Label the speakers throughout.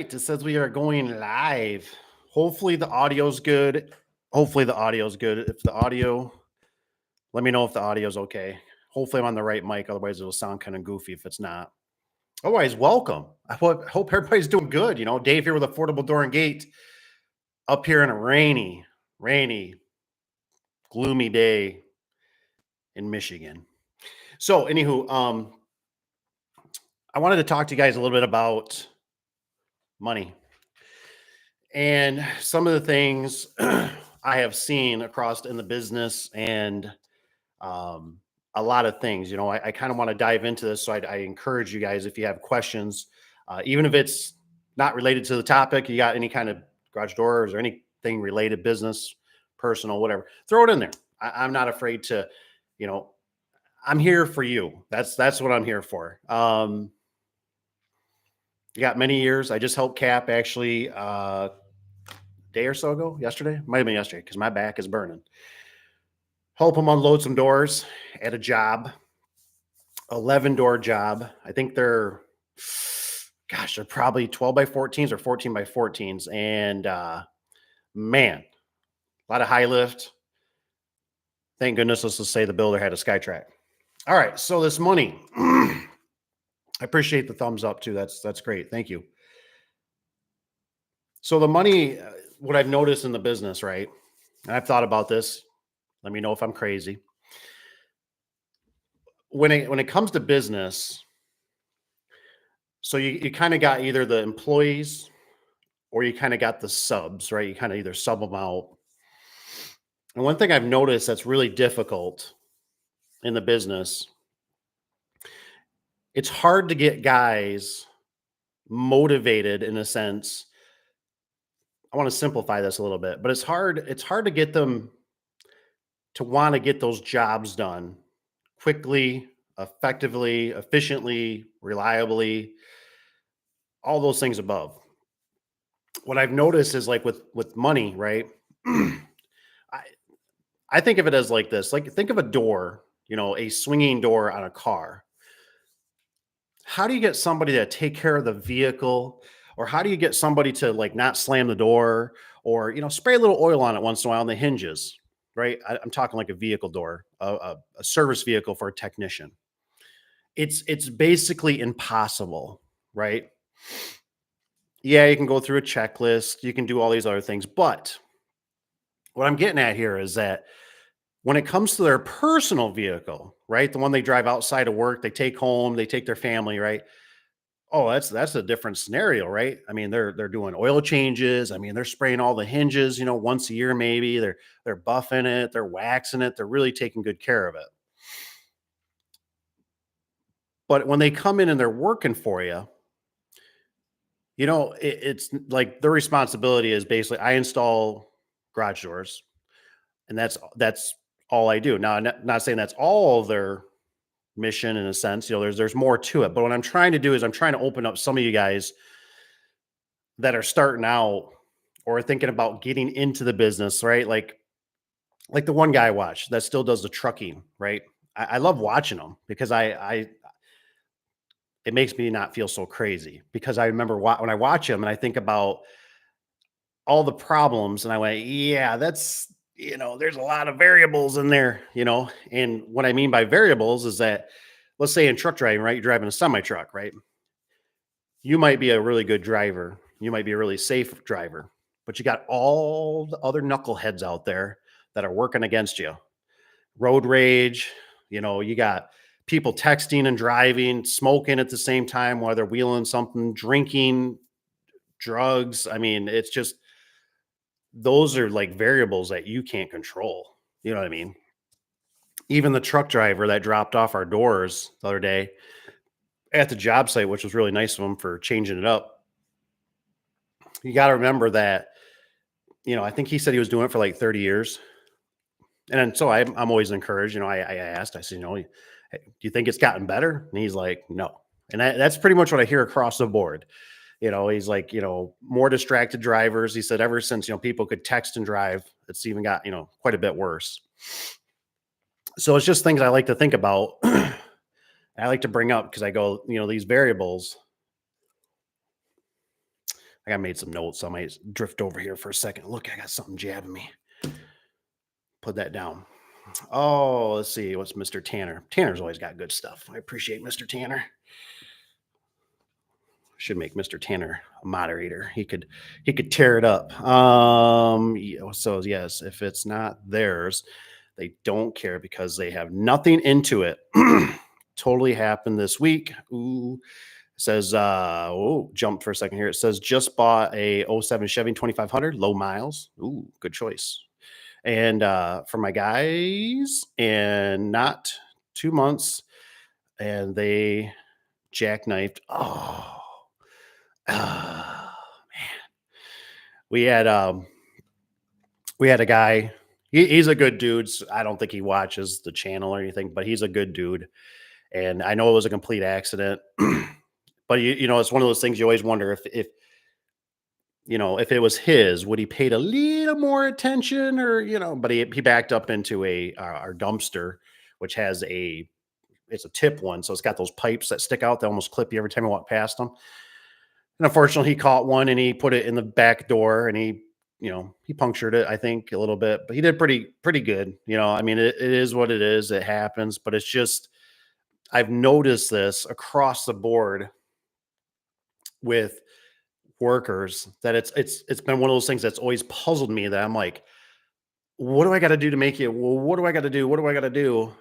Speaker 1: It says we are going live. Hopefully the audio's good. Hopefully the audio's good. If the audio, let me know if the audio's okay. Hopefully I'm on the right mic. Otherwise it'll sound kind of goofy if it's not. Otherwise, welcome. I hope everybody's doing good. Dave here with Affordable Door and Gate up here in a rainy, gloomy day in Michigan. So, anywho, I wanted to talk to you guys a little bit about money and some of the things I have seen across in the business and um, a lot of things. I kind of want to dive into this. So I encourage you guys, if you have questions, even if it's not related to the topic, you got any kind of garage doors or anything related, business, personal, whatever, throw it in there. I'm not afraid to, you know, I'm here for you. That's what I'm here for. You got many years. I just helped Cap actually day or so ago, yesterday, might have been yesterday because my back is burning. Help him unload some doors at a job, 11-door job. I think they're probably 12 by 14s or 14 by 14s. And man, a lot of high lift. Thank goodness, let's just say the builder had a SkyTrack. All right, so this money, I appreciate the thumbs up too. That's great. Thank you. So the money, what I've noticed in the business, right? And I've thought about this. Let me know if I'm crazy. When it comes to business, so you kind of got either the employees or you kind of got the subs, right? You kind of either sub them out. And one thing I've noticed that's really difficult in the business, it's hard to get guys motivated in a sense. I want to simplify this a little bit, but it's hard to get them to want to get those jobs done quickly, effectively, efficiently, reliably, all those things above. What I've noticed is like with money, right? I I think of it as like this. Like think of a door, a swinging door on a car. How do you get somebody to take care of the vehicle, or how do you get somebody to like not slam the door, or spray a little oil on it once in a while on the hinges, right? I'm talking like a vehicle door, a service vehicle for a technician. It's basically impossible, right? Yeah, you can go through a checklist, you can do all these other things, but what I'm getting at here is that when it comes to their personal vehicle, right? The one they drive outside of work, they take home, they take their family, right? Oh, that's a different scenario, right? I mean, they're doing oil changes. I mean, they're spraying all the hinges, once a year maybe. They're buffing it, they're waxing it, they're really taking good care of it. But when they come in and they're working for you, it's like their responsibility is basically I install garage doors, and that's all I do. Now, I'm not saying that's all of their mission in a sense. There's more to it. But what I'm trying to do is I'm trying to open up some of you guys that are starting out or thinking about getting into the business, right? Like the one guy I watched that still does the trucking, right? I love watching them because I it makes me not feel so crazy because I remember when I watch him and I think about all the problems and I went, yeah, that's there's a lot of variables in there, and what I mean by variables is that let's say in truck driving, right? You're driving a semi truck, right? You might be a really good driver. You might be a really safe driver, but you got all the other knuckleheads out there that are working against you. Road rage, you got people texting and driving, smoking at the same time while they're wheeling something, drinking, drugs. I mean, it's just those are like variables that you can't control. You know what I mean? Even the truck driver that dropped off our doors the other day at the job site, which was really nice of him for changing it up. You got to remember that, I think he said he was doing it for like 30 years. And so I'm always encouraged, I asked, I said, hey, do you think it's gotten better? And he's like, no. And that's pretty much what I hear across the board. He's like, more distracted drivers. He said, ever since, people could text and drive, it's even got, quite a bit worse. So it's just things I like to think about. I like to bring up because I go, these variables, I made some notes, so I might drift over here for a second. Look, I got something jabbing me. Put that down. Oh, let's see. What's Mr. Tanner? Tanner's always got good stuff. I appreciate Mr. Tanner. Should make Mr. Tanner a moderator. He could tear it up. So yes, if it's not theirs, they don't care because they have nothing into it. Totally happened this week. Ooh. Says jump for a second here. It says just bought a '07 Chevy 2500, low miles. Ooh, good choice. And for my guys, and not 2 months, and they jackknifed. Oh, man. We had um we had a guy. He's a good dude. I don't think he watches the channel or anything, but he's a good dude. And I know it was a complete accident. But it's one of those things you always wonder if it was his, would he paid a little more attention but he backed up into our dumpster, which it's a tip one. So it's got those pipes that stick out that almost clip you every time you walk past them. And unfortunately he caught one and he put it in the back door and he punctured it, I think a little bit, but he did pretty good. I mean, it is what it is. It happens, but it's just, I've noticed this across the board with workers that it's been one of those things that's always puzzled me that I'm like, what do I got to do to make it? Well, what do I got to do? What do I got to do?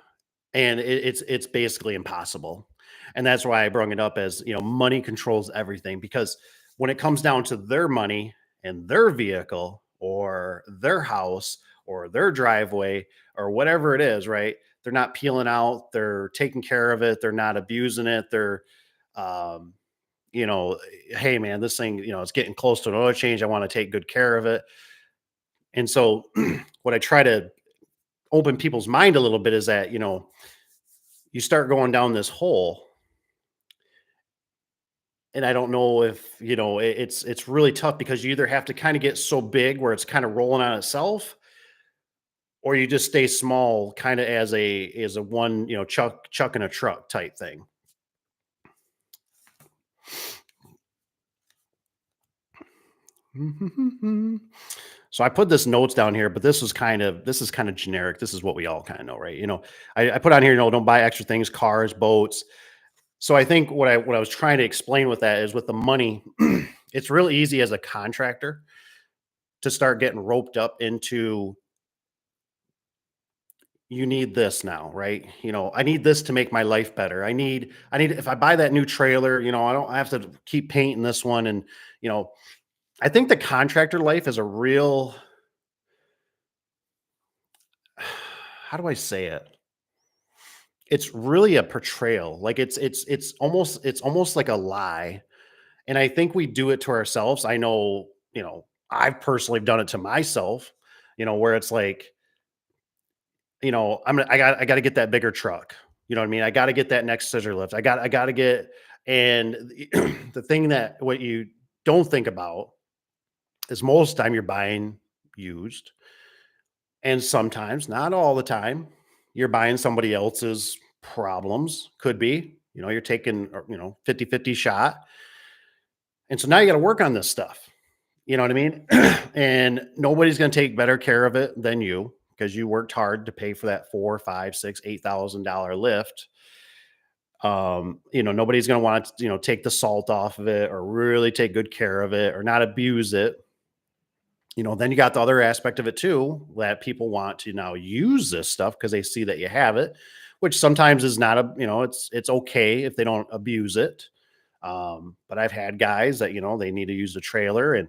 Speaker 1: And it's basically impossible. And that's why I brought it up as money controls everything, because when it comes down to their money and their vehicle or their house or their driveway or whatever it is, right? They're not peeling out, they're taking care of it, they're not abusing it, they're um, you know, hey man, this thing, it's getting close to an oil change. I want to take good care of it. And so what I try to open people's mind a little bit is that, you start going down this hole. And I don't know if, it's really tough because you either have to kind of get so big where it's kind of rolling on itself, or you just stay small kind of as a one, chuck in a truck type thing. So I put this notes down here, but this is kind of generic. This is what we all kind of know, right? I put on here, don't buy extra things, cars, boats. So I think what I was trying to explain with that is with the money, it's real easy as a contractor to start getting roped up into, you need this now, right? I need this to make my life better. I need if I buy that new trailer, I have to keep painting this one. And you know, I think the contractor life is a real, how do I say it? It's really a portrayal. Like it's almost like a lie. And I think we do it to ourselves. I know, I've personally done it to myself, where it's like, I got to get that bigger truck. You know what I mean? I got to get that next scissor lift. I got to get, and the thing that what you don't think about is most of the time you're buying used. And sometimes, not all the time, you're buying somebody else's problems. Could be, you're taking, 50-50 shot. And so now you got to work on this stuff. You know what I mean? And nobody's going to take better care of it than you because you worked hard to pay for that 4, 5, 6, $8,000 lift. Nobody's going to want to, take the salt off of it or really take good care of it or not abuse it. Then you got the other aspect of it too, that people want to now use this stuff because they see that you have it, which sometimes is not it's okay if they don't abuse it. But I've had guys that, they need to use the trailer and,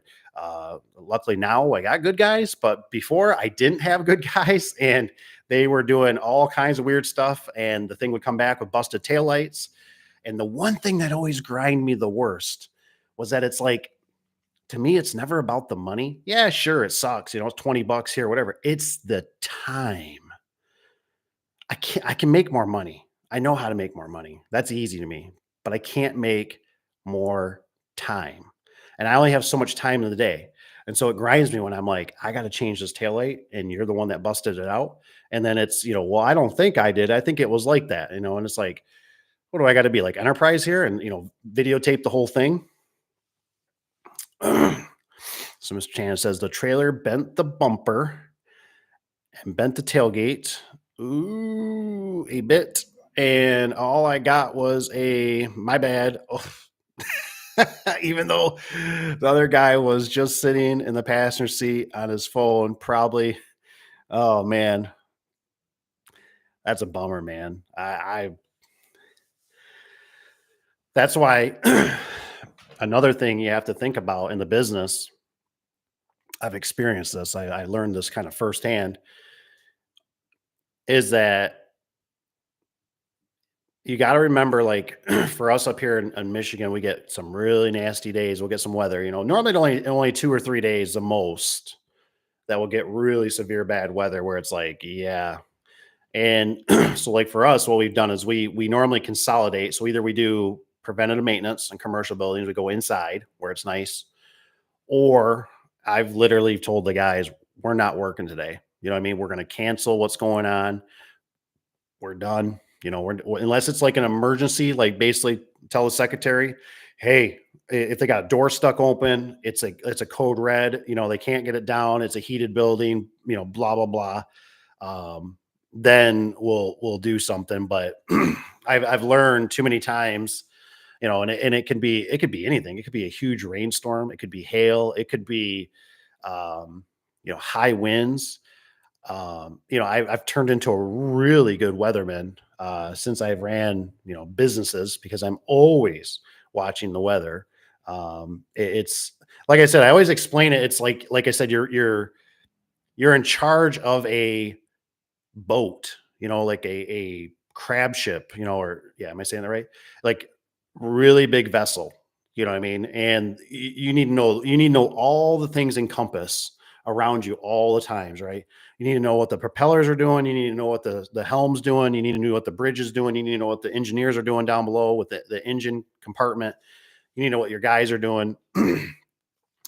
Speaker 1: luckily now I got good guys, but before I didn't have good guys and they were doing all kinds of weird stuff and the thing would come back with busted taillights. And the one thing that always grind me the worst was that it's like, to me, it's never about the money. Yeah, sure, it sucks. It's $20 here, whatever. It's the time. I can make more money. I know how to make more money. That's easy to me, but I can't make more time. And I only have so much time in the day. And so it grinds me when I'm like, I got to change this taillight and you're the one that busted it out. And then it's, well, I don't think I did. I think it was like that, and it's like, what do I got to be like Enterprise here and, videotape the whole thing? So Mr. Chan says the trailer bent the bumper and bent the tailgate. Ooh, a bit. And all I got was a my bad. Oh. Even though the other guy was just sitting in the passenger seat on his phone, probably. Oh man, that's a bummer, man. I that's why another thing you have to think about in the business. I've experienced this. I learned this kind of firsthand. Is that you got to remember, like for us up here in Michigan, we get some really nasty days. We'll get some weather. Normally only 2 or 3 days the most that will get really severe bad weather where it's like, yeah. And so, like for us, what we've done is we normally consolidate. So either we do preventative maintenance in commercial buildings, we go inside where it's nice, or I've literally told the guys we're not working today. You know what I mean? We're going to cancel what's going on. We're done. Unless it's like an emergency, like basically tell the secretary, hey, if they got a door stuck open, it's a code red. They can't get it down. It's a heated building. Blah blah blah. Then we'll do something. But I've learned too many times. And it could be anything. It could be a huge rainstorm. It could be hail. It could be high winds. I've turned into a really good weatherman since I've ran, businesses because I'm always watching the weather. It's like I said, I always explain it. It's like I said, you're in charge of a boat, like a crab ship, or yeah, am I saying that right? Like really big vessel, you know what I mean? And you need to know all the things encompass around you all the times, right? You need to know what the propellers are doing. You need to know what the helm's doing. You need to know what the bridge is doing. You need to know what the engineers are doing down below with the engine compartment. You need to know what your guys are doing, and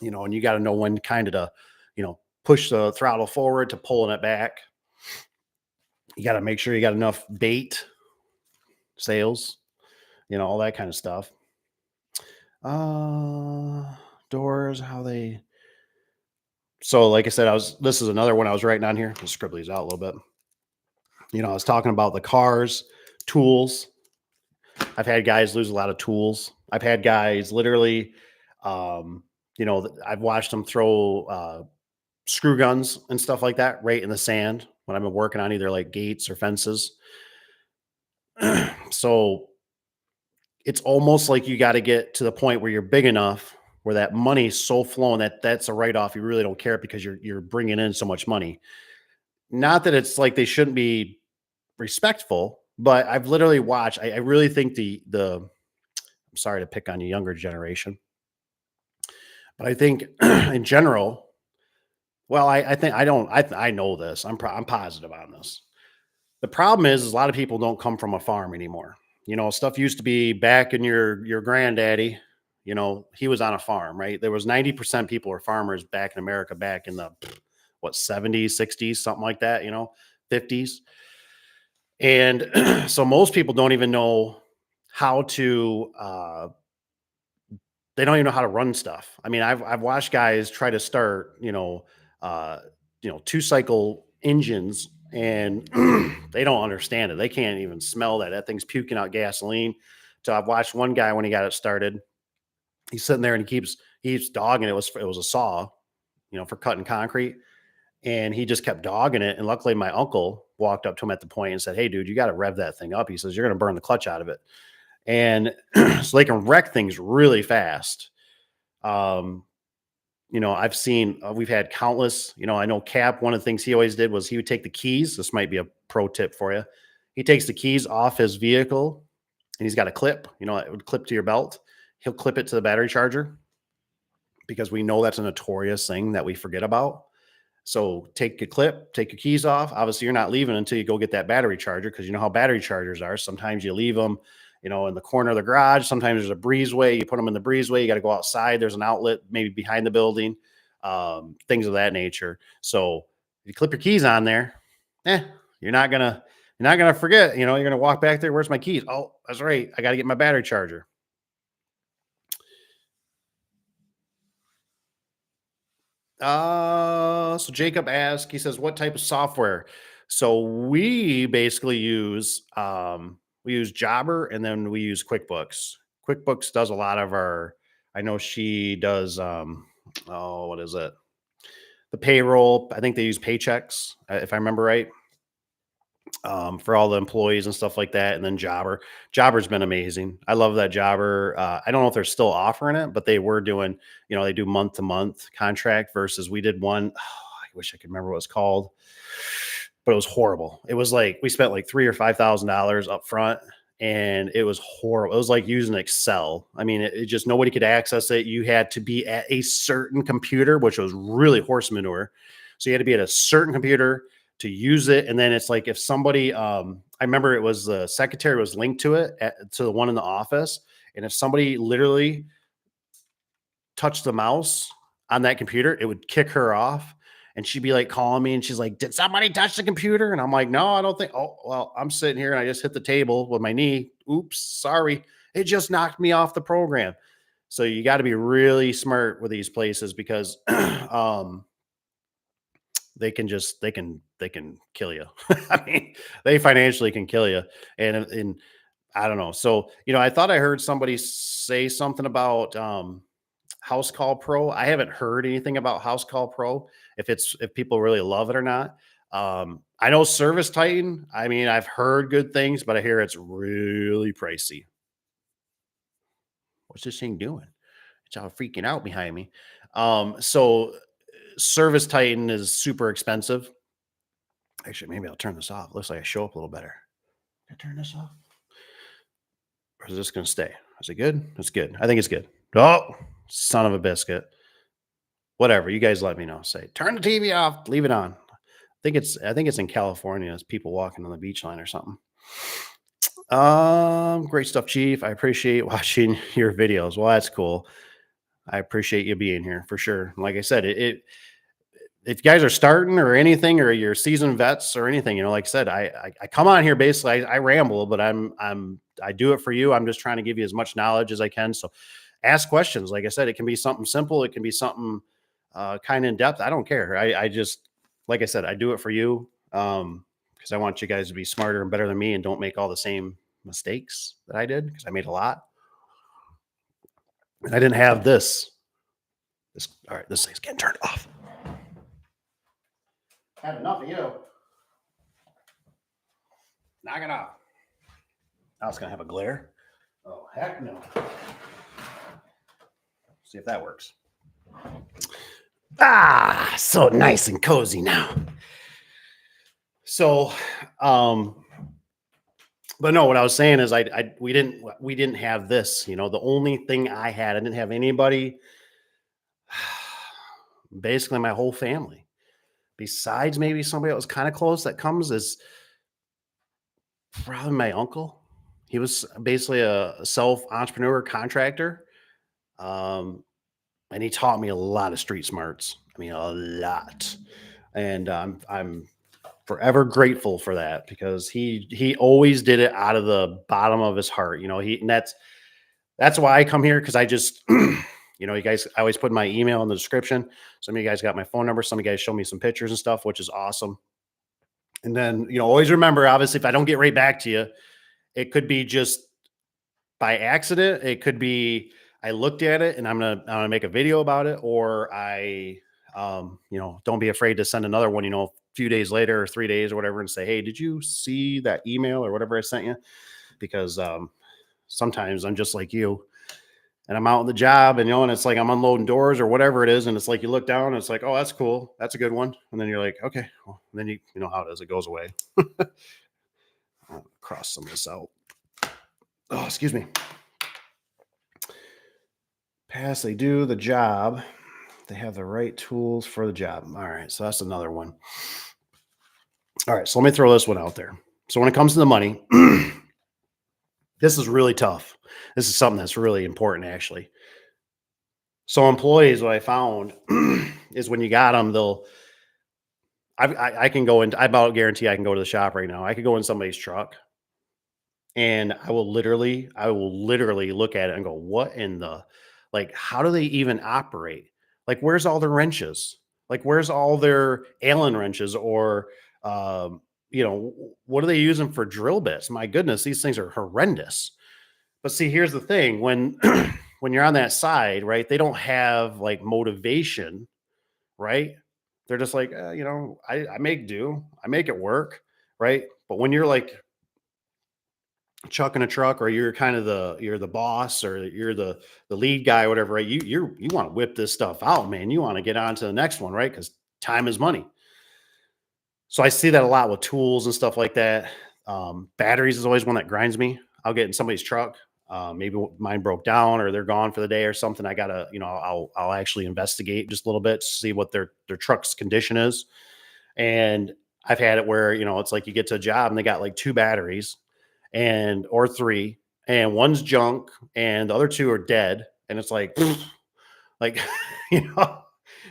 Speaker 1: you got to know when kind of to, push the throttle forward to pulling it back. You got to make sure you got enough bait, sails, all that kind of stuff. Uh, Doors, how they. So, like I said, this is another one I was writing on here. I'll scribble these out a little bit. I was talking about the cars, tools. I've had guys lose a lot of tools. I've had guys literally, I've watched them throw screw guns and stuff like that right in the sand when I've been working on either like gates or fences. So it's almost like you got to get to the point where you're big enough where that money's so flowing that that's a write off. You really don't care because you're bringing in so much money. Not that it's like they shouldn't be respectful, but I've literally watched. I really think the I'm sorry to pick on the younger generation, but I think in general, well, I think I don't. I know this. I'm positive on this. The problem is a lot of people don't come from a farm anymore. Stuff used to be back in your granddaddy. He was on a farm, right? There was 90% people were farmers back in America back in the what 70s, 60s, something like that. 50s, and so most people don't even know how to. They don't even know how to run stuff. I mean, I've watched guys try to start, uh, 2-cycle engines, and they don't understand it. They can't even smell that. That thing's puking out gasoline. So I've watched one guy when he got it started. He's sitting there and he's dogging it. It was a saw, for cutting concrete, and he just kept dogging it. And luckily, my uncle walked up to him at the point and said, "Hey, dude, you got to rev that thing up." He says, "You're going to burn the clutch out of it." And so they can wreck things really fast. Um, I've seen, we've had countless, I know Cap, one of the things he always did was he would take the keys. This might be a pro tip for you. He takes the keys off his vehicle and he's got a clip, it would clip to your belt. He'll clip it to the battery charger because we know that's a notorious thing that we forget about. So take your clip, take your keys off. Obviously, you're not leaving until you go get that battery charger because you know how battery chargers are. Sometimes you leave them, in the corner of the garage. Sometimes there's a breezeway. You put them in the breezeway. You got to go outside. There's an outlet maybe behind the building, things of that nature. So if you clip your keys on there, you're not gonna forget. You're gonna walk back there. Where's my keys? Oh, that's right. I got to get my battery charger. So Jacob asked, he says, what type of software? So we use Jobber and then we use QuickBooks. QuickBooks does a lot of our, I know she does what is it? The payroll. I think they use paychecks, if I remember right, for all the employees and stuff like that. And then Jobber. Jobber's been amazing. I love that Jobber. I don't know if they're still offering it, but they were doing, they do month to month contract versus we did one. I wish I could remember what it's called, but it was horrible. It was like we spent like $3,000 or $5,000 up front, and it was horrible. It was like using Excel. I mean, it just nobody could access it. You had to be at a certain computer, which was really horse manure. So you had to be at a certain computer to use it. And then it's like if somebody, I remember it was the secretary was linked to it to the one in the office, and if somebody literally touched the mouse on that computer, it would kick her off. And she'd be like calling me and she's like, did somebody touch the computer? And I'm like, no, I don't think. Oh, well, I'm sitting here and I just hit the table with my knee. Oops, sorry. It just knocked me off the program. So you got to be really smart with these places because they can kill you. I mean, they financially can kill you. And I don't know. So, I thought I heard somebody say something about House Call Pro. I haven't heard anything about House Call Pro, if people really love it or not. I know Service Titan. I mean, I've heard good things, but I hear it's really pricey. What's this thing doing? It's all freaking out behind me. So Service Titan is super expensive. Actually, maybe I'll turn this off. Looks like I show up a little better. Can I turn this off? Or is this going to stay? Is it good? It's good. I think it's good. Oh, son of a biscuit. Whatever. You guys let me know. Say, turn the TV off, leave it on. I think it's in California. It's people walking on the beach line or something. Great stuff, Chief. I appreciate watching your videos. Well, that's cool. I appreciate you being here for sure. Like I said, if you guys are starting or anything, or you're seasoned vets or anything, like I said, I come on here basically. I ramble, but I do it for you. I'm just trying to give you as much knowledge as I can. So ask questions. Like I said, it can be something simple. It can be something kind of in depth. I don't care. I just, like I said, I do it for you because I want you guys to be smarter and better than me and don't make all the same mistakes that I did, because I made a lot. And I didn't have this. All right, this thing's getting turned off. Had enough of you. Knock it off. Now it's going to have a glare. Oh, heck no. See if that works. So nice and cozy now. So, but no, what I was saying is we didn't have this, the only thing I didn't have anybody, basically my whole family, besides maybe somebody that was kind of close that comes, is probably my uncle. He was basically a self-entrepreneur contractor. And he taught me a lot of street smarts. I mean, a lot. And I'm forever grateful for that, because he always did it out of the bottom of his heart. And that's why I come here, because I just you guys, I always put my email in the description. Some of you guys got my phone number. Some of you guys show me some pictures and stuff, which is awesome. And then, always remember, obviously, if I don't get right back to you, it could be just by accident. It could be I looked at it and I'm gonna make a video about it, or I, don't be afraid to send another one, a few days later or 3 days or whatever, and say, hey, did you see that email or whatever I sent you? Because sometimes I'm just like you, and I'm out on the job, and and it's like I'm unloading doors or whatever it is, and it's like you look down and it's like, oh, that's cool, that's a good one, and then you're like, okay, well, and then you know how it is, it goes away. I'll cross some of this out. Oh, excuse me. Pass, they do the job. They have the right tools for the job. All right, so that's another one. All right, so let me throw this one out there. So when it comes to the money, this is really tough. This is something that's really important, actually. So employees, what I found is when you got them, I can go in. I about guarantee I can go to the shop right now. I could go in somebody's truck, and I will literally look at it and go, what in the, like, how do they even operate? Like, where's all the wrenches? Like, where's all their Allen wrenches or, um, what are they using for drill bits? My goodness, these things are horrendous. But see, here's the thing: when when you're on that side, right? They don't have like motivation, right? They're just like, I make do, I make it work, right? But when you're like chucking a truck, or you're kind of you're the boss, or you're the lead guy, or whatever, right? You want to whip this stuff out, man. You want to get on to the next one, right? Because time is money. So I see that a lot with tools and stuff like that. Batteries is always one that grinds me. I'll get in somebody's truck. Maybe mine broke down, or they're gone for the day or something. I gotta, I'll actually investigate just a little bit to see what their truck's condition is. And I've had it where, it's like you get to a job and they got like two batteries, and or three, and one's junk and the other two are dead. And it's like, like, you know,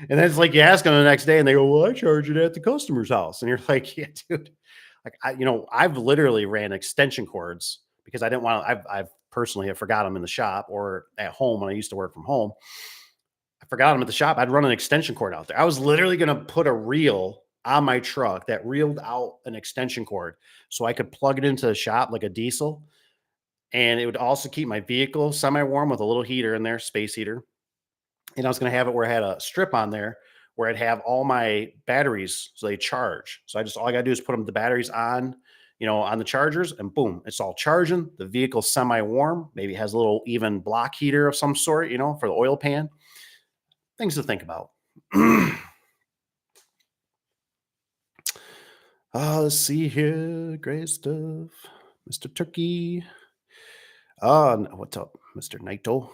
Speaker 1: and then it's like you ask them the next day and they go, well, I charge it at the customer's house. And you're like, yeah, dude. Like, I've literally ran extension cords because I didn't want to. I've personally have forgot them in the shop or at home when I used to work from home. I forgot them at the shop. I'd run an extension cord out there. I was literally going to put a reel on my truck that reeled out an extension cord so I could plug it into the shop like a diesel. And it would also keep my vehicle semi warm with a little heater in there, space heater. And I was going to have it where I had a strip on there where I'd have all my batteries so they charge. So all I got to do is put the batteries on, on the chargers, and boom, it's all charging. The vehicle's semi warm. Maybe it has a little even block heater of some sort, for the oil pan. Things to think about. Let's see here. Great stuff. Mr. Turkey. What's up, Mr. Naito?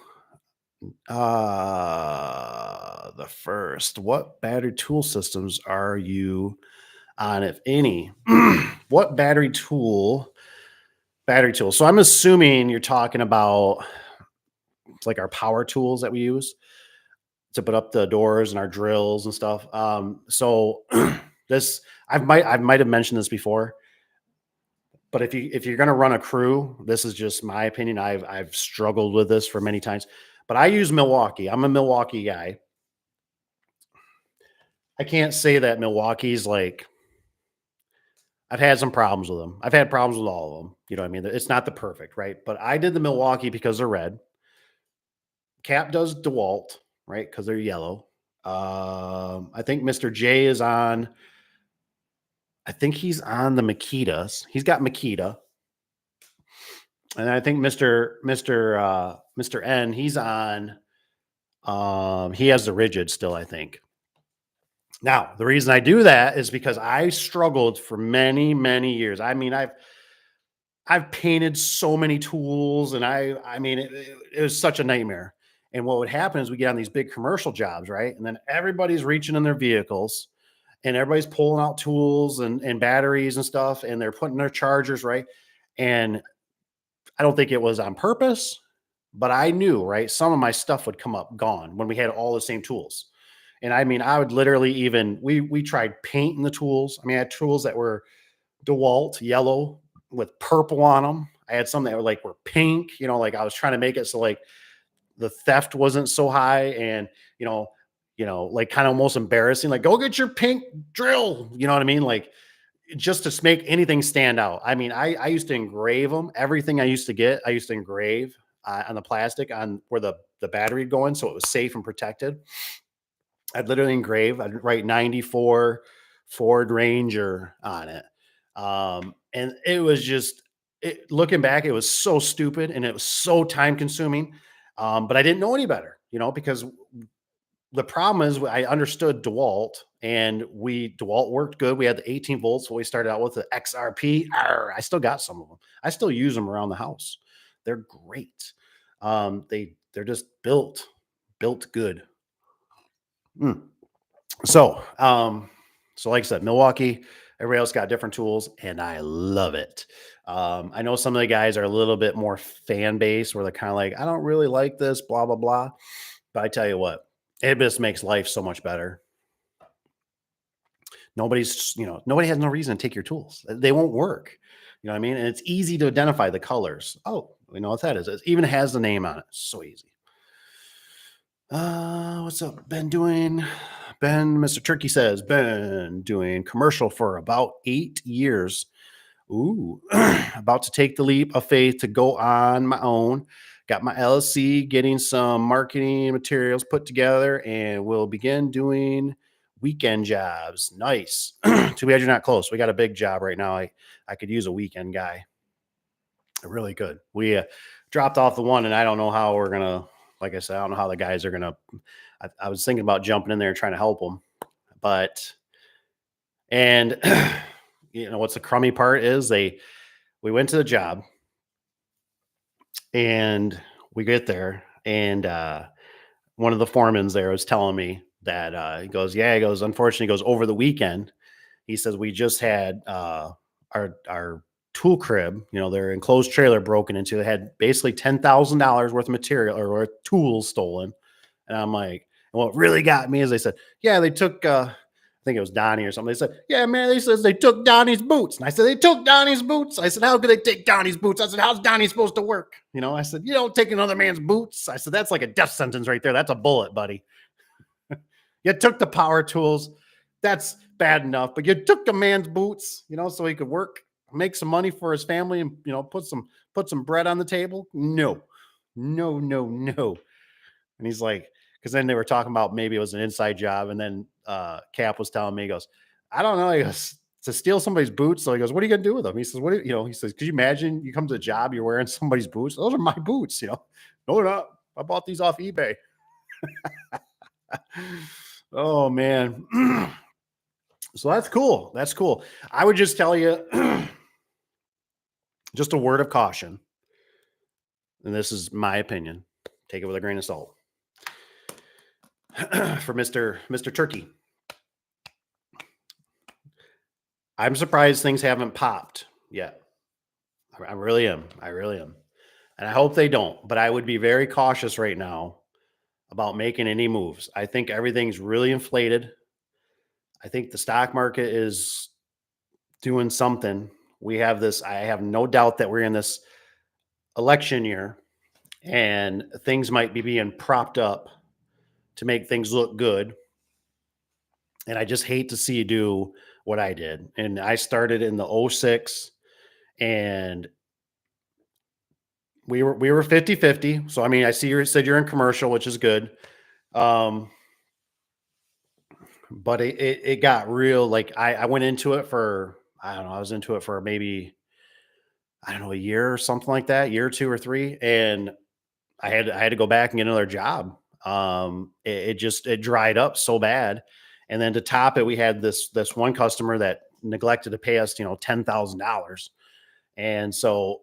Speaker 1: The first, what battery tool systems are you on, if any? What battery tool? Battery tool. So I'm assuming you're talking about like our power tools that we use to put up the doors and our drills and stuff. So this I might have mentioned this before, but if you're going to run a crew, this is just my opinion. I've struggled with this for many times, but I use Milwaukee. I'm a Milwaukee guy. I can't say that Milwaukee's like, I've had some problems with them. I've had problems with all of them. You know what I mean? It's not the perfect, right? But I did the Milwaukee because they're red. Cap does DeWalt, right? Because they're yellow. I think Mr. J is on. I think he's on the Makitas. He's got Makita. And I think Mr. N, he's on. He has the rigid still, I think. Now, the reason I do that is because I struggled for many, many years. I mean, I've painted so many tools, and I mean, it was such a nightmare. And what would happen is we get on these big commercial jobs, right? And then everybody's reaching in their vehicles, and everybody's pulling out tools and batteries and stuff, and they're putting their chargers, right? And I don't think it was on purpose, but I knew, right? Some of my stuff would come up gone when we had all the same tools. And I mean, I would literally we tried painting the tools. I mean, I had tools that were DeWalt yellow with purple on them. I had some that were pink, like I was trying to make it so like the theft wasn't so high, and like kind of almost embarrassing, like go get your pink drill. You know what I mean? Like just to make anything stand out. I mean, I used to engrave them. Everything I used to engrave on the plastic on where the battery would go in, so it was safe and protected. I'd literally engrave. I'd write 94 Ford Ranger on it. And it was just, looking back, it was so stupid and it was so time consuming. But I didn't know any better, because the problem is I understood DeWalt, and DeWalt worked good. We had the 18 volts. What we started out with, the XRP. I still got some of them. I still use them around the house. They're great. They're just built good. So, like I said, Milwaukee, everybody else got different tools, and I love it. I know some of the guys are a little bit more fan base where they're kind of like, I don't really like this, blah, blah, blah. But I tell you what, it just makes life so much better. Nobody has no reason to take your tools. They won't work. You know what I mean? And it's easy to identify the colors. Oh, we know what that is. It even has the name on it. So easy. What's up, been doing? Mr. Turkey says, been doing commercial for about 8 years. Ooh, about to take the leap of faith to go on my own. Got my LLC, getting some marketing materials put together, and we'll begin doing weekend jobs. Nice. Too bad you're not close. We got a big job right now. I could use a weekend guy. Really good. We dropped off the one, and I don't know how we're gonna. Like I said, I don't know how the guys are gonna. I was thinking about jumping in there and trying to help them, but and what's the crummy part is we went to the job and we get there and one of the foremans there was telling me that he goes, yeah, he goes, unfortunately, he goes, over the weekend, he says we just had our tool crib, their enclosed trailer broken into. It had basically $10,000 worth of material or tools stolen. And I'm like, and what really got me is they said, yeah, they took I think it was Donnie or something. They said, yeah, man, they says they took Donnie's boots. And I said, they took Donnie's boots. I said, how could they take Donnie's boots? I said, how's Donnie supposed to work? I said, you don't take another man's boots. I said, that's like a death sentence right there. That's a bullet, buddy. You took the power tools. That's bad enough, but you took a man's boots, so he could work, make some money for his family, and put some bread on the table. No, no, no, no. And he's like, because then they were talking about maybe it was an inside job, and then Cap was telling me, he goes, I don't know, he goes, to steal somebody's boots. So he goes, what are you gonna do with them? He says, he says, could you imagine you come to the job, you're wearing somebody's boots? Those are my boots, No, they're not. I bought these off eBay. Oh man. So that's cool. That's cool. I would just tell you just a word of caution. And this is my opinion. Take it with a grain of salt. For Mr. Turkey. I'm surprised things haven't popped yet. I really am. I really am. And I hope they don't, but I would be very cautious right now about making any moves. I think everything's really inflated. I think the stock market is doing something. I have no doubt that we're in this election year and things might be being propped up to make things look good. And I just hate to see you do what I did. And I started in the 06 and we were 50-50. So I mean, I see you said you're in commercial, which is good. But it got real. Like I went into it for, I don't know, I was into it for maybe, I don't know, a year or something like that, year 2 or 3. And I had to go back and get another job. It dried up so bad. And then to top it, we had this one customer that neglected to pay us, $10,000. And so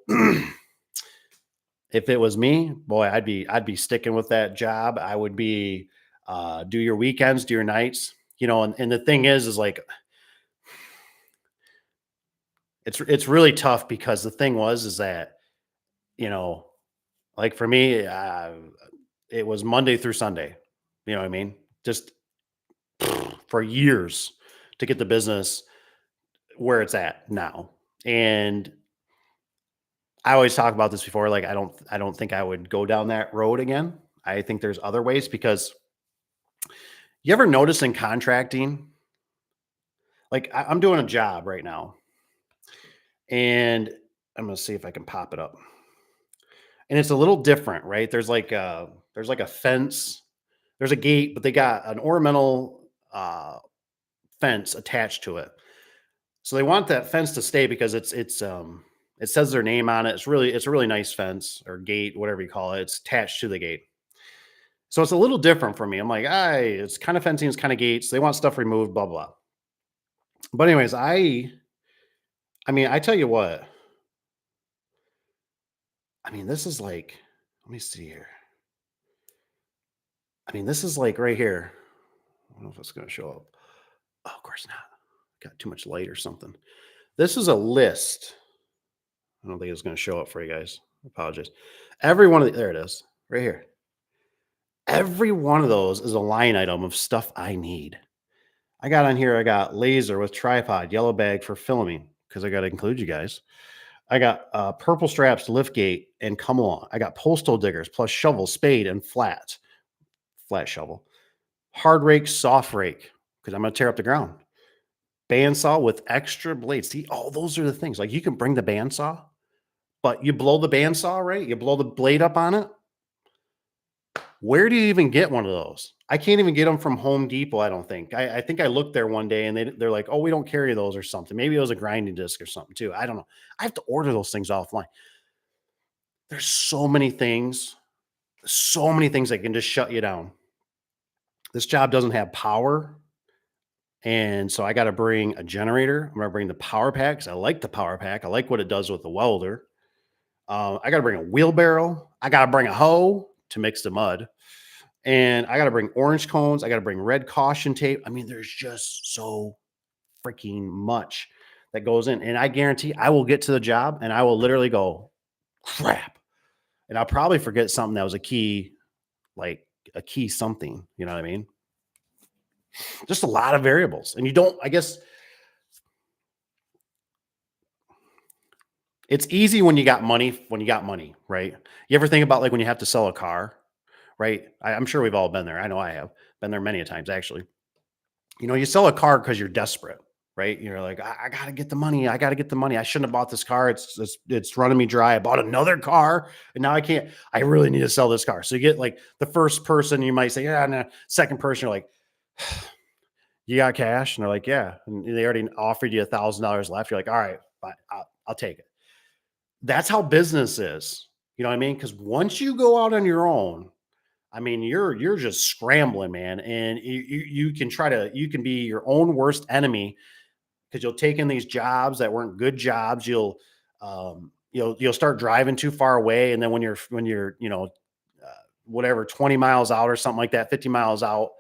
Speaker 1: if it was me, boy, I'd be sticking with that job. I would be do your weekends, do your nights, and the thing is like it's really tough because the thing is that, like for me, it was Monday through Sunday. You know what I mean? Just for years to get the business where it's at now. And I always talk about this before. Like, I don't think I would go down that road again. I think there's other ways because you ever notice in contracting, like I'm doing a job right now and I'm going to see if I can pop it up. And it's a little different, right? There's like a fence, there's a gate, but they got an ornamental fence attached to it. So they want that fence to stay because it says their name on it. It's a really nice fence or gate, whatever you call it. It's attached to the gate. So it's a little different for me. I'm like, it's kind of fencing, it's kind of gates. They want stuff removed, blah, blah. But anyways, I mean, I tell you what, I mean, this is like, let me see here. I mean, this is like right here. I don't know if it's going to show up. Oh, of course not. Got too much light or something. This is a list. I don't think it's going to show up for you guys. I apologize. Every one of there it is, right here. Every one of those is a line item of stuff I need. I got on here, I got laser with tripod, yellow bag for filming, because I got to include you guys. I got purple straps, lift gate, and come along. I got postal diggers plus shovel, spade, and flat shovel. hard rake, soft rake, because I'm going to tear up the ground. Bandsaw with extra blades. See, all those are the things. Like you can bring the bandsaw, but you blow the bandsaw, right? You blow the blade up on it. Where do you even get one of those? I can't even get them from Home Depot, I don't think. I think I looked there one day and they're like, oh, we don't carry those or something. Maybe it was a grinding disc or something too. I don't know. I have to order those things offline. There's so many things that can just shut you down. This job doesn't have power. And so I got to bring a generator. I'm going to bring the power packs. I like the power pack. I like what it does with the welder. I got to bring a wheelbarrow. I got to bring a hoe to mix the mud. And I got to bring orange cones. I got to bring red caution tape. I mean, there's just so freaking much that goes in. And I guarantee I will get to the job and I will literally go, crap. And I'll probably forget something that was a key, like a key something. You know what I mean? Just a lot of variables. And you don't, I guess it's easy when you got money, right? You ever think about like when you have to sell a car, right? I'm sure we've all been there. I know I have been there many a times actually. You know, you sell a car because you're desperate, right? You're like, I got to get the money. I got to get the money. I shouldn't have bought this car. It's running me dry. I bought another car and now I can't. I really need to sell this car. So you get like the first person, you might say, yeah, and the second person, you're like, you got cash, and they're like, yeah, and they already offered you $1,000 left. You're like, all right, fine, I'll take it. That's how business is. You know what I mean? Because once you go out on your own, I mean, you're just scrambling, man, and you can you can be your own worst enemy because you'll take in these jobs that weren't good jobs. You'll start driving too far away, and then when you're whatever 20 miles out or something like that, 50 miles out,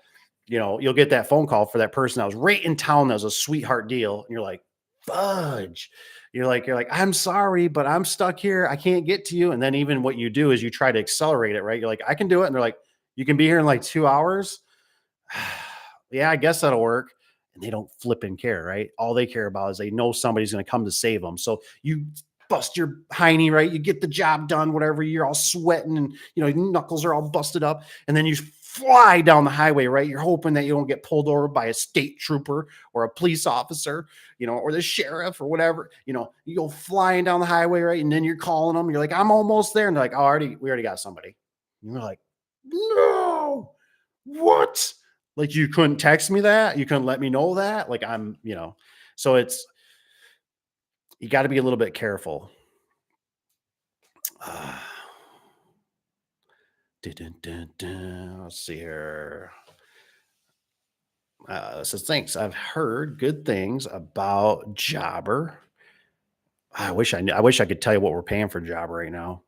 Speaker 1: you'll get that phone call for that person that was right in town. That was a sweetheart deal, and you're like, fudge. You're like, I'm sorry, but I'm stuck here. I can't get to you. And then even what you do is you try to accelerate it, right? You're like, I can do it. And they're like, you can be here in like 2 hours. Yeah, I guess that'll work. And they don't flip and care, right? All they care about is they know somebody's going to come to save them. So you bust your hiney, right? You get the job done, whatever. You're all sweating and, your knuckles are all busted up. And then you fly down the highway, right? You're hoping that you don't get pulled over by a state trooper or a police officer, or the sheriff or whatever. You go flying down the highway, right? And then you're calling them. You're like, I'm almost there. And they're like, oh, we already got somebody. And you're like, no, what? Like you couldn't text me that? You couldn't let me know that? Like so you got to be a little bit careful. Uh, Let's see here. Says thanks. I've heard good things about Jobber. I wish I knew. I wish I could tell you what we're paying for Jobber right now,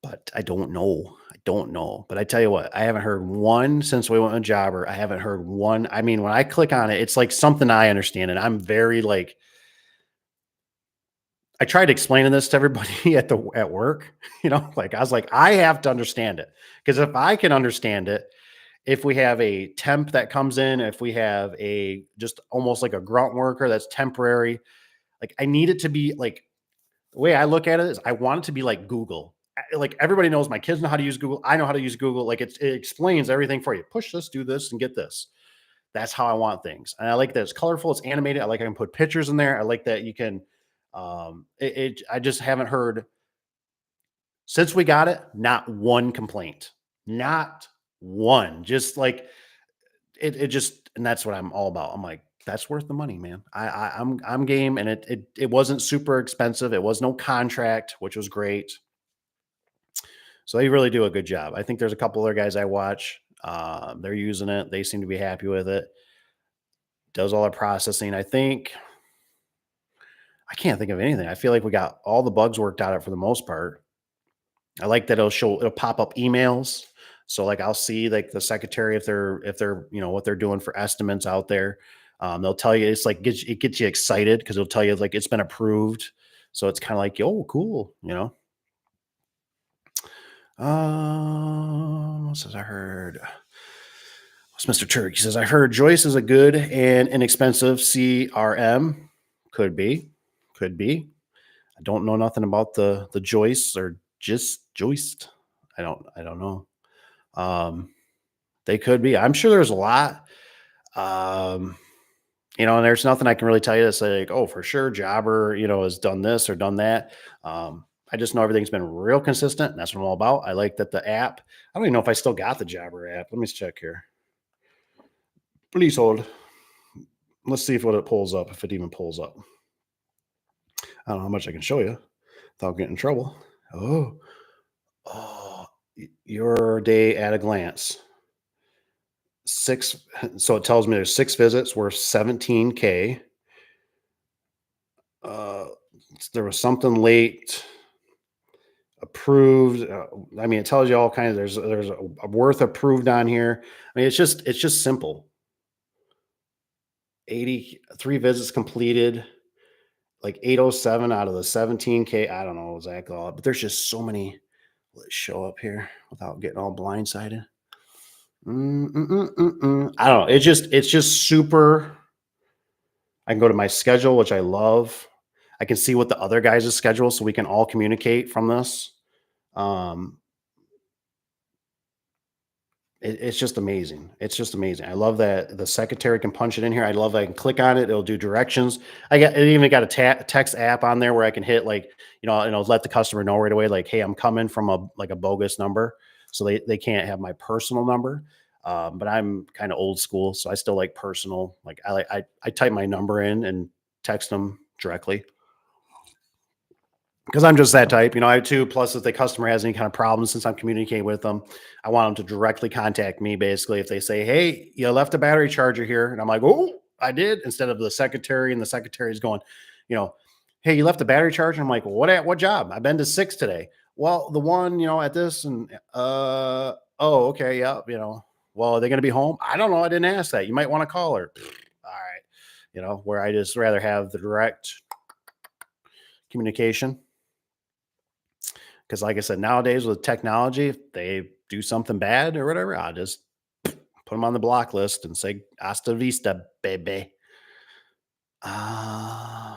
Speaker 1: but I don't know. I don't know. But I tell you what, I haven't heard one since we went on Jobber. I haven't heard one. I mean, when I click on it, it's like something I understand, and I'm very like. I tried explaining this to everybody at work. Like I was like, I have to understand it because if I can understand it, if we have a temp that comes in, if we have a just almost like a grunt worker that's temporary, like I need it to be like the way I look at it is I want it to be like Google. Like everybody knows my kids know how to use Google. I know how to use Google. Like it explains everything for you. Push this, do this, and get this. That's how I want things. And I like that it's colorful, it's animated. I like I can put pictures in there. I like that you can I just haven't heard since we got it, not one complaint. Not one. Just like it just and that's what I'm all about. I'm like, that's worth the money, man. I'm game, and it wasn't super expensive. It was no contract, which was great. So they really do a good job. I think there's a couple other guys I watch. They're using it. They seem to be happy with it. Does all our processing. I can't think of anything. I feel like we got all the bugs worked out for the most part. I like that it'll pop up emails. So like I'll see like the secretary if they're what they're doing for estimates out there. They'll tell you it's like it gets you excited because it'll tell you like it's been approved. So it's kind of like, oh, cool. Says I heard. What's Mr. Turk? He says I heard Joyce is a good and inexpensive CRM. Could be. I don't know nothing about the Joyce or just Joist. I don't know. They could be. I'm sure there's a lot. Um, and there's nothing I can really tell you to say like, oh, for sure, Jobber, has done this or done that. I just know everything's been real consistent, and that's what I'm all about. I like that the app. I don't even know if I still got the Jobber app. Let me check here. Please hold. Let's see if what it pulls up, if it even pulls up. I don't know how much I can show you without getting in trouble. Oh, oh, your day at a glance. Six. So it tells me there's 6 visits worth 17K. Uh, there was something late approved. I mean, it tells you all kinds. There's a worth approved on here. I mean, it's just simple. 83 visits completed, like 807 out of the 17K. I don't know exactly all, but there's just so many. Let's show up here without getting all blindsided. I don't know. It's just super. I can go to my schedule, which I love. I can see what the other guys' schedule, so we can all communicate from this. Um, it's just amazing. It's just amazing. I love that the secretary can punch it in here. I love that I can click on it. It'll do directions. It even got a text app on there where I can hit like, let the customer know right away, like, hey, I'm coming from a bogus number. So they can't have my personal number. But I'm kind of old school. So I still like personal. Like I type my number in and text them directly. Because I'm just that type, I too. Plus, if the customer has any kind of problem, since I'm communicating with them, I want them to directly contact me. Basically, if they say, "Hey, you left a battery charger here," and I'm like, "Oh, I did," instead of the secretary, and the secretary is going, you know, "Hey, you left a battery charger." I'm like, "What at what job? I've been to 6 today." Well, the one, at this, and oh, okay, yeah, Well, are they going to be home? I don't know. I didn't ask that. You might want to call her. All right, where I just rather have the direct communication. Because, like I said, nowadays with technology, if they do something bad or whatever, I'll just put them on the block list and say, hasta vista, baby. Uh,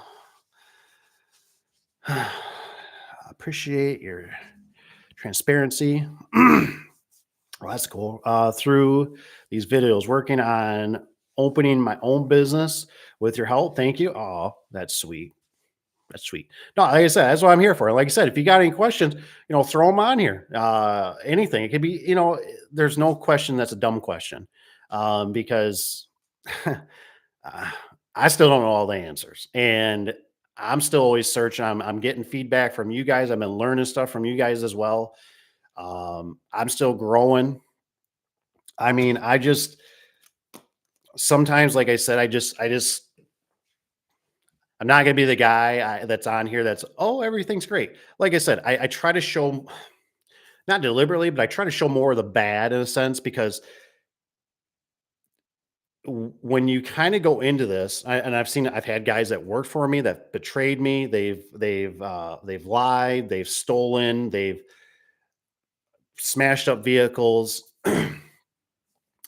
Speaker 1: appreciate your transparency. Well, that's cool. Through these videos, working on opening my own business with your help. Thank you. Oh, that's sweet. That's sweet. No, like I said, that's what I'm here for. Like I said, if you got any questions, throw them on here. Anything. It could be, there's no question that's a dumb question, because uh, I still don't know all the answers, and I'm still always searching. I'm getting feedback from you guys. I've been learning stuff from you guys as well. I'm still growing. I mean, I just sometimes, like I said, I'm not gonna be the guy that's on here that's, oh, everything's great. Like I said, I try to show, not deliberately, but I try to show more of the bad in a sense, because when you kind of go into this, and I've had guys that worked for me that betrayed me. They've lied, they've stolen, they've smashed up vehicles.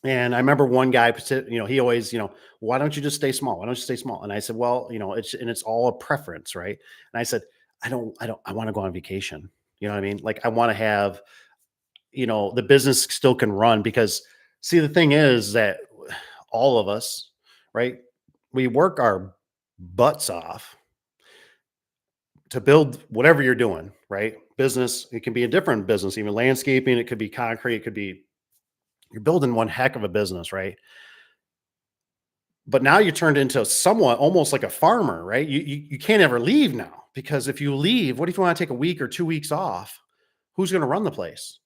Speaker 1: And I remember one guy, he always, why don't you just stay small? Why don't you stay small? And I said, well, it's all a preference, right? And I said, I want to go on vacation. You know what I mean? Like I want to have, the business still can run, because see, the thing is that all of us, right? We work our butts off to build whatever you're doing, right? Business, it can be a different business, even landscaping, it could be concrete, it could be, you're building one heck of a business, right? But now you turned into somewhat almost like a farmer, right? You can't ever leave now, because if you leave, what if you want to take a week or 2 weeks off? Who's going to run the place?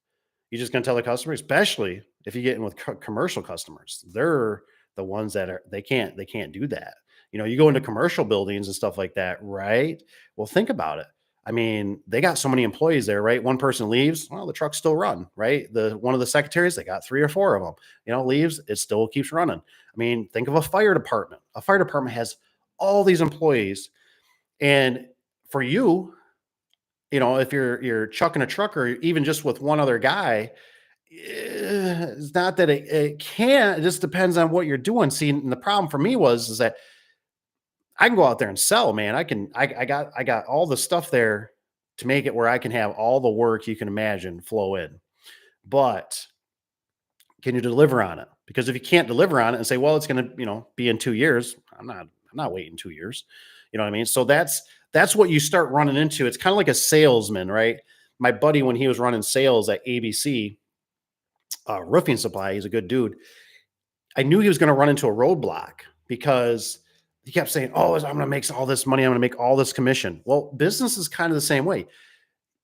Speaker 1: You're just going to tell the customer, especially if you get in with commercial customers. They're the ones that they can't do that. You go into commercial buildings and stuff like that, right? Well, think about it. I mean, they got so many employees there, right? One person leaves, well, the trucks still run, right? The one of the secretaries, they got 3 or 4 of them, leaves, it still keeps running. I mean, think of a fire department. A fire department has all these employees, and for you, if you're chucking a truck, or even just with one other guy, it's not that it can't. It just depends on what you're doing. See, and the problem for me is that I can go out there and sell, man. I got all the stuff there to make it where I can have all the work you can imagine flow in. But Can you deliver on it? Because if you can't deliver on it and say, well, it's going to, be in 2 years, I'm not waiting 2 years. You know what I mean? So that's what you start running into. It's kind of like a salesman, right? My buddy, when he was running sales at ABC Roofing Supply, he's a good dude. I knew he was going to run into a roadblock because he kept saying, "Oh, I'm going to make all this money. I'm going to make all this commission." Well, business is kind of the same way.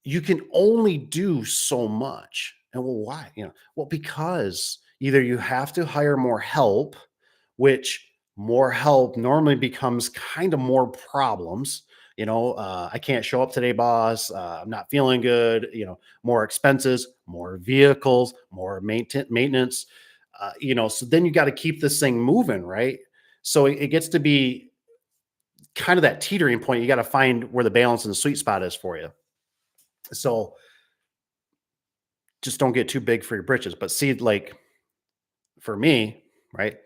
Speaker 1: You can only do so much. And well, why? Well, because either you have to hire more help, which more help normally becomes kind of more problems. I can't show up today, boss. I'm not feeling good. More expenses, more vehicles, more maintenance. So then you got to keep this thing moving, right? So it gets to be kind of that teetering point. You got to find where the balance and the sweet spot is for you. So just don't get too big for your britches. But see, like for me, right?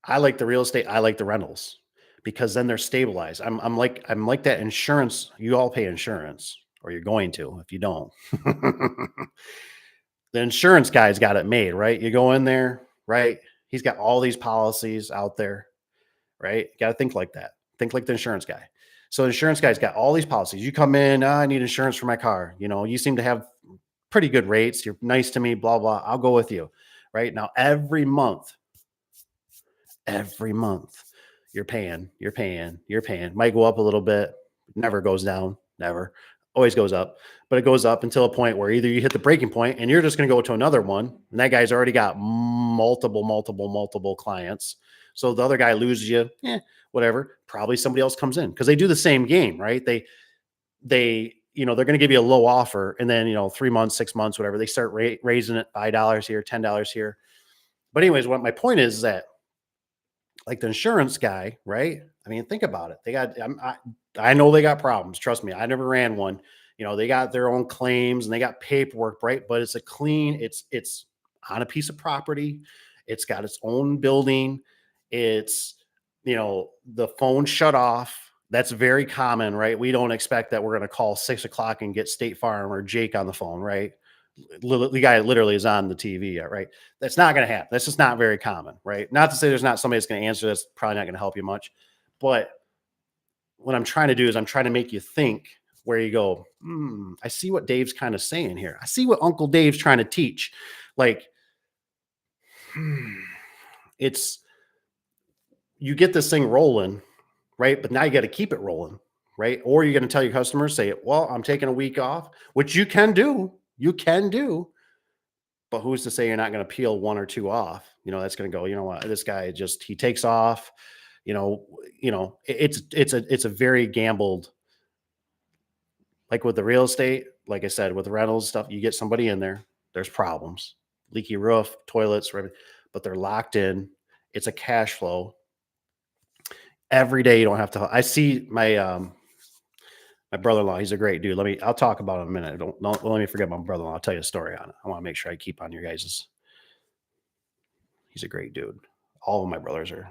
Speaker 1: I like the real estate. I like the rentals because then they're stabilized. I'm like that insurance. You all pay insurance, or you're going to if you don't. The insurance guy's got it made, right? You go in there, right? He's got all these policies out there, right? You got to think like that. Think like the insurance guy. So the insurance guy's got all these policies. You come in, I need insurance for my car. You seem to have pretty good rates. You're nice to me, blah, blah. I'll go with you. Right now, every month, you're paying. Might go up a little bit, never goes down, never. Always goes up, but it goes up until a point where either you hit the breaking point and you're just going to go to another one, and that guy's already got multiple clients. So the other guy loses you, whatever. Probably somebody else comes in because they do the same game, right? They're going to give you a low offer, and then 3 months, 6 months, whatever, they start raising it $5 here, $10 here. But anyways, what my point is that, like the insurance guy, right? I mean, think about it. I know they got problems. Trust me, I never ran one. They got their own claims and they got paperwork, right? But it's it's on a piece of property. It's got its own building. It's, the phone shut off. That's very common, right? We don't expect that we're going to call 6 o'clock and get State Farm or Jake on the phone, right? The guy literally is on the TV, right? That's not going to happen. That's just not very common, right? Not to say there's not somebody that's going to answer. That's probably not going to help you much. But what I'm trying to do is I'm trying to make you think where you go, I see what Dave's kind of saying here. I see what Uncle Dave's trying to teach. Like, it's, you get this thing rolling, right? But now you got to keep it rolling, right? Or you're going to tell your customers, say, well, I'm taking a week off, which you can do. You can do. But who's to say you're not going to peel one or two off? That's going to go, what, this guy he takes off, it's a very gambled, like with the real estate, like I said, with the rentals stuff, you get somebody in there, there's problems, leaky roof, toilets, but they're locked in. It's a cash flow. Every day you don't have to, I see my brother-in-law, he's a great dude. I'll talk about him in a minute. Don't let me forget my brother-in-law. I'll tell you a story on it. I want to make sure I keep on your guys's. He's a great dude. All of my brothers are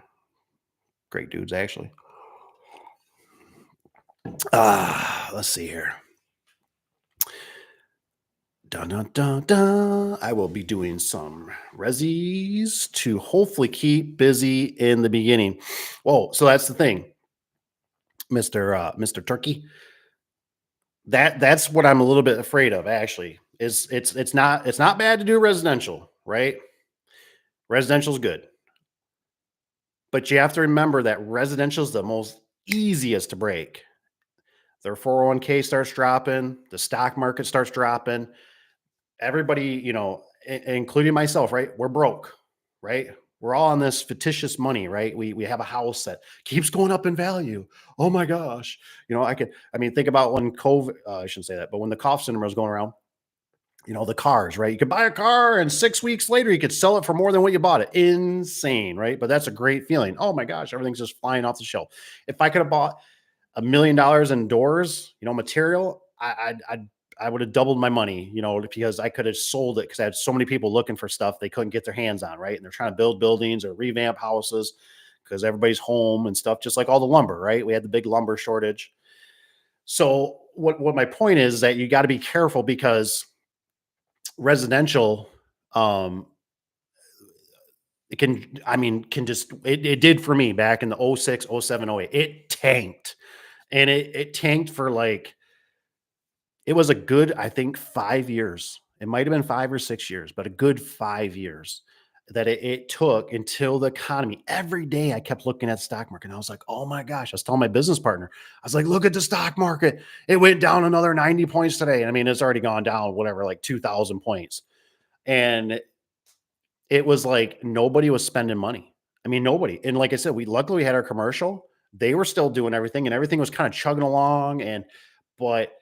Speaker 1: great dudes, actually. Let's see here. Dun, dun, dun, dun. I will be doing some resis to hopefully keep busy in the beginning. Whoa, so that's the thing, Mr. Turkey. That's what I'm a little bit afraid of, actually. It's not bad to do residential, right? Residential is good. But you have to remember that residential is the most easiest to break. Their 401k starts dropping, the stock market starts dropping. Everybody, including myself, right? We're broke, right? We're all on this fictitious money, right? We have a house that keeps going up in value. Oh my gosh. Think about when COVID, I shouldn't say that, but when the cough syndrome was going around, the cars, right? You could buy a car and 6 weeks later you could sell it for more than what you bought it. Insane, right? But that's a great feeling. Oh my gosh, everything's just flying off the shelf. If I could have bought $1 million in doors, material, I would have doubled my money, because I could have sold it because I had so many people looking for stuff they couldn't get their hands on, right? And they're trying to build buildings or revamp houses because everybody's home and stuff, just like all the lumber, right? We had the big lumber shortage. So what my point is that you got to be careful because residential, It can, I mean, can just, it did for me back in the oh 06, oh 07, oh 08. It tanked, and it tanked for like, it was a good, I think, 5 years. It might have been 5 or 6 years, but a good 5 years that it took until the economy. Every day I kept looking at the stock market and I was like, oh my gosh. I was telling my business partner, I was like, look at the stock market. It went down another 90 points today. And I mean, it's already gone down, whatever, like 2,000 points. And it was like nobody was spending money. I mean, nobody. And like I said, we luckily we had our commercial. They were still doing everything and everything was kind of chugging along. But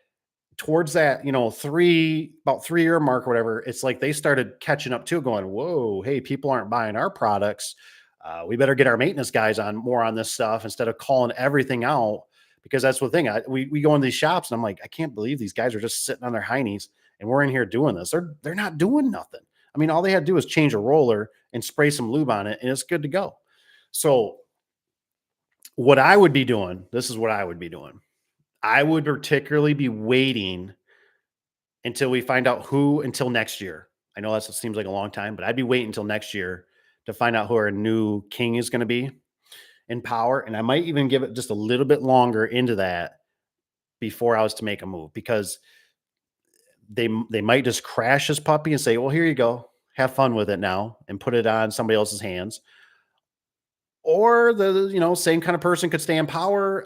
Speaker 1: towards that, about 3-year mark or whatever, it's like they started catching up too, going, whoa, hey, people aren't buying our products. We better get our maintenance guys on more on this stuff instead of calling everything out. Because that's the thing. We go in these shops and I'm like, I can't believe these guys are just sitting on their heinies and we're in here doing this. They're not doing nothing. I mean, all they had to do is change a roller and spray some lube on it and it's good to go. So what I would be doing, this is what I would be doing. I would particularly be waiting until we find out until next year. I know that seems like a long time, but I'd be waiting until next year to find out who our new king is going to be in power. And I might even give it just a little bit longer into that before I was to make a move, because they might just crash this puppy and say, well, here you go. Have fun with it now, and put it on somebody else's hands. Or the same kind of person could stay in power.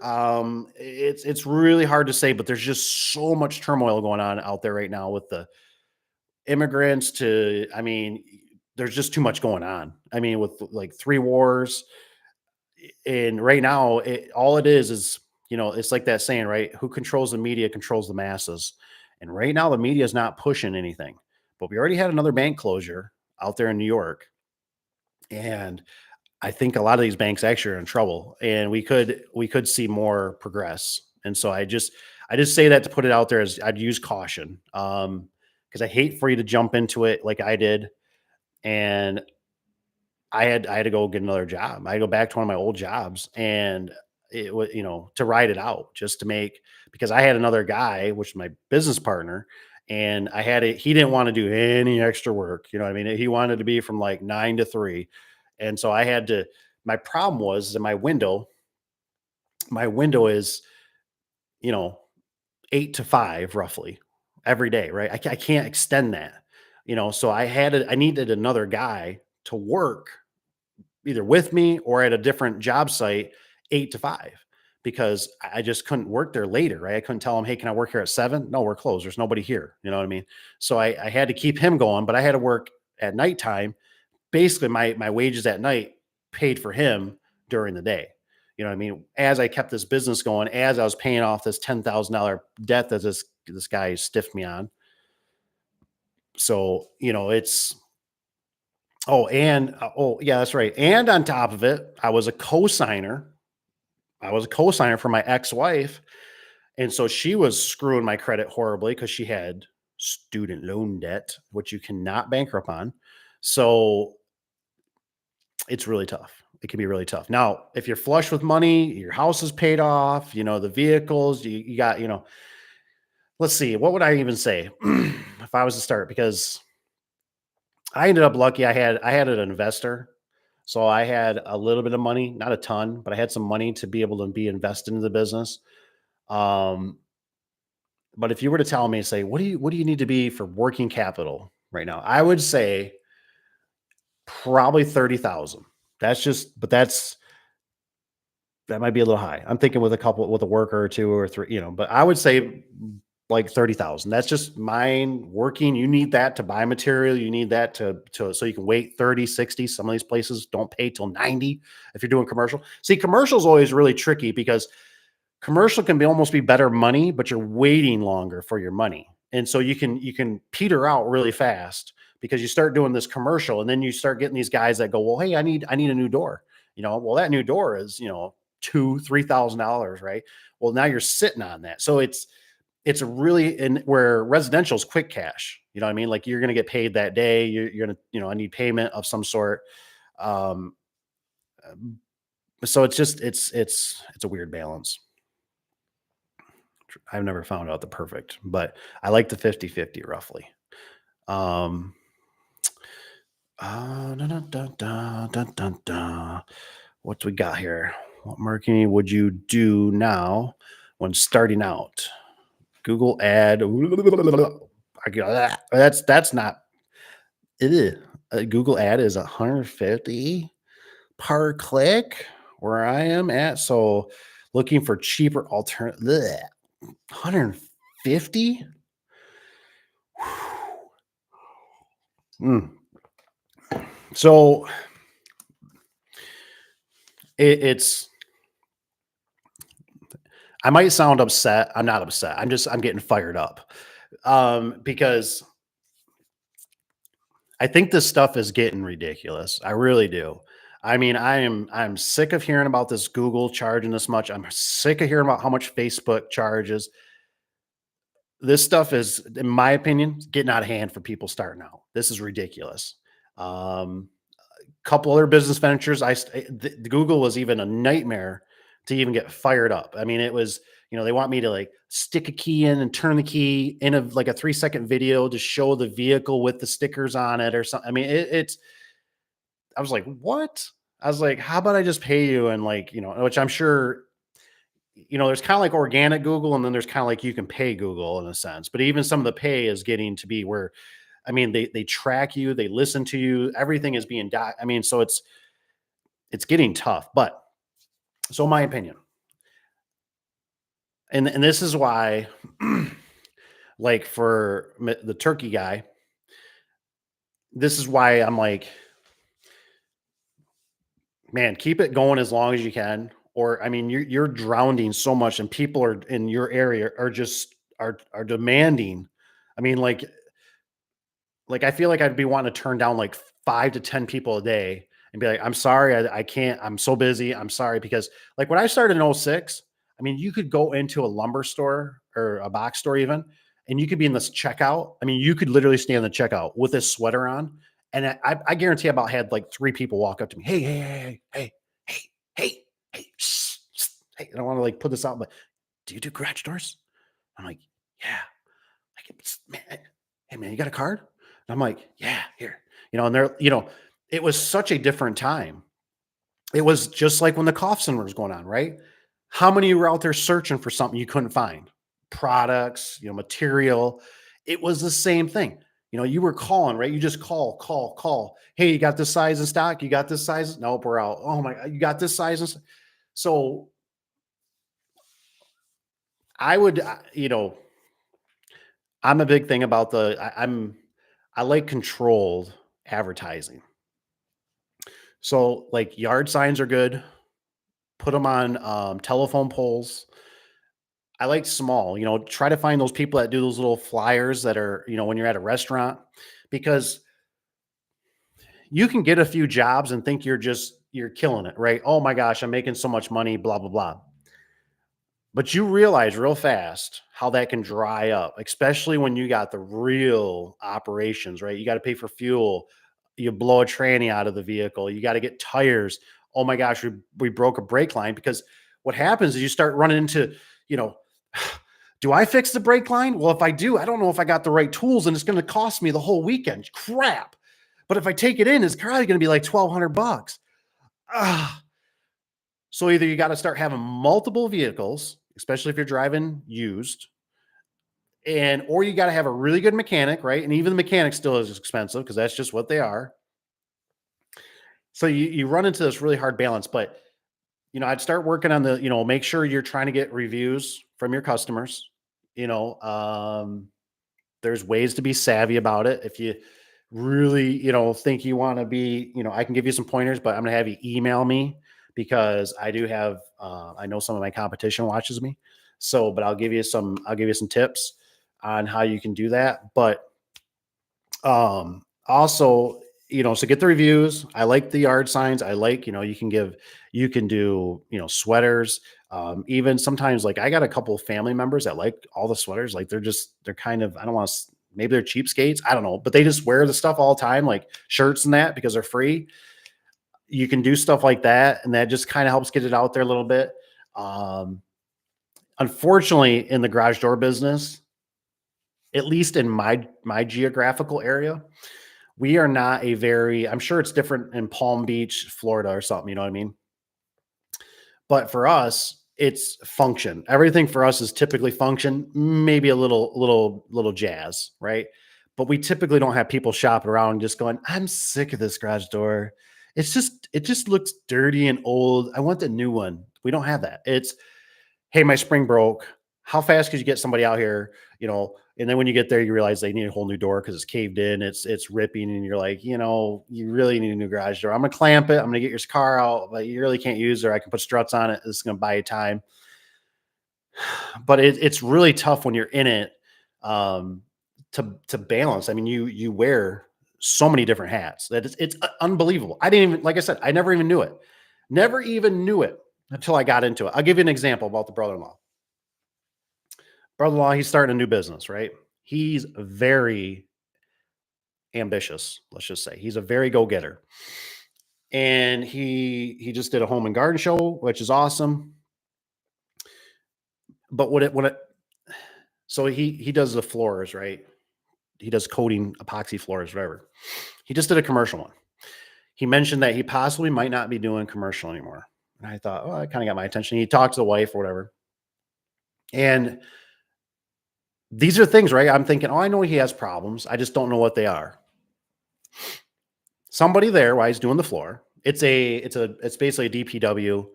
Speaker 1: It's really hard to say, but there's just so much turmoil going on out there right now with the immigrants. I mean, there's just too much going on. I mean, with like 3 wars, and right now, all it is it's like that saying, right? Who controls the media controls the masses. And right now, the media is not pushing anything. But we already had another bank closure out there in New York, and I think a lot of these banks actually are in trouble, and we could see more progress. And so I just say that to put it out there as I'd use caution, because I hate for you to jump into it like I did, and I had to go get another job. I had to go back to one of my old jobs, and it was to ride it out, just to make, because I had another guy, which is my business partner, and he didn't want to do any extra work. You know what I mean? He wanted to be from like 9 to 3, and so I had to. My problem was that my window is you know 8 to 5 roughly every day, right? I can't extend that. So I needed another guy to work either with me or at a different job site 8 to 5, because I just couldn't work there later, right? I couldn't tell him, hey, can I work here at 7? No, we're closed. There's nobody here. You know what I mean? So I had to keep him going, but I had to work at nighttime. Basically, my wages at night paid for him during the day. You know what I mean? As I kept this business going, as I was paying off this $10,000 debt that this guy stiffed me on. So it's oh yeah, that's right. And on top of it, I was a co-signer. I was a co-signer for my ex-wife, and so she was screwing my credit horribly because she had student loan debt, which you cannot bankrupt on. So it's really tough. It can be really tough. Now, if you're flush with money, your house is paid off, the vehicles, you got, let's see, what would I even say if I was to start? Because I ended up lucky. I had an investor. So I had a little bit of money, not a ton, but I had some money to be able to be invested in the business. Um, but if you were to tell me, say, what do you need to be for working capital right now? I would say probably 30,000. That might be a little high. I'm thinking with a worker or two or three, but I would say like 30,000. That's just mine working. You need that to buy material. You need that so you can wait 30, 60. Some of these places don't pay till 90 if you're doing commercial. See, commercial is always really tricky because commercial can almost be better money, but you're waiting longer for your money. And so you can peter out really fast because you start doing this commercial and then you start getting these guys that go, well, hey, I need a new door. Well, that new door is, $2,000-$3,000, right? Well, now you're sitting on that. So it's a really in where residential is quick cash. You know what I mean? Like you're going to get paid that day. You're going to, I need payment of some sort. Um, so it's a weird balance. I've never found out the perfect, but I like the 50-50 roughly. Um, Dun, dun, dun, dun, dun, dun, dun. What do we got here? What marketing would you do now when starting out? Google ad. I got that. That's not. Ugh. A Google ad is 150 per click where I am at. So looking for cheaper alternative. 150. Mm. So it's. I might sound upset. I'm not upset. I'm getting fired up because I think this stuff is getting ridiculous. I really do. I mean, I'm sick of hearing about this Google charging this much. I'm sick of hearing about how much Facebook charges. This stuff is, in my opinion, getting out of hand for people starting out. This is ridiculous. Um, Couple other business ventures. The Google was even a nightmare to even get fired up. I mean, it was, they want me to like stick a key in and turn the key in like a 3-second video to show the vehicle with the stickers on it or something. I mean, it's, I was like, what? I was like, how about I just pay you? And like, which I'm sure, there's kind of like organic Google and then there's kind of like you can pay Google in a sense, but even some of the pay is getting to be where, I mean, they track you, they listen to you, everything is being I mean, so it's getting tough. But so my opinion, and this is why, like for the turkey guy, this is why I'm like, man, keep it going as long as you can. Or I mean, you're drowning so much, and people are in your area are just are demanding. I mean, like I feel like I'd be wanting to turn down like 5 to 10 people a day and be like, I'm sorry, I can't. I'm so busy. I'm sorry because like when I started in '06, I mean, you could go into a lumber store or a box store even, and you could be in this checkout. I mean, you could literally stand in the checkout with this sweater on, and I guarantee I about had like 3 people walk up to me, hey, hey, hey, hey, hey, hey, hey, shh, shh, hey, and I want to like put this out, but do you do garage doors? I'm like, yeah. Man, hey man, you got a card? And I'm like, yeah, here. And they're, it was such a different time. It was just like when the cough center was going on, right? How many were out there searching for something you couldn't find? Products, material. It was the same thing. You were calling, right? You just call, call, call. Hey, you got this size in stock? You got this size? Nope, we're out. Oh my God, you got this size? So I would, I'm a big thing about I like controlled advertising. So like yard signs are good. Put them on telephone poles. I like small, try to find those people that do those little flyers that are, when you're at a restaurant, because you can get a few jobs and think you're killing it, right? Oh my gosh, I'm making so much money, blah, blah, blah. But you realize real fast how that can dry up, especially when you got the real operations, right? You got to pay for fuel. You blow a tranny out of the vehicle. You got to get tires. Oh my gosh, we broke a brake line because what happens is you start running into, you know, do I fix the brake line? Well, if I do, I don't know if I got the right tools and it's going to cost me the whole weekend. Crap. But if I take it in, it's probably going to be like $1,200. Ah, so either you got to start having multiple vehicles, especially if you're driving used, and or you got to have a really good mechanic, right? And even the mechanic still is expensive because that's just what they are. So you run into this really hard balance. But I'd start working on make sure you're trying to get reviews from your customers. You know, there's ways to be savvy about it. If you really, think you want to be, I can give you some pointers, but I'm going to have you email me because I do have, I know some of my competition watches me. So, but I'll give you some tips on how you can do that. But, also, so get the reviews. I like the yard signs. I like, you can do, sweaters. Even sometimes like I got a couple of family members that like all the sweaters. Like they're kind of, I don't want to, maybe they're cheapskates. I don't know, but they just wear the stuff all the time, like shirts and that because they're free. You can do stuff like that. And that just kind of helps get it out there a little bit. Um, Unfortunately in the garage door business, at least in my geographical area, we are not a very, I'm sure it's different in Palm Beach, Florida or something, you know what I mean? But for us, it's function. Everything for us is typically function, maybe a little jazz, right? But we typically don't have people shopping around just going, "I'm sick of this garage door. It just looks dirty and old. I want a new one." We don't have that. It's, "Hey, my spring broke. How fast could you get somebody out here?" You know, and then when you get there, you realize they need a whole new door because it's caved in, it's ripping, and you're like, you really need a new garage door. I'm gonna clamp it. I'm gonna get your car out, but you really can't use it. I can put struts on it. This is gonna buy you time. But it's really tough when you're in it, um, to balance. I mean, you wear so many different hats that it's unbelievable. I didn't even, like I said, I never even knew it. Never even knew it until I got into it. I'll give you an example about the brother-in-law. Brother-in-law, he's starting a new business, right? He's very ambitious, let's just say. He's a very go-getter. And he just did a home and garden show, which is awesome. But what it so he does the floors, right? He does coating epoxy floors, whatever. He just did a commercial one. He mentioned that he possibly might not be doing commercial anymore. And I thought, oh, that kind of got my attention. He talked to the wife or whatever. And these are things, right? I'm thinking, oh, I know he has problems. I just don't know what they are. Somebody there while he's doing the floor. It's basically a DPW,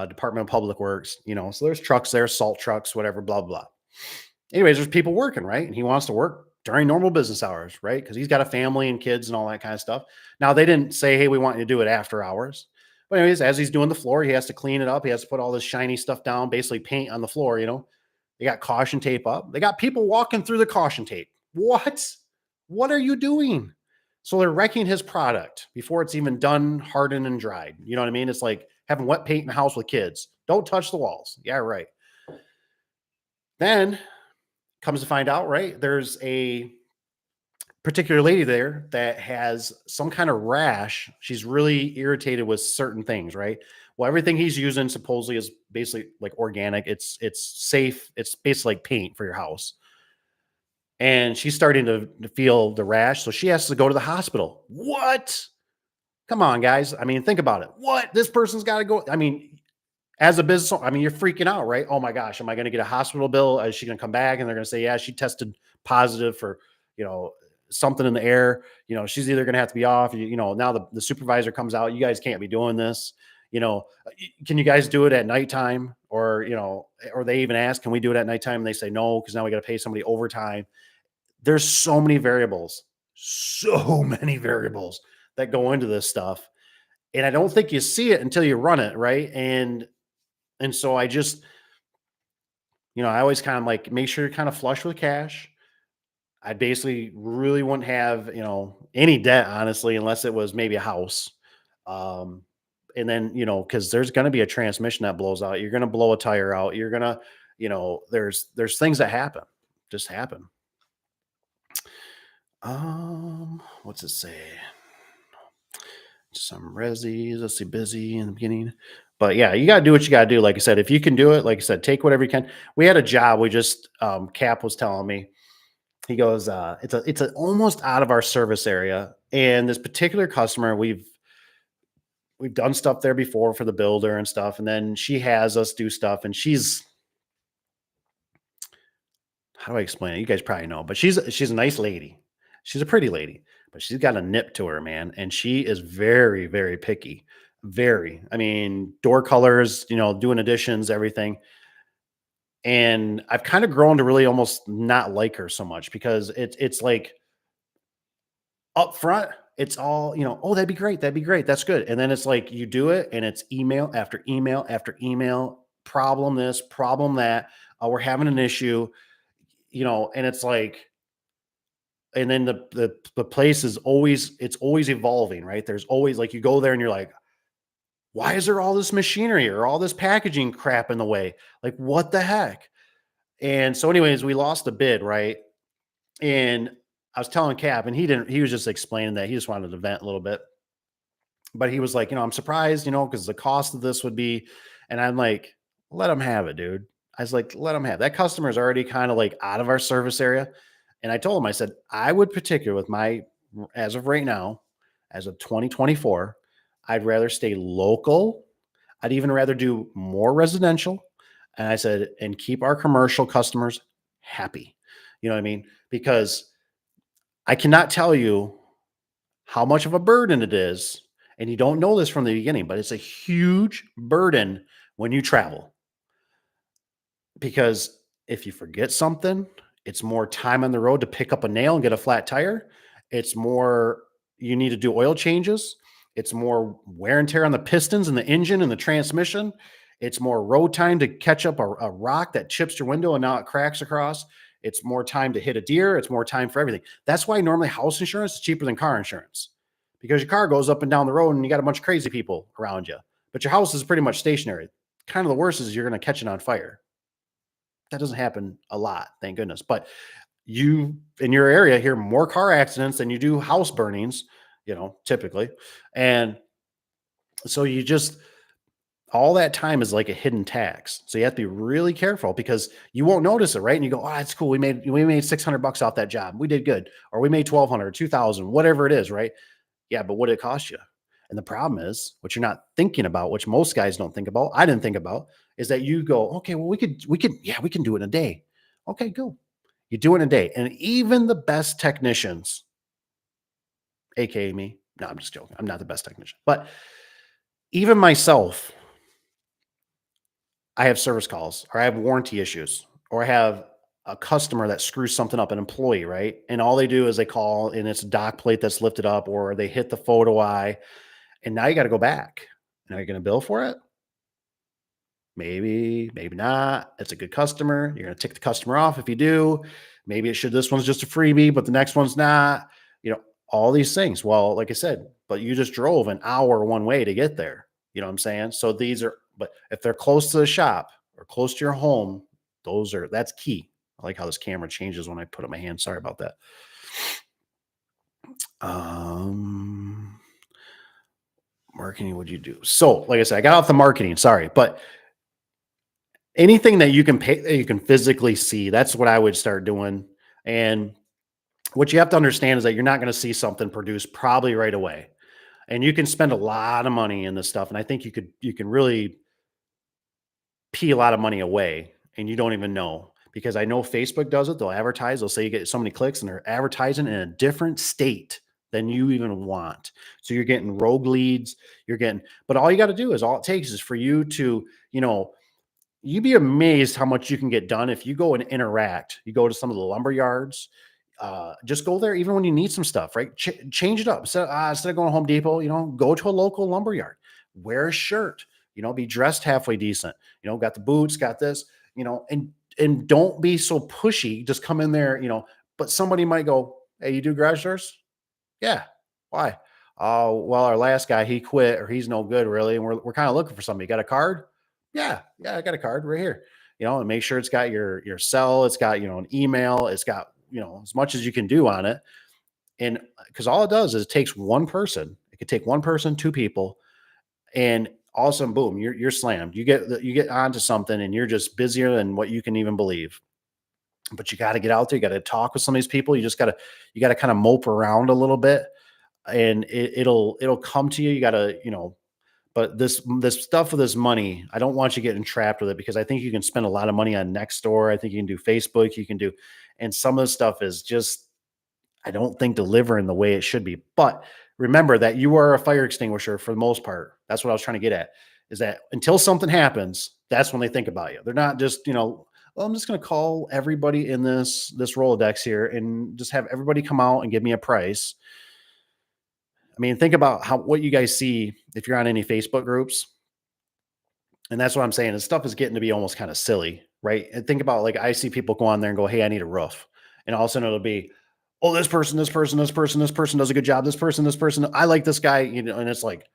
Speaker 1: Department of Public Works, so there's trucks there, salt trucks, whatever, blah, blah. Anyways, there's people working, right? And he wants to work during normal business hours, right? Because he's got a family and kids and all that kind of stuff. Now, they didn't say, hey, we want you to do it after hours. But anyways, as he's doing the floor, he has to clean it up. He has to put all this shiny stuff down, basically paint on the floor. They got caution tape up. They got people walking through the caution tape. What? What are you doing? So they're wrecking his product before it's even done, hardened, and dried. You know what I mean? It's like having wet paint in the house with kids. Don't touch the walls. Yeah, right. Then comes to find out, right? There's a particular lady there that has some kind of rash. She's really irritated with certain things, right? Well, everything he's using supposedly is basically like organic. It's safe. It's basically like paint for your house. And she's starting to feel the rash, so she has to go to the hospital. What? Come on, guys. I mean, think about it. What? This person's got to go. I mean, as a business, I mean, you're freaking out, right? Oh my gosh, am I going to get a hospital bill? Is she going to come back and they're going to say, yeah, she tested positive for, you know, something in the air. She's either going to have to be off. Now the supervisor comes out. You guys can't be doing this. Can you guys do it at nighttime? Or they even ask, can we do it at nighttime? And they say no, because now we got to pay somebody overtime. There's so many variables that go into this stuff. And I don't think you see it until you run it, right? And so I just, I always kind of like make sure you're kind of flush with cash. I basically really wouldn't have, any debt, honestly, unless it was maybe a house. Um, and then, because there's going to be a transmission that blows out. You're going to blow a tire out. You're going to, there's things that happen, just happen. What's it say? Some resis. Let's see, busy in the beginning. But yeah, you got to do what you got to do. Like I said, if you can do it, like I said, take whatever you can. We had a job. We just, Cap was telling me, he goes, it's almost out of our service area. And this particular customer, we've done stuff there before for the builder and stuff. And then she has us do stuff, and she's, how do I explain it? You guys probably know, but she's a nice lady. She's a pretty lady, but she's got a nip to her, man. And she is very, very picky. Very. I mean, door colors, doing additions, everything. And I've kind of grown to really almost not like her so much, because it's like up front, it's all, oh, that'd be great. That'd be great. That's good. And then it's like you do it and it's email after email after email, problem this, problem that. We're having an issue, and it's like, and then the place is always, it's always evolving, right? There's always, like, you go there and you're like, why is there all this machinery or all this packaging crap in the way? Like, what the heck? And so anyways, we lost the bid, right? And I was telling Cap, and he was just explaining that he just wanted to vent a little bit. But he was like, I'm surprised, because the cost of this would be, and I'm like, let him have it, dude. I was like, let him have that. Customer is already kind of like out of our service area. And I told him, I said, I would particular with my as of right now, as of 2024, I'd rather stay local. I'd even rather do more residential. And I said, and keep our commercial customers happy. You know what I mean? Because I cannot tell you how much of a burden it is. And you don't know this from the beginning, but it's a huge burden when you travel. Because if you forget something, it's more time on the road to pick up a nail and get a flat tire. It's more, you need to do oil changes. It's more wear and tear on the pistons and the engine and the transmission. It's more road time to catch up a rock that chips your window and now it cracks across. It's more time to hit a deer. It's more time for everything. That's why normally house insurance is cheaper than car insurance, because your car goes up and down the road and you got a bunch of crazy people around you. But your house is pretty much stationary. Kind of the worst is you're going to catch it on fire. That doesn't happen a lot, thank goodness. But you in your area hear more car accidents than you do house burnings, typically. And so you just, all that time is like a hidden tax. So you have to be really careful because you won't notice it, right? And you go, "Oh, it's cool. We made 600 bucks off that job. We did good." Or we made 1,200, 2,000, whatever it is, right? Yeah, but what did it cost you? And the problem is, what you're not thinking about, which most guys don't think about, I didn't think about, is that you go, "Okay, well, yeah, we can do it in a day." Okay, go. You do it in a day. And even the best technicians, aka me, no, I'm just joking. I'm not the best technician. But even myself, I have service calls or I have warranty issues or I have a customer that screws something up, an employee, right? And all they do is they call and it's a dock plate that's lifted up or they hit the photo eye. And now you got to go back. And are you going to bill for it? Maybe, maybe not. It's a good customer. You're going to tick the customer off if you do. Maybe this one's just a freebie, but the next one's not. You know, all these things. Well, like I said, but you just drove an hour one way to get there. You know what I'm saying? So but if they're close to the shop or close to your home, that's key. I like how this camera changes when I put up my hand. Sorry about that. Marketing, what'd you do? So, like I said, I got off the marketing. Sorry, but anything that you can pay, that you can physically see, that's what I would start doing. And what you have to understand is that you're not going to see something produced probably right away. And you can spend a lot of money in this stuff. And I think you can really pee a lot of money away and you don't even know, because I know Facebook does it. They'll advertise, they'll say you get so many clicks and they're advertising in a different state than you even want. So you're getting rogue leads, but all you got to do is all it takes is for you to, you'd be amazed how much you can get done if you go and interact. You go to some of the lumber yards, just go there even when you need some stuff, right? Change it up. So instead of going to Home Depot, go to a local lumber yard, wear a shirt, be dressed halfway decent, got the boots, got this, and don't be so pushy. Just come in there, but somebody might go, "Hey, you do garage doors?" "Yeah." "Why?" "Oh, well, our last guy, he quit or he's no good really. And we're kind of looking for somebody. Got a card?" "Yeah, I got a card right here." And make sure it's got your cell, it's got, an email, it's got, as much as you can do on it. And because all it does is it takes one person. It could take one person, two people, and all of a sudden, boom, you're slammed. You get onto something and you're just busier than what you can even believe. But you got to get out there, you got to talk with some of these people. You got to kind of mope around a little bit and it'll come to you. You got to, but this stuff with this money, I don't want you getting trapped with it, because I think you can spend a lot of money on Nextdoor. I think you can do Facebook, and some of the stuff is just, I don't think, delivering the way it should be. But remember that you are a fire extinguisher for the most part. That's what I was trying to get at, is that until something happens, that's when they think about you. They're not just, "Well, I'm just going to call everybody in this Rolodex here and just have everybody come out and give me a price." I mean, think about what you guys see if you're on any Facebook groups. And that's what I'm saying. This stuff is getting to be almost kind of silly, right? And think about, like, I see people go on there and go, "Hey, I need a roof." And all of a sudden it'll be, "Oh, this person, this person, this person, this person does a good job. This person, I like this guy," and it's like,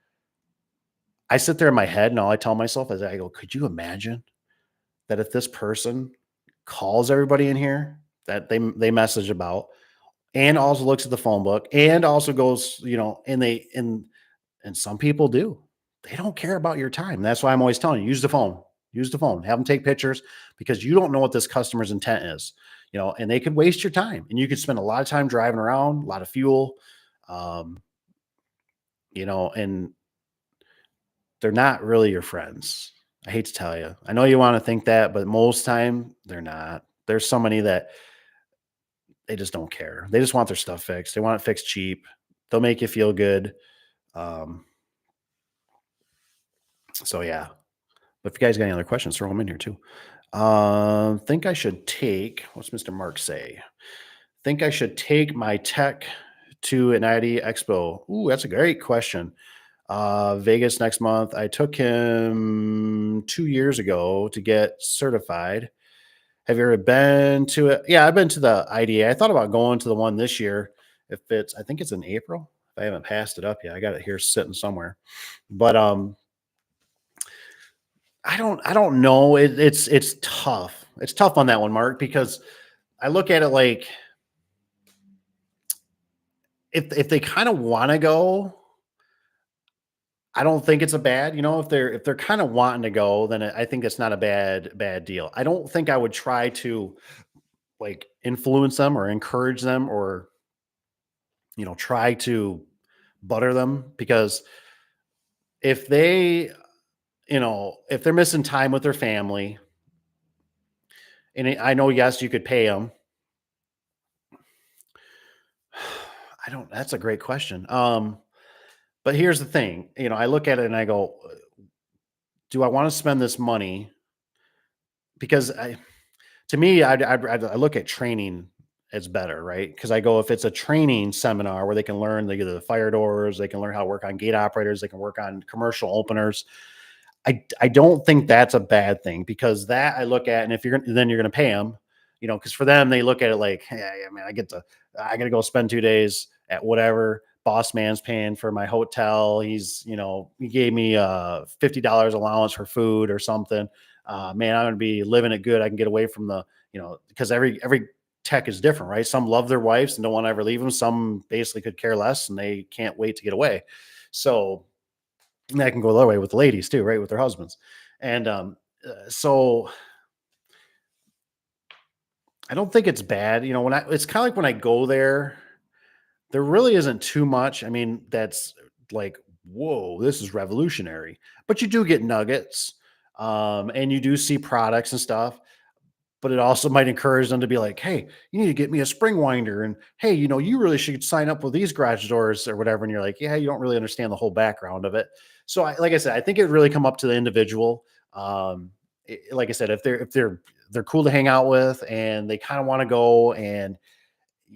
Speaker 1: I sit there in my head and all I tell myself is, I go, "Could you imagine that if this person calls everybody in here that they message about, and also looks at the phone book and also goes, and some people do. They don't care about your time. That's why I'm always telling you, use the phone. Use the phone. Have them take pictures, because you don't know what this customer's intent is, and they could waste your time, and you could spend a lot of time driving around, a lot of fuel. Um, and they're not really your friends. I hate to tell you. I know you want to think that, but most time they're not. There's so many that they just don't care. They just want their stuff fixed. They want it fixed cheap. They'll make you feel good. Um, so yeah. But if you guys got any other questions, throw them in here too. Think I should take, what's Mr. Mark say? Think I should take my tech to an ID Expo? Ooh, that's a great question. Vegas next month. I took him 2 years ago to get certified. Have you ever been to it? Yeah, I've been to the IDA. I thought about going to the one this year. If it's, I think it's in April. I haven't passed it up yet. I got it here sitting somewhere. But I don't know. It's tough. It's tough on that one, Mark, because I look at it like if they kind of want to go, I don't think it's a bad, if they're kind of wanting to go, then I think it's not a bad deal. I don't think I would try to like influence them or encourage them or try to butter them because if they, if they're missing time with their family, and I know yes, you could pay them. I don't. That's a great question. But here's the thing, I look at it and I go, do I want to spend this money? Because to me, I look at training as better, right? Because I go, if it's a training seminar where they can learn, they get the fire doors, they can learn how to work on gate operators, they can work on commercial openers. I don't think that's a bad thing because that I look at, and if then you're gonna pay them, because for them they look at it like, hey, I mean, I gotta go spend 2 days at whatever. Boss man's paying for my hotel. He gave me $50 allowance for food or something. Man, I'm gonna be living it good. I can get away from because every tech is different, right? Some love their wives and don't want to ever leave them. Some basically could care less and they can't wait to get away. So and that can go the other way with the ladies too, right? With their husbands. And so I don't think it's bad. It's kind of like when I go there really isn't too much. I mean, that's like, whoa, this is revolutionary. But you do get nuggets, and you do see products and stuff. But it also might encourage them to be like, hey, you need to get me a spring winder. And hey, you really should sign up with these garage doors or whatever. And you're like, yeah, you don't really understand the whole background of it. So like I said, I think it really come up to the individual. Like I said, if they're cool to hang out with and they kind of want to go, and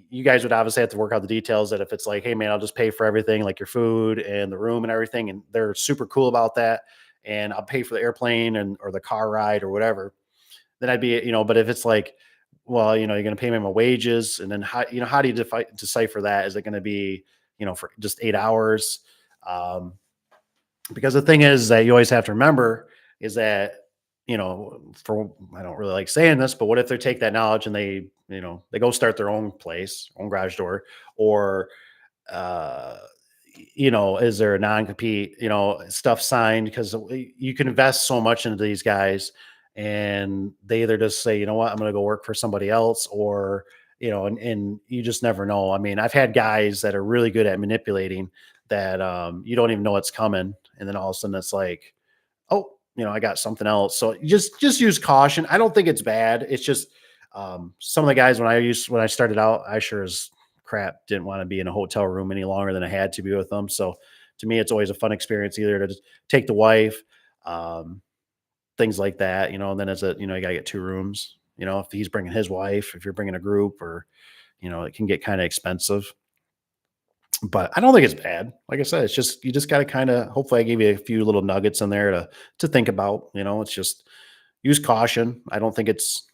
Speaker 1: you guys would obviously have to work out the details that if it's like, hey man, I'll just pay for everything, like your food and the room and everything. And they're super cool about that. And I'll pay for the airplane or the car ride or whatever, then I'd be, but if it's like, well, you're going to pay me my wages, and then how do you decipher that? Is it going to be, for just 8 hours? Because the thing is that you always have to remember is that, for, I don't really like saying this, but what if they take that knowledge and they go start their own place, own garage door, or, uh, is there a non-compete, stuff signed? Because you can invest so much into these guys and they either just say, you know what, I'm going to go work for somebody else, or, and you just never know. I mean, I've had guys that are really good at manipulating that, you don't even know it's coming. And then all of a sudden it's like, oh, I got something else. So you just use caution. I don't think it's bad. It's just, some of the guys when I started out, I sure as crap didn't want to be in a hotel room any longer than I had to be with them. So to me, it's always a fun experience either to just take the wife, um, things like that, and then you gotta get 2 rooms, if he's bringing his wife, if you're bringing a group, or, it can get kind of expensive, but I don't think it's bad. Like I said, it's just, you just got to kind of, hopefully I gave you a few little nuggets in there to think about, it's just use caution. I don't think it's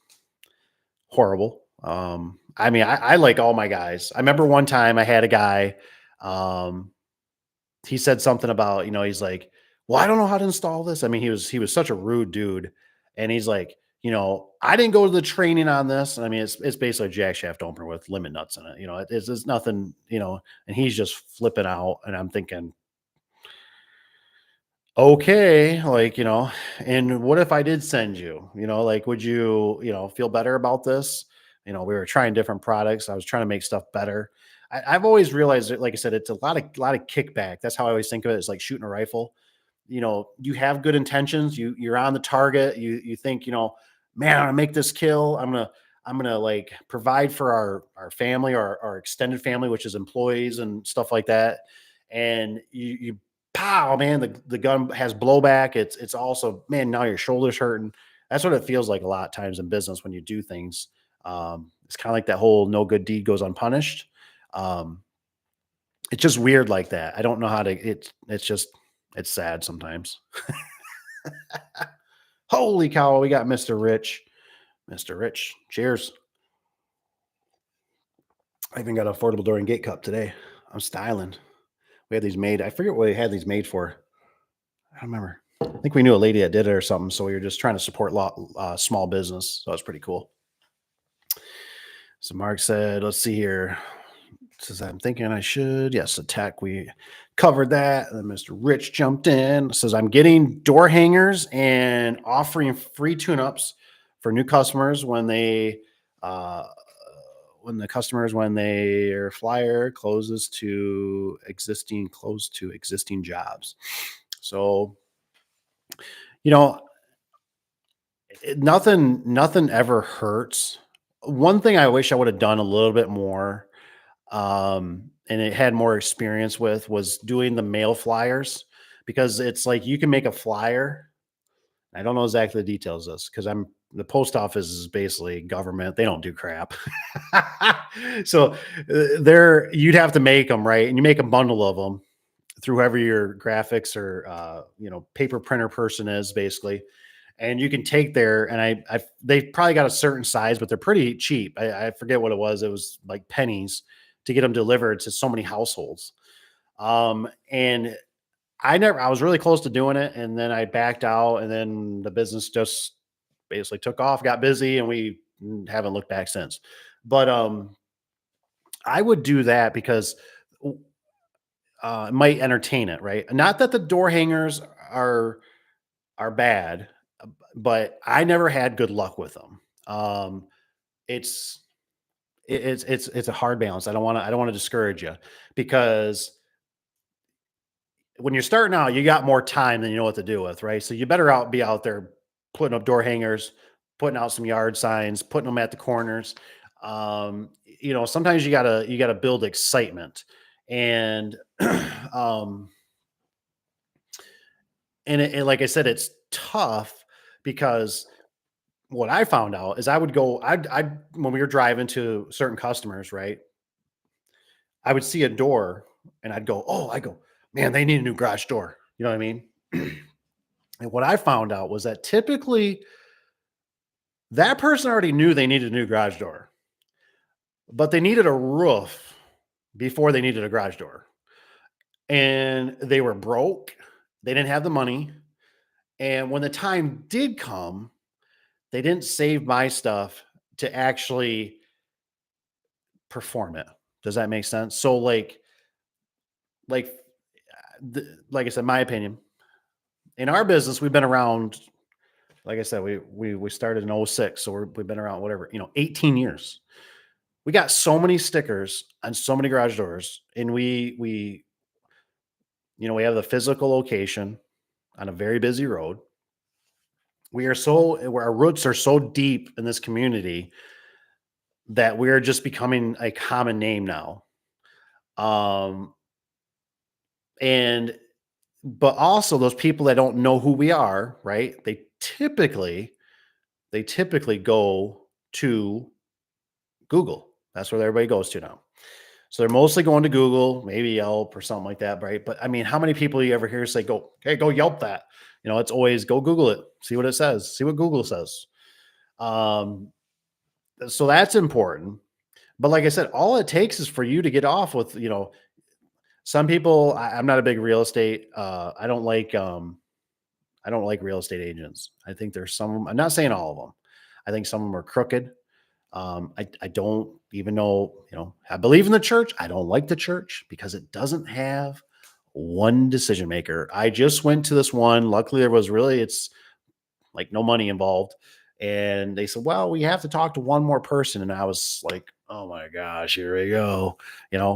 Speaker 1: horrible. I mean, I like all my guys. I remember one time I had a guy, um, he said something about, he's like, well, I don't know how to install this. I mean, he was such a rude dude. And he's like, I didn't go to the training on this. And I mean, it's basically a jack shaft opener with limit nuts in it. It's nothing, and he's just flipping out. And I'm thinking, okay, like, and what if I did send you, like, would you, feel better about this? We were trying different products. I was trying to make stuff better. I've always realized that, like I said, it's a lot of kickback. That's how I always think of it. It's like shooting a rifle. You have good intentions. You're on the target. You think, man, I'm gonna make this kill. I'm gonna like provide for our family, our extended family, which is employees and stuff like that. And you pow, man, the gun has blowback. It's also, man, now your shoulder's hurting. That's what it feels like a lot of times in business when you do things. It's kind of like that whole no good deed goes unpunished. Um, it's just weird like that. I don't know how to. It's sad sometimes. Holy cow, we got Mr. Rich. Mr. Rich, cheers. I even got an affordable door and gate cup today. I'm styling. We had these made. I forget what we had these made for. I don't remember. I think we knew a lady that did it or something. So we were just trying to support small business. So it's pretty cool. So Mark said, let's see here. Says, I'm thinking I should. Yes, attack. We covered that. And then Mr. Rich jumped in. Says, I'm getting door hangers and offering free tune-ups for new customers when uh, when their flyer close to existing jobs. So, you know, nothing ever hurts. One thing I wish I would have done a little bit more, and it had more experience with, was doing the mail flyers, because it's like you can make a flyer. I don't know exactly the details of this because the post office is basically government. They don't do crap. So you'd have to make them, right, and you make a bundle of them through whoever your graphics or paper printer person is, basically. And you can take there, and they probably got a certain size, but they're pretty cheap. I forget what it was. It was like pennies to get them delivered to so many households. And I was really close to doing it, and then I backed out, and then the business just basically took off, got busy, and we haven't looked back since. But I would do that because it might entertain it, right? Not that the door hangers are bad, but I never had good luck with them. It's it's a hard balance. I don't want to discourage you, because when you're starting out, you got more time than you know what to do with, right? So you better be out there putting up door hangers, putting out some yard signs, putting them at the corners. Sometimes you gotta build excitement, and um, and like I said, it's tough because what I found out is I would go, I when we were driving to certain customers, right? I would see a door and I go, man, they need a new garage door. You know what I mean? And what I found out was that typically that person already knew they needed a new garage door, but they needed a roof before they needed a garage door. And they were broke. They didn't have the money. And when the time did come, they didn't save my stuff to actually perform it. Does that make sense? So like like I said, my opinion, in our business, we've been around, like I said, we started in '06, so we've been around, whatever, 18 years. We got so many stickers on so many garage doors, and we have the physical location on a very busy road. Where our roots are so deep in this community that we're just becoming a common name now. Um, and but also those people that don't know who we are, right? They typically go to Google. That's where everybody goes to now. So they're mostly going to Google, maybe Yelp or something like that, right? But I mean, how many people you ever hear say, "Go, hey, go Yelp that"? It's always go Google it, see what it says, see what Google says. Um, so that's important. But like I said, all it takes is for you to get off with, some people. I'm not a big real estate. I don't like real estate agents. I think there's some. I'm not saying all of them. I think some of them are crooked. I don't even know. I believe in the church. I don't like the church because it doesn't have one decision maker. I just went to this one. Luckily, it's like no money involved. And they said, well, we have to talk to one more person. And I was like, Oh my gosh, here we go.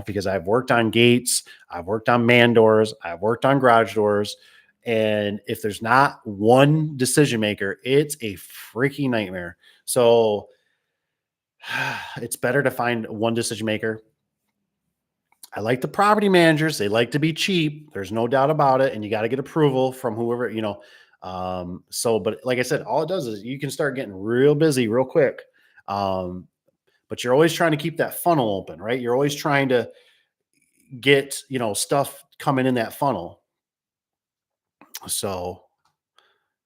Speaker 1: Because I've worked on gates, I've worked on man doors, I've worked on garage doors. And if there's not one decision maker, it's a freaking nightmare. So it's better to find one decision maker. I like the property managers. They like to be cheap. There's no doubt about it. And you got to get approval from whoever. But like I said, all it does is you can start getting real busy real quick. Um, but you're always trying to keep that funnel open, right? You're always trying to get, stuff coming in that funnel. So,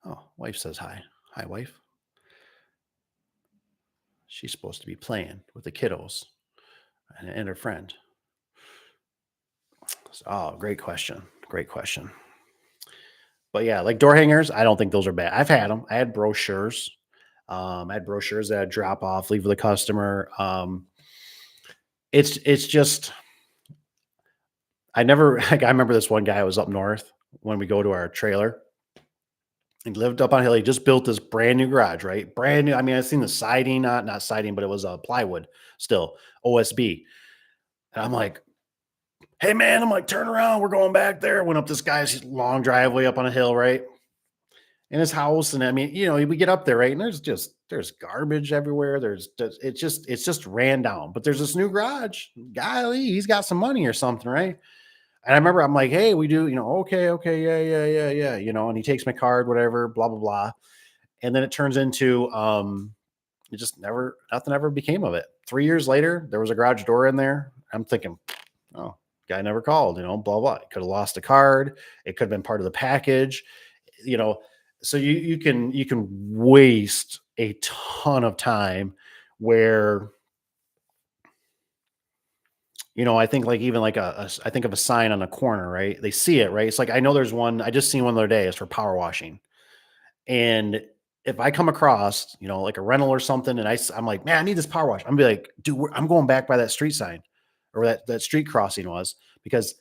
Speaker 1: oh, wife says hi. Hi, wife. She's supposed to be playing with the kiddos and her friend. So, oh, great question. Great question. But yeah, like door hangers, I don't think those are bad. I've had them. I had brochures. I had brochures that I'd drop off, leave with the customer. It's just I never like I remember this one guy was up north when we go to our trailer. He lived up on a hill. He just built this brand new garage, right? Brand new. I mean, I've seen the siding, not siding, but it was plywood still, OSB. And I'm like, hey man, I'm like, turn around. We're going back there. Went up this guy's long driveway up on a hill, right? In his house. And I mean, we get up there, right? And there's garbage everywhere. It's just ran down. But there's this new garage. Golly, he's got some money or something, right? And I remember I'm like, hey, we do, okay, yeah, and he takes my card, whatever, blah, blah, blah. And then it turns into it just never nothing ever became of it. 3 years later, there was a garage door in there. I'm thinking, oh, guy never called, blah, blah. Could have lost a card. It could have been part of the package, you know. So you can waste a ton of time where I think like even like I think of a sign on a corner, right? They see it, right? It's like I know there's one. I just seen one the other day. It's for power washing, and if I come across, like a rental or something, and I'm like, man, I need this power wash. I'm be like, dude, I'm going back by that street sign, or that street crossing was, because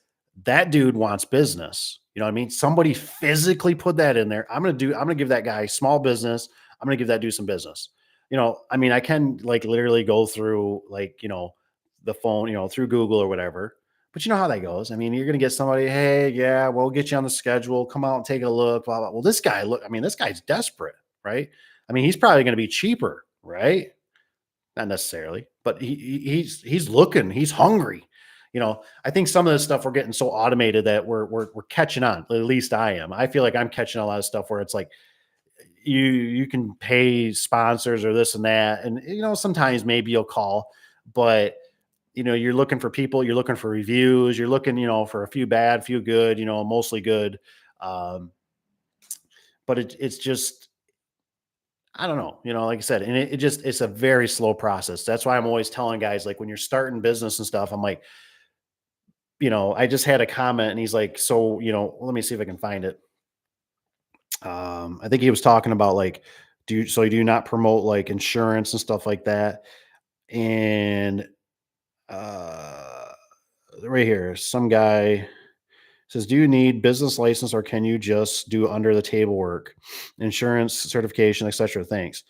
Speaker 1: that dude wants business. You know what I mean? Somebody physically put that in there. I'm gonna give that guy small business. I'm gonna give that dude some business. I mean, I can like literally go through like, the phone, through Google or whatever. But you know how that goes. I mean, you're gonna get somebody, hey, yeah, we'll get you on the schedule. Come out and take a look. Blah blah. Well, I mean, this guy's desperate, right? I mean, he's probably gonna be cheaper, right? Not necessarily, but he's looking, he's hungry. I think some of this stuff we're getting so automated that we're catching on. At least I am. I feel like I'm catching a lot of stuff where it's like you can pay sponsors or this and that, and sometimes maybe you'll call, but you're looking for people, you're looking for reviews, you're looking, for a few bad, few good, mostly good. Um, but it's just, I don't know, like I said, and it's a very slow process. That's why I'm always telling guys, like when you're starting business and stuff, I'm like, I just had a comment and he's like, so, let me see if I can find it. I think he was talking about like, so you do not promote like insurance and stuff like that. And, uh, right here, some guy says, "Do you need business license or can you just do under the table work, insurance certification, etc.? Thanks."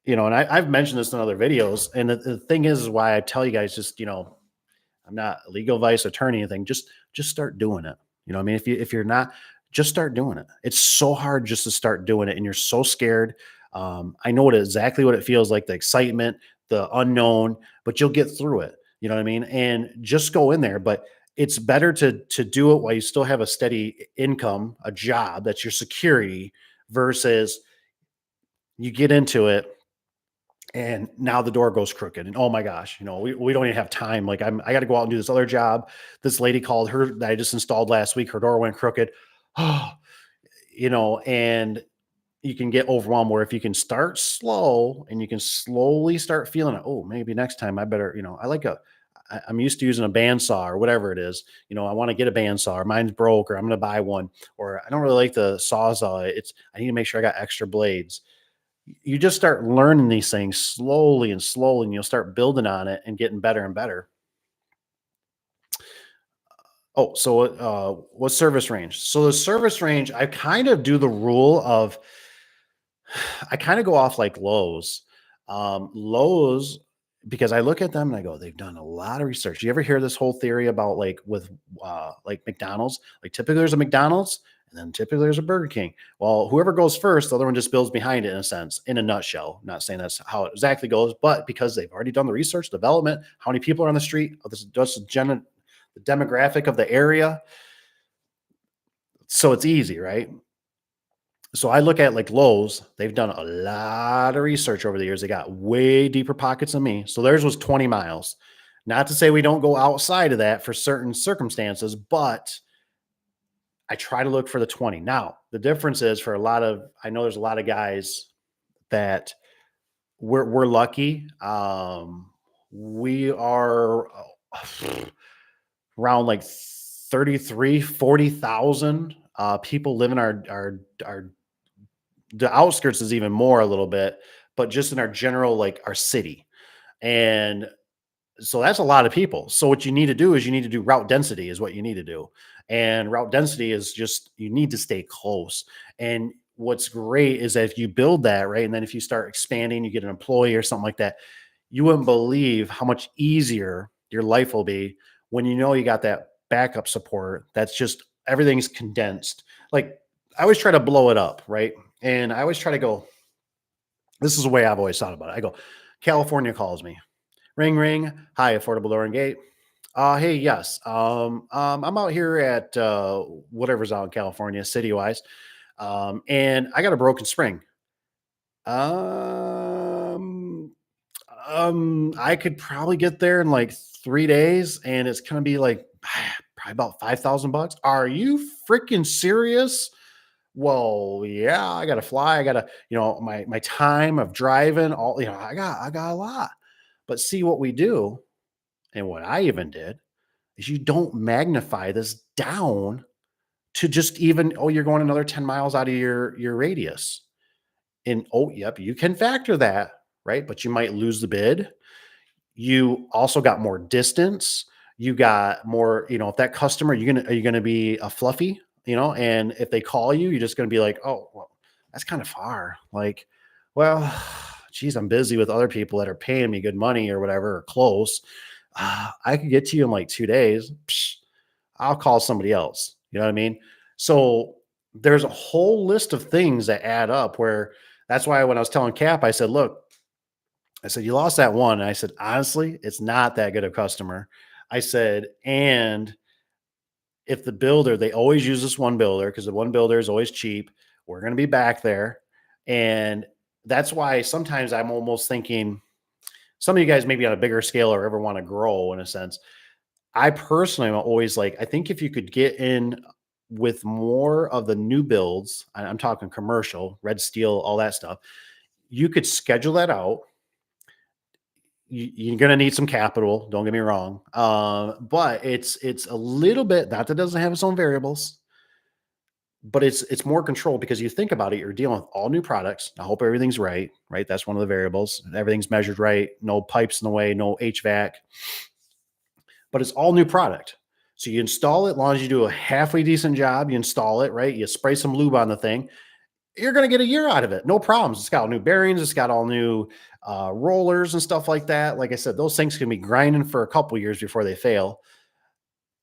Speaker 1: And I've mentioned this in other videos. And the thing is why I tell you guys, just I'm not a legal advice attorney or anything. Just start doing it. I mean, if you're not, just start doing it. It's so hard just to start doing it, and you're so scared. I know exactly what it feels like, the excitement, the unknown, but you'll get through it. You know what I mean? And just go in there. But it's better to do it while you still have a steady income, a job that's your security, versus you get into it and now the door goes crooked and oh my gosh, we don't even have time. Like I got to go out and do this other job. This lady called, her that I just installed last week, her door went crooked. Oh, and you can get overwhelmed, where if you can start slow and you can slowly start feeling it, oh, maybe next time I better, I'm used to using a bandsaw or whatever it is. I want to get a bandsaw, or mine's broke, or I'm going to buy one, or I don't really like the sawzall. I need to make sure I got extra blades. You just start learning these things slowly and slowly, and you'll start building on it and getting better and better. Oh, so what service range? So the service range, I kind of do the rule of, I kind of go off like Lowe's. Lowe's, because I look at them and I go, they've done a lot of research. You ever hear this whole theory about like with like McDonald's? Like typically there's a McDonald's and then typically there's a Burger King. Well, whoever goes first, the other one just builds behind it in a sense, in a nutshell. Not saying that's how it exactly goes, but because they've already done the research, development, how many people are on the street, this is just the demographic of the area. So it's easy, right? So I look at like Lowe's, they've done a lot of research over the years. They got way deeper pockets than me. So theirs was 20 miles. Not to say we don't go outside of that for certain circumstances, but I try to look for the 20. Now, the difference is for a lot of, I know there's a lot of guys that we're lucky. We are around like 33, 40,000 people live in our the outskirts is even more a little bit, but just in our general, like our city. And so that's a lot of people. So what you need to do is you need to do route density is what you need to do. And route density is just, you need to stay close. And what's great is that if you build that, right, and then if you start expanding, you get an employee or something like that, you wouldn't believe how much easier your life will be when you know you got that backup support. That's just everything's condensed. Like I always try to blow it up, right? And I always try to go, this is the way I've always thought about it. I go, California calls me. Ring, ring. Hi, Affordable Door and Gate. Hey, yes. I'm out here at whatever's out in California, city wise, and I got a broken spring. Um, I could probably get there in like 3 days, and it's gonna be like probably about $5,000. Are you freaking serious? Well, yeah, I gotta fly. I gotta, my time of driving, all I got a lot. But see what we do, and what I even did is you don't magnify this down to just even, oh, you're going another 10 miles out of your radius. And oh, yep, you can factor that, right? But you might lose the bid. You also got more distance. You got more, if that customer, are you gonna be a fluffy, and if they call you, you're just gonna be like, oh, well, that's kind of far. Like, well, geez, I'm busy with other people that are paying me good money or whatever, or close. I could get to you in like 2 days. Psh, I'll call somebody else. You know what I mean? So there's a whole list of things that add up where that's why when I was telling Cap, I said, look, I said, you lost that one. And I said, honestly, it's not that good a customer. I said, and if the builder, they always use this one builder because the one builder is always cheap. We're going to be back there. And that's why sometimes I'm almost thinking some of you guys maybe on a bigger scale or ever want to grow in a sense. I personally am always like, I think if you could get in with more of the new builds, I'm talking commercial, red steel, all that stuff, you could schedule that out. You're going to need some capital. Don't get me wrong, but it's a little bit not that doesn't have its own variables, but it's more control because you think about it. You're dealing with all new products. I hope everything's right. Right, that's one of the variables. Everything's measured right. No pipes in the way. No HVAC. But it's all new product. So you install it, as long as you do a halfway decent job, you install it, right? You spray some lube on the thing, you're going to get a year out of it. No problems. It's got all new bearings. It's got all new rollers and stuff like that. Like I said, those things can be grinding for a couple years before they fail.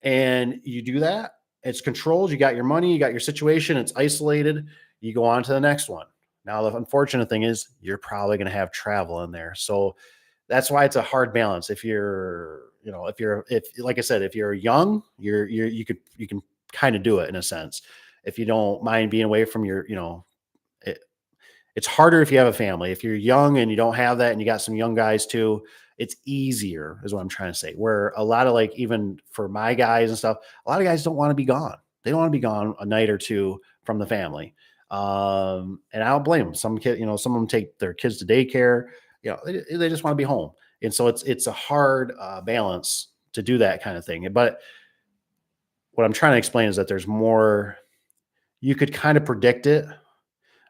Speaker 1: And you do that, it's controlled. You got your money, you got your situation, it's isolated. You go on to the next one. Now, the unfortunate thing is you're probably going to have travel in there. So that's why it's a hard balance. If you're, if like I said, if you're young, you can kind of do it in a sense. If you don't mind being away from your, it, it's harder if you have a family. If you're young and you don't have that and you got some young guys too, it's easier is what I'm trying to say. Where a lot of like, even for my guys and stuff, a lot of guys don't want to be gone. They don't want to be gone a night or two from the family. And I don't blame them. Some kid, some of them take their kids to daycare, they just want to be home. And so it's a hard balance to do that kind of thing. But what I'm trying to explain is that there's more, you could kind of predict it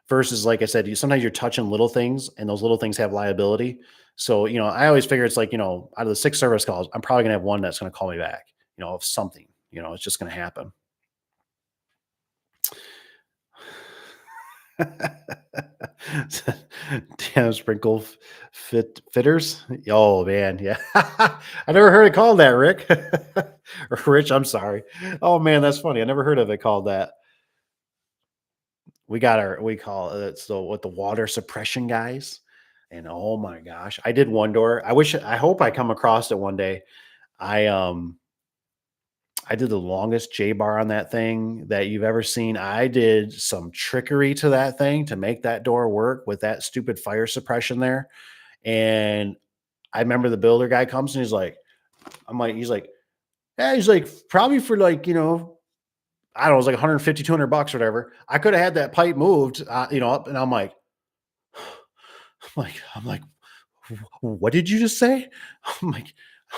Speaker 1: versus, like I said, sometimes you're touching little things and those little things have liability. So, I always figure it's like, out of the 6 service calls, I'm probably gonna have one that's gonna call me back, of something, it's just gonna happen. Damn, sprinkle Fitters? Oh, man, yeah. I never heard it called that, Rick. Or Rich, I'm sorry. Oh, man, that's funny. I never heard of it called that. We call it so what the water suppression guys. And oh my gosh, I did one door. I hope I come across it one day. I um I did the longest J bar on that thing that you've ever seen. I did some trickery to that thing to make that door work with that stupid fire suppression there. And I remember the builder guy comes and he's like, yeah, he's like, probably for like, I don't know, it was like 150, $200 or whatever. I could have had that pipe moved, up. And I'm like, what did you just say? I'm like,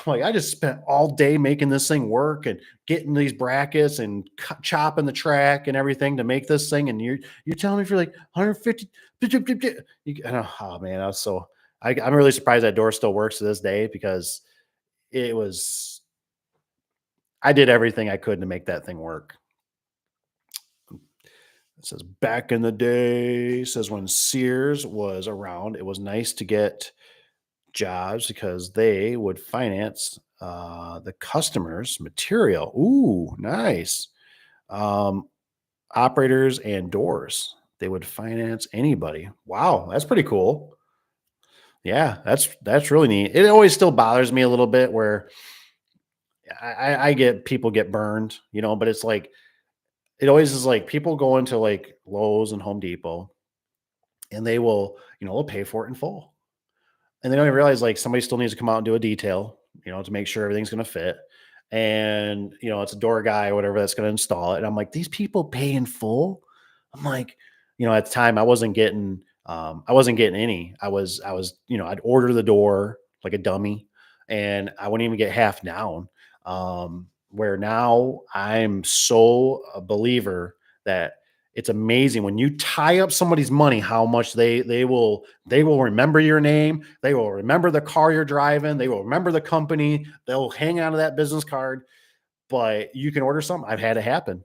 Speaker 1: I just spent all day making this thing work and getting these brackets and chopping the track and everything to make this thing. And you're telling me for like 150, oh man, I'm really surprised that door still works to this day because it was, I did everything I could to make that thing work. It says back in the day, says when Sears was around, it was nice to get jobs because they would finance the customer's material. Ooh, nice. Um, Operators and doors. They would finance anybody. Wow, that's pretty cool. Yeah, that's really neat. It always still bothers me a little bit where I get people get burned, but it's like it always is like people go into like Lowe's and Home Depot and they will, they'll pay for it in full. And they don't even realize like somebody still needs to come out and do a detail, to make sure everything's going to fit. And, it's a door guy or whatever that's going to install it. And I'm like, these people pay in full. I'm like, at the time I wasn't getting any. I'd order the door like a dummy and I wouldn't even get half down. Where now I'm so a believer that it's amazing when you tie up somebody's money, how much they will remember your name. They will remember the car you're driving. They will remember the company. They'll hang on to that business card. But you can order something. I've had it happen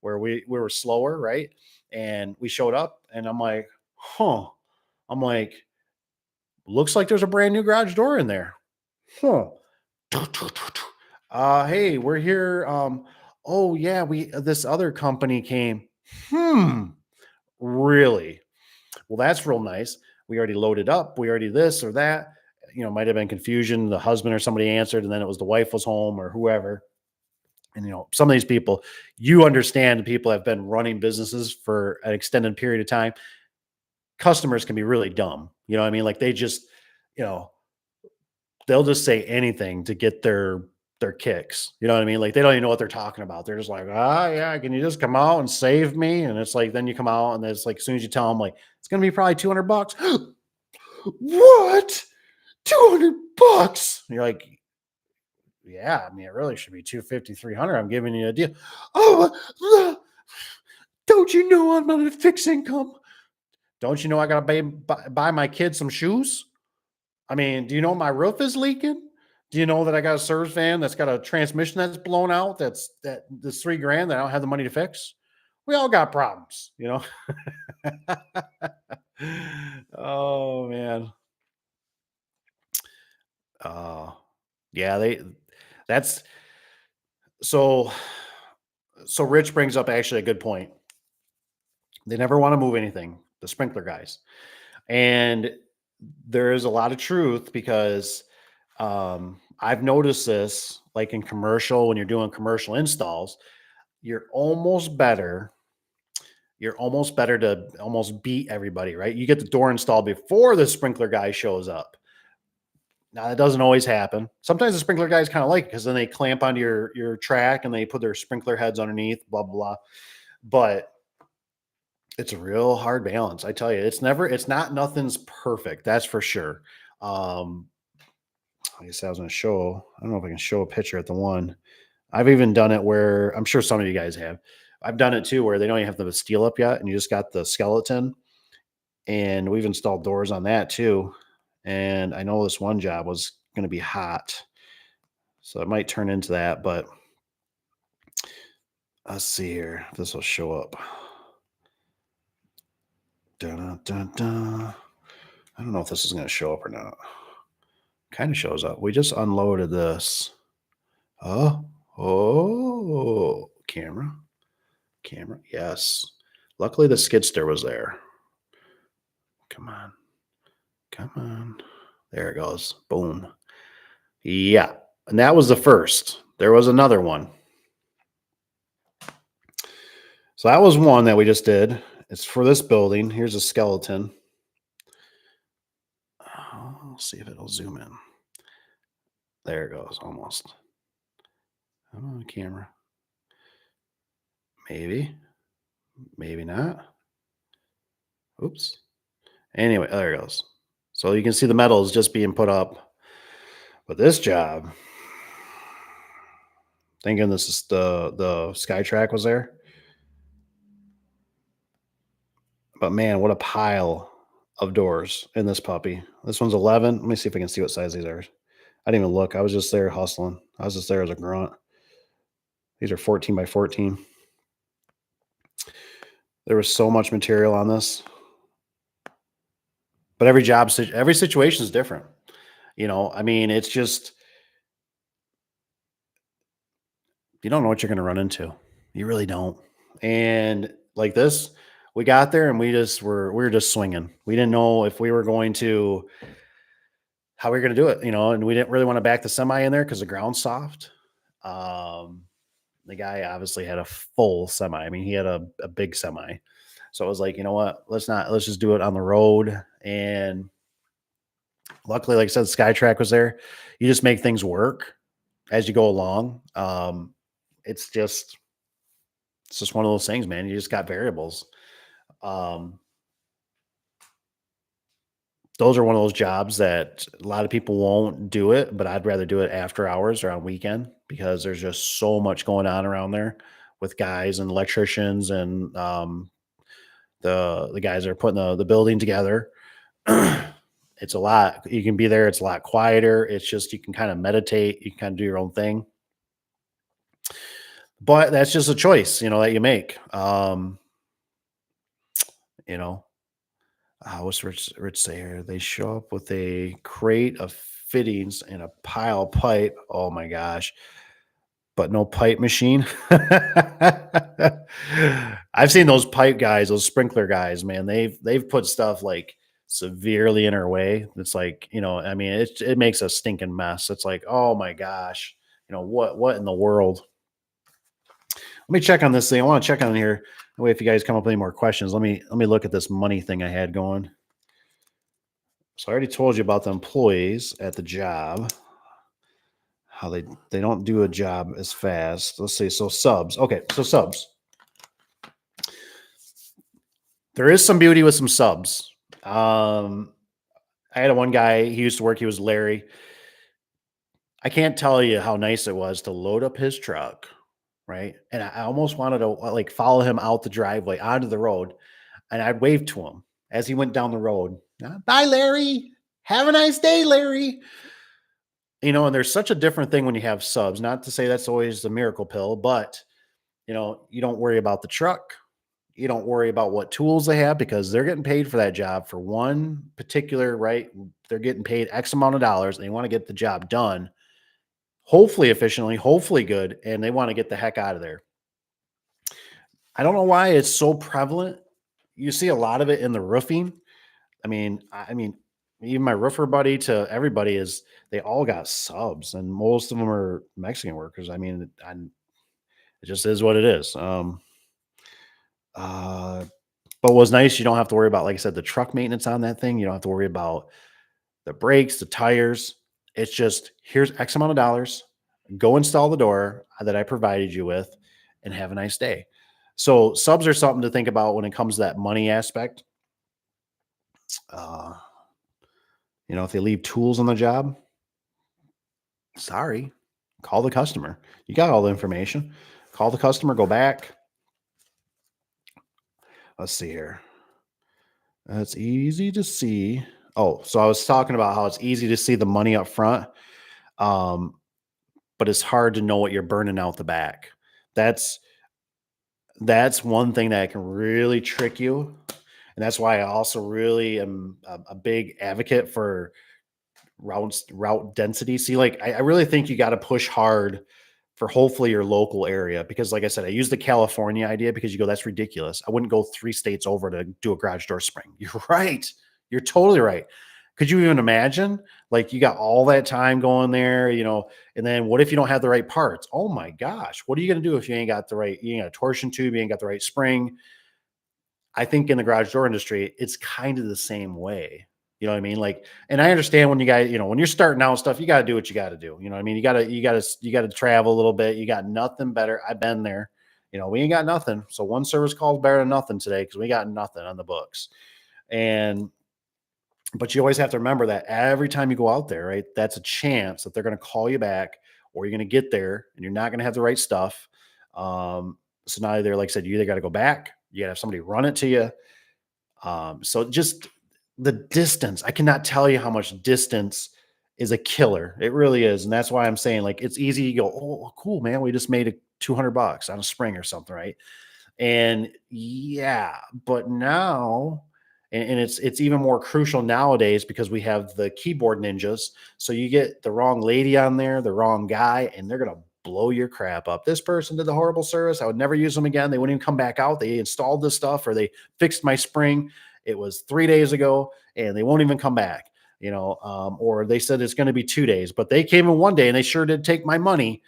Speaker 1: where we were slower, right? And we showed up, and I'm like, huh. I'm like, looks like there's a brand new garage door in there. Huh. Hey, we're here. Oh yeah, we this other company came. Hmm. Really? Well, that's real nice. We already loaded up. We already this or that. Might have been confusion. The husband or somebody answered, and then it was the wife was home or whoever. And some of these people, you understand, people have been running businesses for an extended period of time. Customers can be really dumb. You know what I mean? Like they just, you know, they'll just say anything to get their kicks. You know what I mean? Like they don't even know what they're talking about. They're just like, ah, yeah, can you just come out and save me? And it's like, then you come out and it's like, as soon as you tell them, like, it's going to be probably $200. What? $200? And you're like, yeah, I mean, it really should be 250, 300. I'm giving you a deal. Oh, don't you know I'm not a fixed income? Don't you know I got to buy my kids some shoes? I mean, do you know my roof is leaking? Do you know that I got a service van that's got a transmission that's blown out? That's 3 grand that I don't have the money to fix. We all got problems. Oh man. Uh yeah, that's so so Rich brings up actually a good point. They never want to move anything, the sprinkler guys. And there is a lot of truth because I've noticed this like in commercial when you're doing commercial installs, you're almost better. You're almost better to almost beat everybody, right? You get the door installed before the sprinkler guy shows up. Now that doesn't always happen. Sometimes the sprinkler guys kind of like it because then they clamp onto your track and they put their sprinkler heads underneath, blah blah blah. But it's a real hard balance. I tell you, it's not nothing's perfect. That's for sure. Um, like I said, I was going to show, I don't know if I can show a picture at the one. I've even done it where I'm sure some of you guys have. I've done it too, where they don't even have the steel up yet and you just got the skeleton. And we've installed doors on that too. And I know this one job was going to be hot. So it might turn into that, but let's see here if this will show up. Dun, dun, dun. I don't know if this is going to show up or not. Kind of shows up. We just unloaded this. Oh, camera, camera. Yes. Luckily, the skid steer was there. Come on. Come on. There it goes. Boom. Yeah. And that was the first. There was another one. So that was one that we just did. It's for this building. Here's a skeleton. I'll see if it'll zoom in. There it goes. Almost. Come on, camera. Maybe. Maybe not. Oops. Anyway, there it goes. So you can see the metal is just being put up. But this job, thinking this is the SkyTrack was there. But man, what a pile of doors in this puppy. This one's 11. Let me see if I can see what size these are. I didn't even look. I was just there hustling. I was just there as a grunt. These are 14 by 14. There was so much material on this. But every situation is different. I mean, it's just, you don't know what you're going to run into. You really don't. And like this, we got there and we were just swinging. We didn't know if we were going to, how we were going to do it, and we didn't really want to back the semi in there because the ground's soft. The guy obviously had a full semi. I mean, he had a big semi. So it was like, you know what, let's just do it on the road. And luckily, like I said, SkyTrack was there. You just make things work as you go along. It's just one of those things, man. You just got variables. Those are one of those jobs that a lot of people won't do it, but I'd rather do it after hours or on weekend because there's just so much going on around there with guys and electricians and the guys that are putting the building together. It's a lot. You can be there. It's a lot quieter. It's just, you can kind of meditate. You can kind of do your own thing. But that's just a choice, that you make. What's Rich say here? They show up with a crate of fittings and a pile of pipe. Oh my gosh. But no pipe machine. I've seen those pipe guys, those sprinkler guys, man. They've put stuff like severely in our way. It's like, I mean, it makes a stinking mess. It's like, oh my gosh, what in the world? Let me check on this thing. I want to check on here. That way, if you guys come up with any more questions, let me look at this money thing I had going. So I already told you about the employees at the job, how they don't do a job as fast. Let's see. So subs. Okay, so subs. There is some beauty with some subs. I had one guy, he used to work, he was Larry. I can't tell you how nice it was to load up his truck, right? And I almost wanted to like follow him out the driveway onto the road, and I'd wave to him as he went down the road. Bye, Larry. Have a nice day, Larry. And there's such a different thing when you have subs. Not to say that's always the miracle pill, but you don't worry about the truck. You don't worry about what tools they have because they're getting paid for that job for one particular, right? They're getting paid X amount of dollars and they want to get the job done, hopefully efficiently, hopefully good, and they want to get the heck out of there. I don't know why it's so prevalent. You see a lot of it in the roofing. I mean, even my roofer buddy to everybody they all got subs, and most of them are Mexican workers. I mean, it just is what it is. But what's nice, you don't have to worry about, like I said, the truck maintenance on that thing. You don't have to worry about the brakes, the tires. It's just, here's X amount of dollars. Go install the door that I provided you with and have a nice day. So subs are something to think about when it comes to that money aspect. If they leave tools on the job, sorry, call the customer. You got all the information. Call the customer, go back. Let's see here. It's easy to see. Oh, so I was talking about how it's easy to see the money up front, but it's hard to know what you're burning out the back. That's one thing that can really trick you. And And that's why I also really am a big advocate for route density. See, like I really think you got to push hard for hopefully your local area because, like I said, I use the California idea because you go, that's ridiculous. I wouldn't go 3 states over to do a garage door spring. You're right. You're totally right. Could you even imagine? Like you got all that time going there, and then what if you don't have the right parts? Oh my gosh, what are you gonna do if you ain't got the right, you ain't got a torsion tube, you ain't got the right spring? I think in the garage door industry, it's kind of the same way. You know what I mean? Like, and I understand when you guys, when you're starting out stuff, you got to do what you got to do. You know what I mean? You got to travel a little bit. You got nothing better. I've been there. We ain't got nothing. So one service call is better than nothing today because we got nothing on the books. And, but you always have to remember that every time you go out there, right? That's a chance that they're going to call you back or you're going to get there and you're not going to have the right stuff. So now either, like I said, you either got to go back, you got to have somebody run it to you. So just the distance, I cannot tell you how much distance is a killer. It really is. And that's why I'm saying like, it's easy to go, oh, cool, man. We just made it $200 on a spring or something. Right. And yeah, but now, and it's even more crucial nowadays because we have the keyboard ninjas. So you get the wrong lady on there, the wrong guy, and they're gonna blow your crap up. This person did the horrible service. I would never use them again. They wouldn't even come back out. They installed this stuff or they fixed my spring. It was 3 days ago, and they won't even come back. Or they said it's going to be 2 days, but they came in one day and they sure did take my money.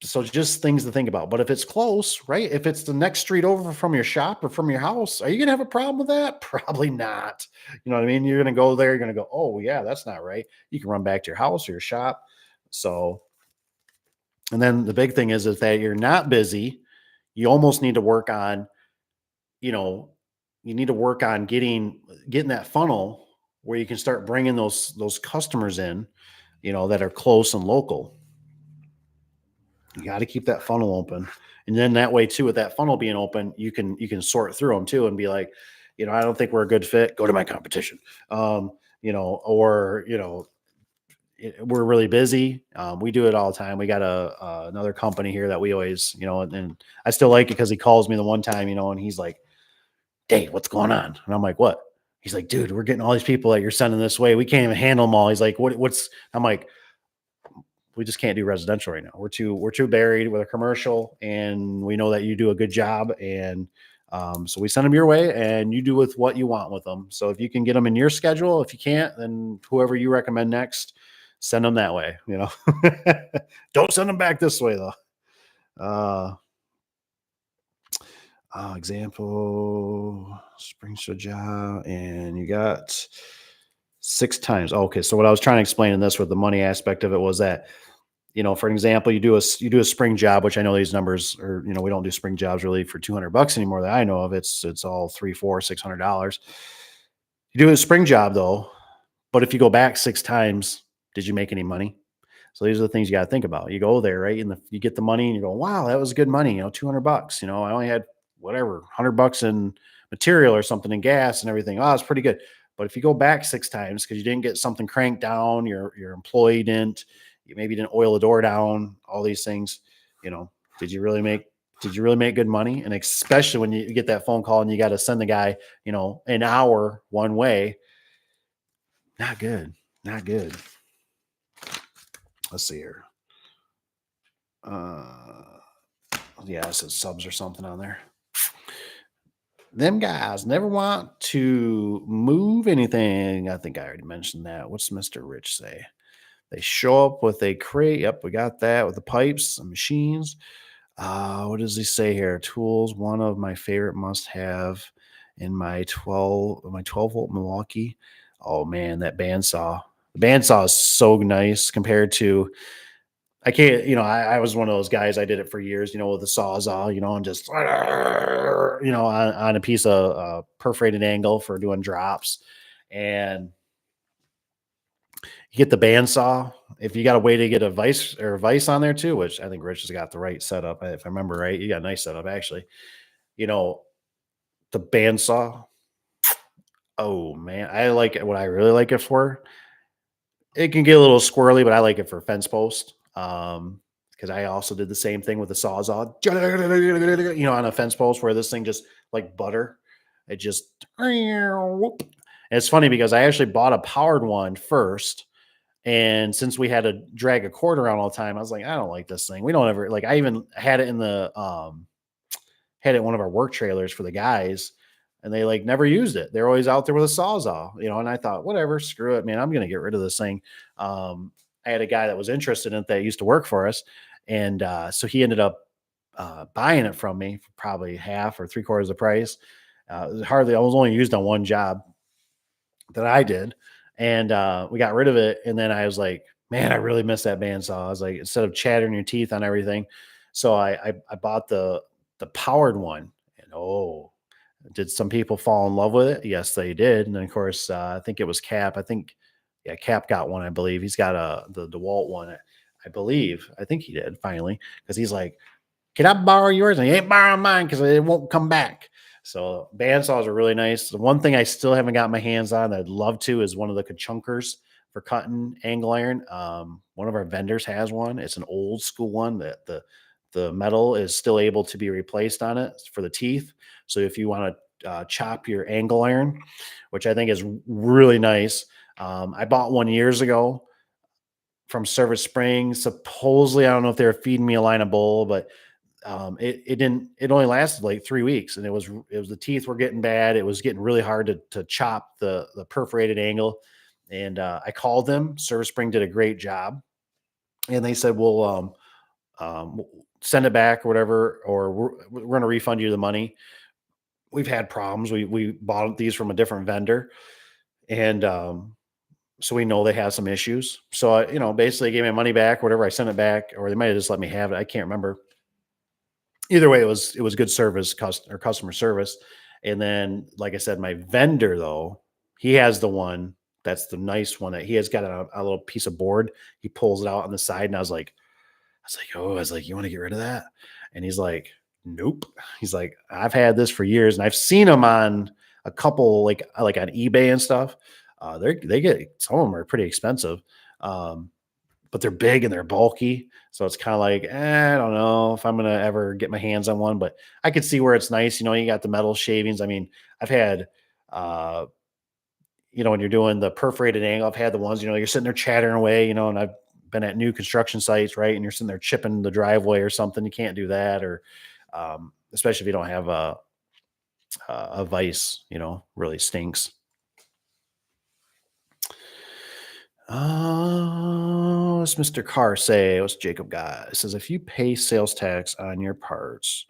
Speaker 1: So just things to think about. But if it's close, right? If it's the next street over from your shop or from your house, are you going to have a problem with that? Probably not. You know what I mean? You're going to go there. You're going to go, oh, yeah, that's not right. You can run back to your house or your shop. So, and then the big thing is that you're not busy. You almost need to work on, you know, you need to work on getting that funnel where you can start bringing those customers in, that are close and local. You got to keep that funnel open. And then that way too, with that funnel being open, you can sort through them too and be like, I don't think we're a good fit. Go to my competition. Or, we're really busy. We do it all the time. We got another company here that we always, and I still like it because he calls me the one time, and he's like, Dave, what's going on? And I'm like, what? He's like, dude, we're getting all these people that you're sending this way. We can't even handle them all. He's like, what's, I'm like, we just can't do residential right now. We're too buried with a commercial, and we know that you do a good job. And so we send them your way, and you do with what you want with them. So if you can get them in your schedule, if you can't, then whoever you recommend next, send them that way. Don't send them back this way though. Example, spring job, and you got 6 times. Okay, so what I was trying to explain in this with the money aspect of it was that, for example, you do a spring job, which I know these numbers are, we don't do spring jobs really for $200 anymore that I know of. It's all $300, $400, $600. You do a spring job though, but if you go back 6 times, did you make any money? So these are the things you got to think about. You go there, right? And you get the money and you go, wow, that was good money. $200, I only had whatever, $100 in material or something in gas and everything. Oh, it's pretty good. But if you go back 6 times because you didn't get something cranked down, your employee didn't, you maybe didn't oil the door down, all these things, did you really make good money? And especially when you get that phone call and you got to send the guy, an hour one way. Not good. Not good. Let's see here. Yeah, it says subs or something on there. Them guys never want to move anything. I think I already mentioned that. What's Mr. Rich say? They show up with a crate. Yep, we got that with the pipes and machines. What does he say here? Tools, one of my favorite must have in my 12 volt Milwaukee. Oh man, that bandsaw. The bandsaw is so nice compared to, I can't, I was one of those guys. I did it for years, with the sawzall, and just, on a piece of perforated angle for doing drops. And you get the bandsaw. If you got a way to get a vise on there too, which I think Rich has got the right setup. If I remember right, you got a nice setup actually. The bandsaw. Oh man, I like it. What I really like it for, it can get a little squirrely, but I like it for fence post. Because I also did the same thing with the sawzall, on a fence post where this thing just like butter. It just whoop. And it's funny because I actually bought a powered one first, and since we had to drag a cord around all the time, I was like, I don't like this thing. We don't ever like. I even had it in the had it in one of our work trailers for the guys, and they like never used it. They're always out there with a sawzall, And I thought, whatever, screw it, man. I'm gonna get rid of this thing. I had a guy that was interested in it that used to work for us, and so he ended up buying it from me for probably half or three quarters of the price. It was hardly. I was only used on one job that I did, and we got rid of it. And then I was like, man, I really miss that bandsaw. I was like, instead of chattering your teeth on everything, so I bought the powered one, and did some people fall in love with it? Yes, they did. And then of course, I think it was Cap. I think yeah, Cap got one. I believe he's got the DeWalt one. I believe. I think he did finally because he's like, can I borrow yours? And he ain't borrowing mine because it won't come back. So bandsaws are really nice. The one thing I still haven't got my hands on that I'd love to is one of the chunkers for cutting angle iron. One of our vendors has one. It's an old school one that the metal is still able to be replaced on it for the teeth. So if you want to chop your angle iron, which I think is really nice. I bought one years ago from Service Spring. Supposedly, I don't know if they were feeding me a line of bull, but it didn't. It only lasted like 3 weeks, and it was the teeth were getting bad. It was getting really hard to chop the perforated angle. And I called them. Service Spring did a great job, and they said, "We'll send it back or whatever, or we're going to refund you the money." We've had problems. We bought these from a different vendor, and so we know they have some issues. So basically gave me my money back, whatever. I sent it back, or they might have just let me have it. I can't remember. Either way, it was good service, or customer service. And then, like I said, my vendor though, he has the one that's the nice one that he has got a little piece of board. He pulls it out on the side, and I was like, you want to get rid of that? And he's like, nope. He's like, I've had this for years, and I've seen them on a couple like on eBay and stuff. They get some of them are pretty expensive. But they're big and they're bulky. So it's kind of like, I don't know if I'm going to ever get my hands on one, but I could see where it's nice. You got the metal shavings. I mean, I've had, uh, when you're doing the perforated angle, I've had the ones, you're sitting there chattering away, and I've been at new construction sites, right? And you're sitting there chipping the driveway or something. You can't do that. Or, especially if you don't have a vise, really stinks. What's Mr. Carr say? What's Jacob got? It says if you pay sales tax on your parts,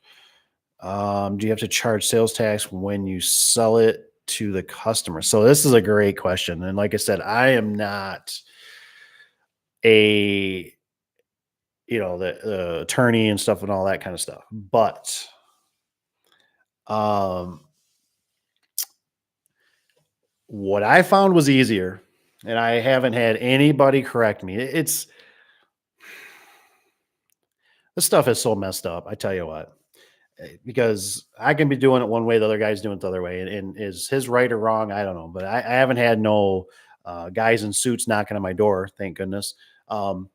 Speaker 1: do you have to charge sales tax when you sell it to the customer? So this is a great question. And like I said, I am not a the attorney and stuff and all that kind of stuff. But what I found was easier, and I haven't had anybody correct me. It's this stuff is so messed up. I tell you what, because I can be doing it one way, the other guy's doing it the other way, and is his right or wrong? I don't know, but I haven't had no guys in suits knocking on my door, thank goodness. But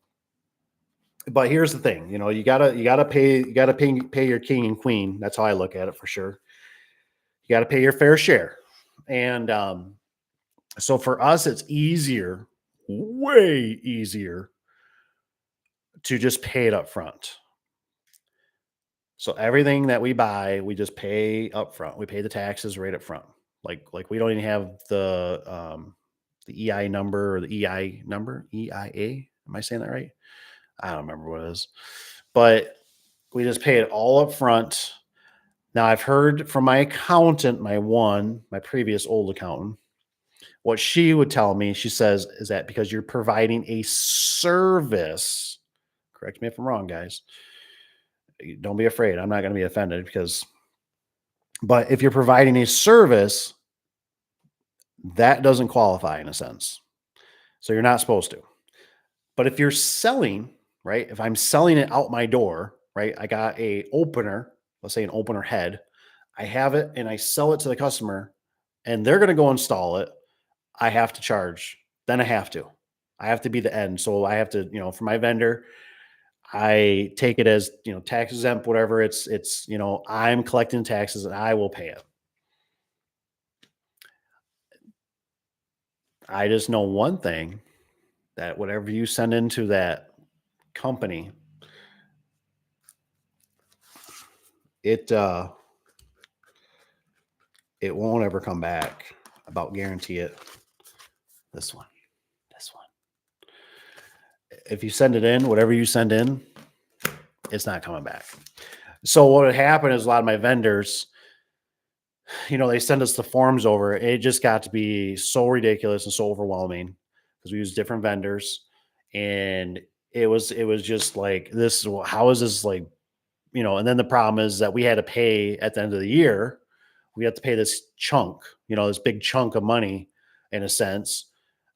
Speaker 1: here's the thing, you gotta pay your king and queen. That's how I look at it for sure. You got to pay your fair share, and so for us, it's easier, way easier, to just pay it up front. So everything that we buy, we just pay up front. We pay the taxes right up front. Like we don't even have the EI number or the EI number, EIA. Am I saying that right? I don't remember what it is. But we just pay it all up front. Now I've heard from my accountant, my previous old accountant, what she would tell me, she says, is that because you're providing a service, correct me if I'm wrong, guys. Don't be afraid. I'm not going to be offended but if you're providing a service, that doesn't qualify in a sense. So you're not supposed to. But if you're selling, right? If I'm selling it out my door, right? I got a opener, let's say an opener head. I have it and I sell it to the customer, and they're going to go install it. I have to charge. Then I have to. I have to be the end. So I have to, for my vendor, I take it as, tax exempt, whatever. It's, I'm collecting taxes and I will pay it. I just know one thing, that whatever you send into that company, it it won't ever come back. About guarantee it. This one, this one. If you send it in, whatever you send in, it's not coming back. So what would happen is a lot of my vendors, they send us the forms over. It just got to be so ridiculous and so overwhelming because we use different vendors, and it was just like this. How is this like? And then the problem is that we had to pay at the end of the year. We have to pay this chunk, this big chunk of money, in a sense,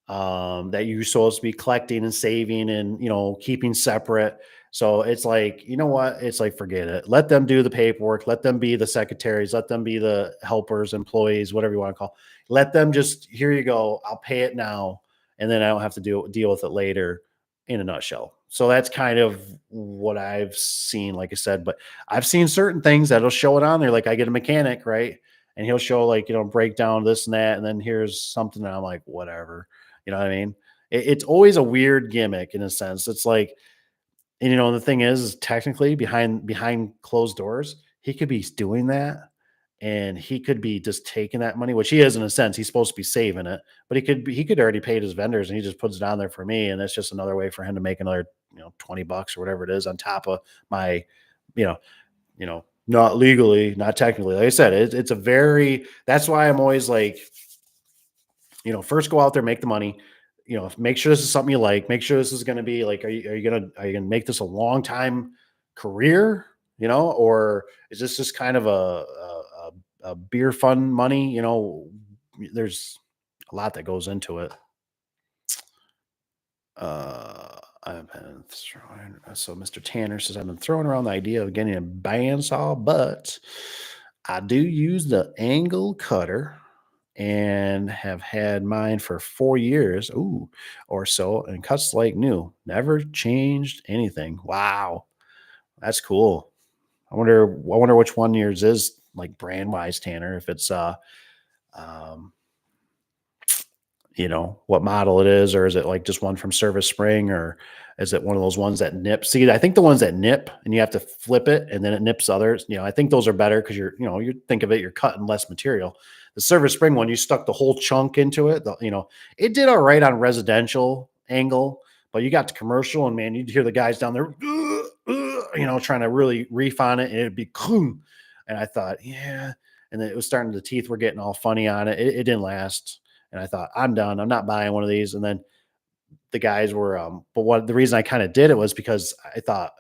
Speaker 1: that you're supposed to be collecting and saving and keeping separate. So it's like, you know what? It's like, forget it. Let them do the paperwork. Let them be the secretaries. Let them be the helpers, employees, whatever you want to call. Let them just, here you go. I'll pay it now, and then I don't have to deal with it later. In a nutshell. So that's kind of what I've seen. Like I said, but I've seen certain things that'll show it on there. Like I get a mechanic, right? And he'll show like, breakdown this and that. And then here's something that I'm like, whatever. You know what I mean? It's always a weird gimmick in a sense. It's like, and the thing is technically behind closed doors, he could be doing that, and he could be just taking that money, which he is in a sense. He's supposed to be saving it, but he could already paid his vendors, and he just puts it on there for me, and that's just another way for him to make another $20 or whatever it is on top of my, you know, not legally, not technically. Like I said, it's a very. That's why I'm always like, first go out there, make the money. Make sure this is something you like. Make sure this is going to be like, are you gonna make this a long time career? Or is this just kind of a beer fun money? There's a lot that goes into it. I've been throwing. So Mr. Tanner says I've been throwing around the idea of getting a bandsaw, but I do use the angle cutter and have had mine for 4 years, or so, and cuts like new. Never changed anything. Wow, that's cool. I wonder which one yours is, like brand wise, Tanner. If it's um, what model it is, or is it like just one from Service Spring, or is it one of those ones that nip? See, I think the ones that nip and you have to flip it and then it nips others. I think those are better because you think of it, you're cutting less material. The Service Spring one, you stuck the whole chunk into it. It did all right on residential angle, but you got to commercial, and man, you'd hear the guys down there, trying to really reef on it, and it'd be cool. And I thought, yeah. And then it was starting, the teeth were getting all funny on it. It didn't last. And I thought, I'm done. I'm not buying one of these. And then the guys were, but the reason I kind of did it was because I thought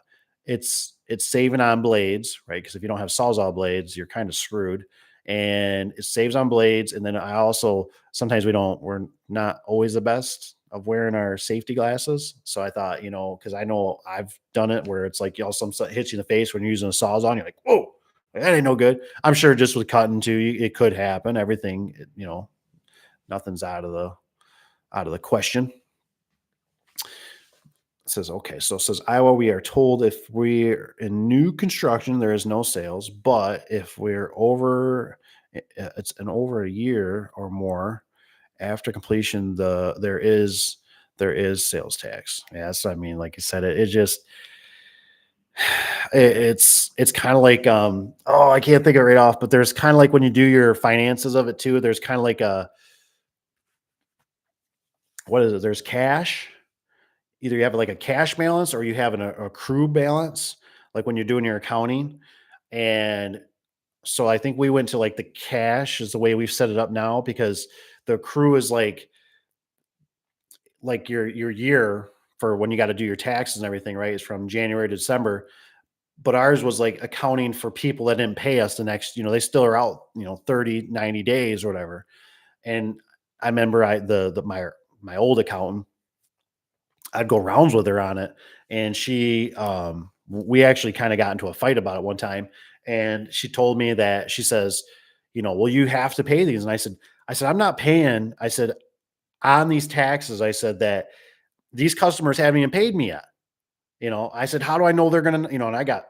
Speaker 1: it's saving on blades, right? Because if you don't have Sawzall blades, you're kind of screwed. And it saves on blades. And then I also, sometimes we're not always the best of wearing our safety glasses. So I thought, because I know I've done it where it's like, some hits you in the face when you're using a Sawzall, you're like, whoa, that ain't no good. I'm sure just with cutting too, it could happen. Everything, nothing's out of the question. It says, okay, so it says Iowa, we are told if we're in new construction, there is no sales, but if we're it's an over a year or more after completion, there is sales tax. Yes, I mean, like you said, it just it's kind of like I can't think of it right off, but there's kind of like when you do your finances of it too, there's kind of like what is it? There's cash. Either you have like a cash balance or you have an accrue balance, like when you're doing your accounting. And so I think we went to like the cash is the way we've set it up now, because the accrue is like your year for when you got to do your taxes and everything, right? It's from January to December. But ours was like accounting for people that didn't pay us the next, they still are out, 30, 90 days or whatever. And I remember my old accountant, I'd go rounds with her on it. And we actually kind of got into a fight about it one time. And she told me that, she says, well, you have to pay these. And I said, I'm not paying. I said, on these taxes, I said that these customers haven't even paid me yet. I said, how do I know they're going to, and I got,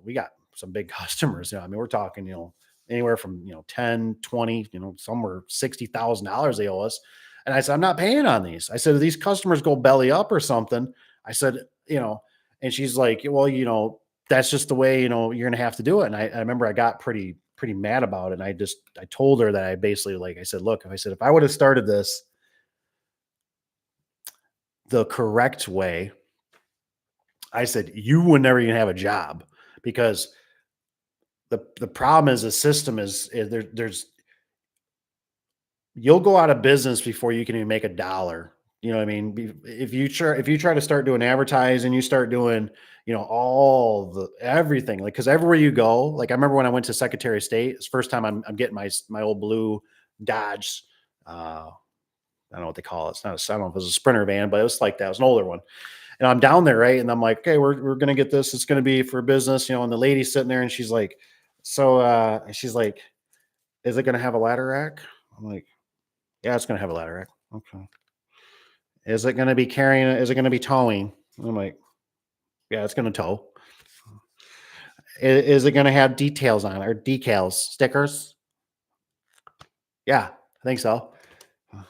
Speaker 1: we got some big customers. I mean, we're talking, anywhere from, 10, 20, some were $60,000 they owe us. And I said, I'm not paying on these. I said, if these customers go belly up or something, I said, and she's like, well, that's just the way, you're going to have to do it. And I remember I got pretty mad about it. And I told her that I basically, like, I said, look, if I would have started this the correct way, I said, you would never even have a job, because the problem is the system is there's you'll go out of business before you can even make a dollar. You know what I mean? If you try to start doing advertising, you start doing, all the everything, like, because everywhere you go, like, I remember when I went to Secretary of State, it's the first time I'm getting my old blue Dodge. I don't know what they call it. It's not I don't know if it was a Sprinter van, but it was like that. It was an older one. And I'm down there, right? And I'm like, okay, we're gonna get this. It's gonna be for business, and the lady's sitting there and she's like, she's like, is it gonna have a ladder rack? I'm like, yeah, it's gonna have a ladder rack. Okay. Is it gonna be carrying it? Is it gonna be towing? I'm like, yeah, it's gonna tow. Is it gonna have details on it, or decals, stickers? Yeah, I think so. And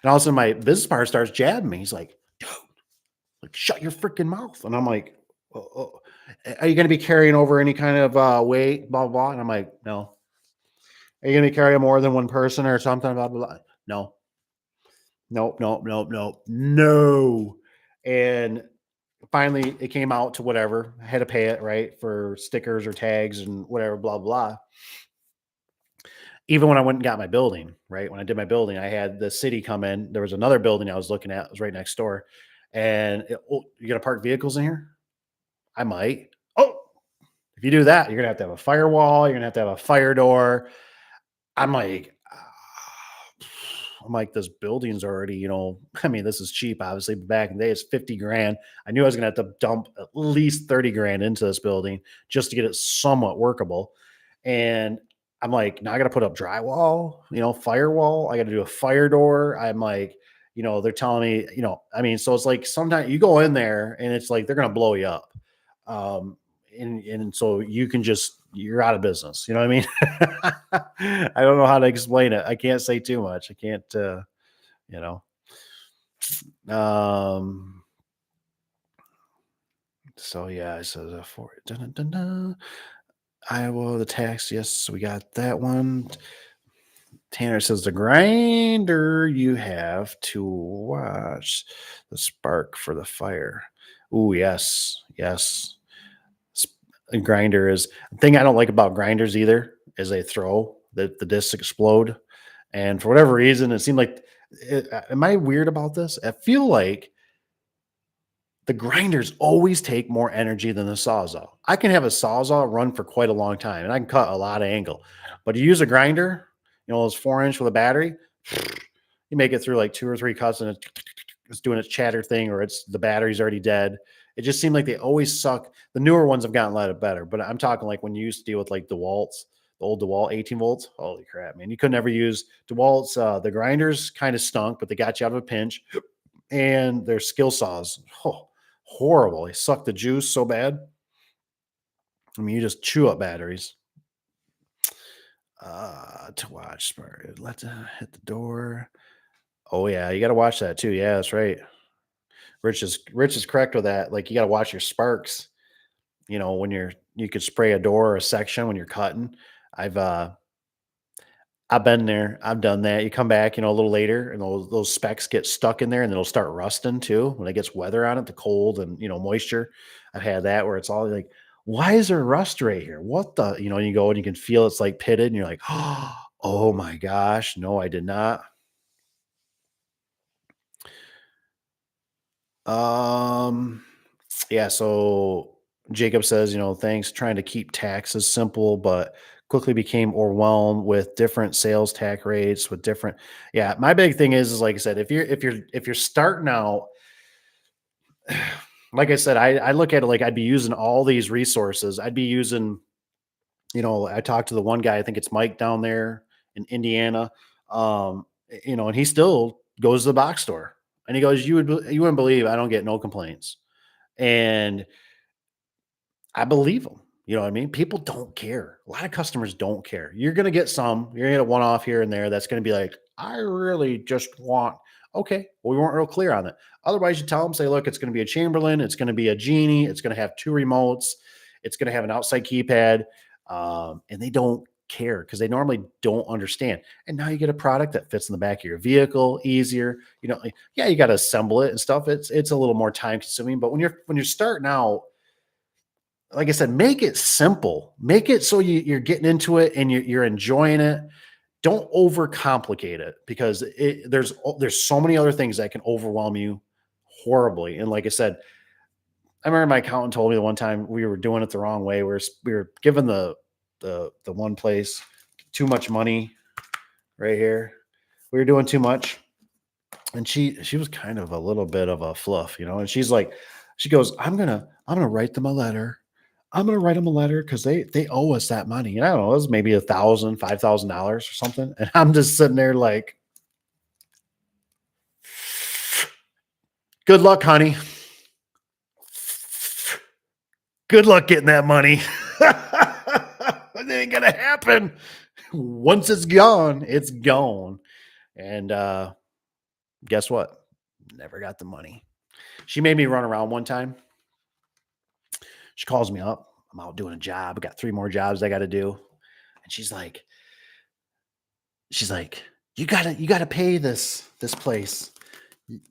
Speaker 1: all of a sudden my business partner starts jabbing me. He's like, dude, like, shut your freaking mouth. And I'm like, "Oh, are you going to be carrying over any kind of weight, blah, blah, blah?" And I'm like, no. Are you going to be carrying more than one person or something, blah, blah, blah? No, nope, nope, nope, nope, no. And finally it came out to whatever. I had to pay it, right, for stickers or tags and whatever, blah, blah. Even when I went and got my building, right? When I did my building, I had the city come in. There was another building I was looking at. It was right next door. And, "Oh, you gonna park vehicles in here?" I might. "Oh, if you do that, you're gonna have to have a firewall. You're gonna have to have a fire door." I'm like, this building's already, I mean, this is cheap, obviously, but back in the day, it's 50 grand. I knew I was gonna have to dump at least 30 grand into this building just to get it somewhat workable. And I'm like, now I gotta put up drywall, firewall. I gotta do a fire door. I'm like, they're telling me, I mean, so it's like sometimes you go in there and it's like they're gonna blow you up. Um, and so you're out of business. You know what I mean? I don't know how to explain it. I can't say too much. I can't, you know. Um, so yeah, it says for dun, dun, dun, dun. Iowa, the tax. Yes, we got that one. Tanner says the grinder you have to watch the spark for the fire. Oh, yes, yes. A grinder is the thing I don't like about grinders either is they throw the discs explode. And for whatever reason, it seemed like, am I weird about this? I feel like the grinders always take more energy than the sawzall. I can have a sawzall run for quite a long time and I can cut a lot of angle. But you use a grinder, those 4-inch with a battery, you make it through like 2 or 3 cuts and it's doing its chatter thing, or it's the battery's already dead. It just seemed like they always suck. The newer ones have gotten a lot better, but I'm talking like when you used to deal with like DeWalt's, the old DeWalt 18 volts. Holy crap, man. You could never use DeWalt's. The grinders kind of stunk, but they got you out of a pinch. And their skill saws, horrible. They suck the juice so bad. I mean, you just chew up batteries. To watch. Let's hit the door. Oh yeah, you got to watch that too. Yeah, that's right. Rich is correct with that. Like, you got to watch your sparks. When you could spray a door or a section when you're cutting. I've uh I've been there. I've done that. You come back, a little later, and those specks get stuck in there, and it'll start rusting too when it gets weather on it, the cold and moisture. I've had that where it's all like, why is there rust right here? What the, and you go and you can feel it's like pitted, and you're like, oh my gosh, no, I did not. Um, yeah. So Jacob says, thanks. Trying to keep taxes simple, but quickly became overwhelmed with different sales tax rates with different. Yeah. My big thing is like I said, if you're starting out, like I said, I look at it like I'd be using all these resources. I'd be using, I talked to the one guy, I think it's Mike down there in Indiana. And he still goes to the box store and he goes, you wouldn't believe I don't get no complaints. And I believe them. You know what I mean? People don't care. A lot of customers don't care. You're going to get some, you're going to get one off here and there. That's going to be like, I really just want, okay, well, we weren't real clear on it. Otherwise, you tell them, say, look, it's going to be a Chamberlain, it's going to be a Genie, it's going to have two remotes, it's going to have an outside keypad. And they don't care because they normally don't understand. And now you get a product that fits in the back of your vehicle easier. Yeah, you got to assemble it and stuff. It's a little more time consuming, but when you're starting out, like I said, make it simple. Make it so you're getting into it and you're enjoying it. Don't overcomplicate it because there's so many other things that can overwhelm you horribly. And like I said, I remember my accountant told me the one time we were doing it the wrong way. We were giving the one place too much money right here. We were doing too much, and she was kind of a little bit of a fluff, and she goes, I'm gonna write them a letter. I'm gonna write them a letter because they owe us that money. And I don't know, it was maybe $5,000 or something. And I'm just sitting there like, good luck, honey. Good luck getting that money. It ain't gonna happen. Once it's gone, it's gone. And guess what? Never got the money. She made me run around one time. She calls me up. I'm out doing a job. I got 3 more jobs I got to do. And she's like, you gotta pay this place.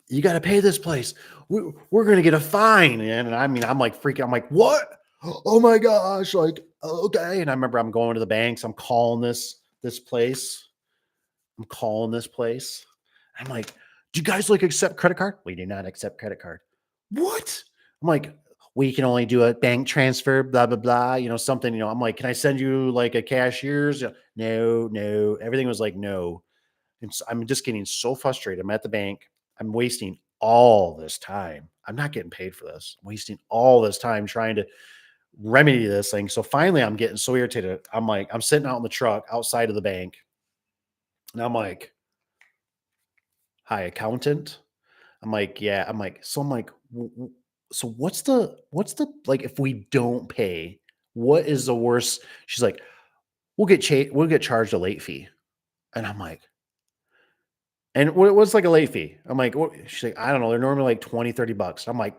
Speaker 1: You gotta pay this place. We're gonna get a fine. And I mean, I'm like freaking. I'm like, what? Oh my gosh! Like, okay. And I remember I'm going to the banks. I'm calling this place. I'm calling this place. I'm like, do you guys like accept credit card? We do not accept credit card. What? I'm like, we can only do a bank transfer, blah, blah, blah, something, I'm like, can I send you like a cashier's? No, no. Everything was like, no. And so I'm just getting so frustrated. I'm at the bank. I'm wasting all this time. I'm not getting paid for this. I'm wasting all this time trying to remedy this thing. So finally I'm getting so irritated. I'm like, I'm sitting out in the truck outside of the bank. And I'm like, hi, accountant. I'm like, yeah. I'm like, so I'm like, so what's the like if we don't pay, what is the worst? She's like, we'll get charged a late fee. And I'm like, and what's like a late fee? I'm like, what? She's like, I don't know. They're normally like 20, $30. I'm like,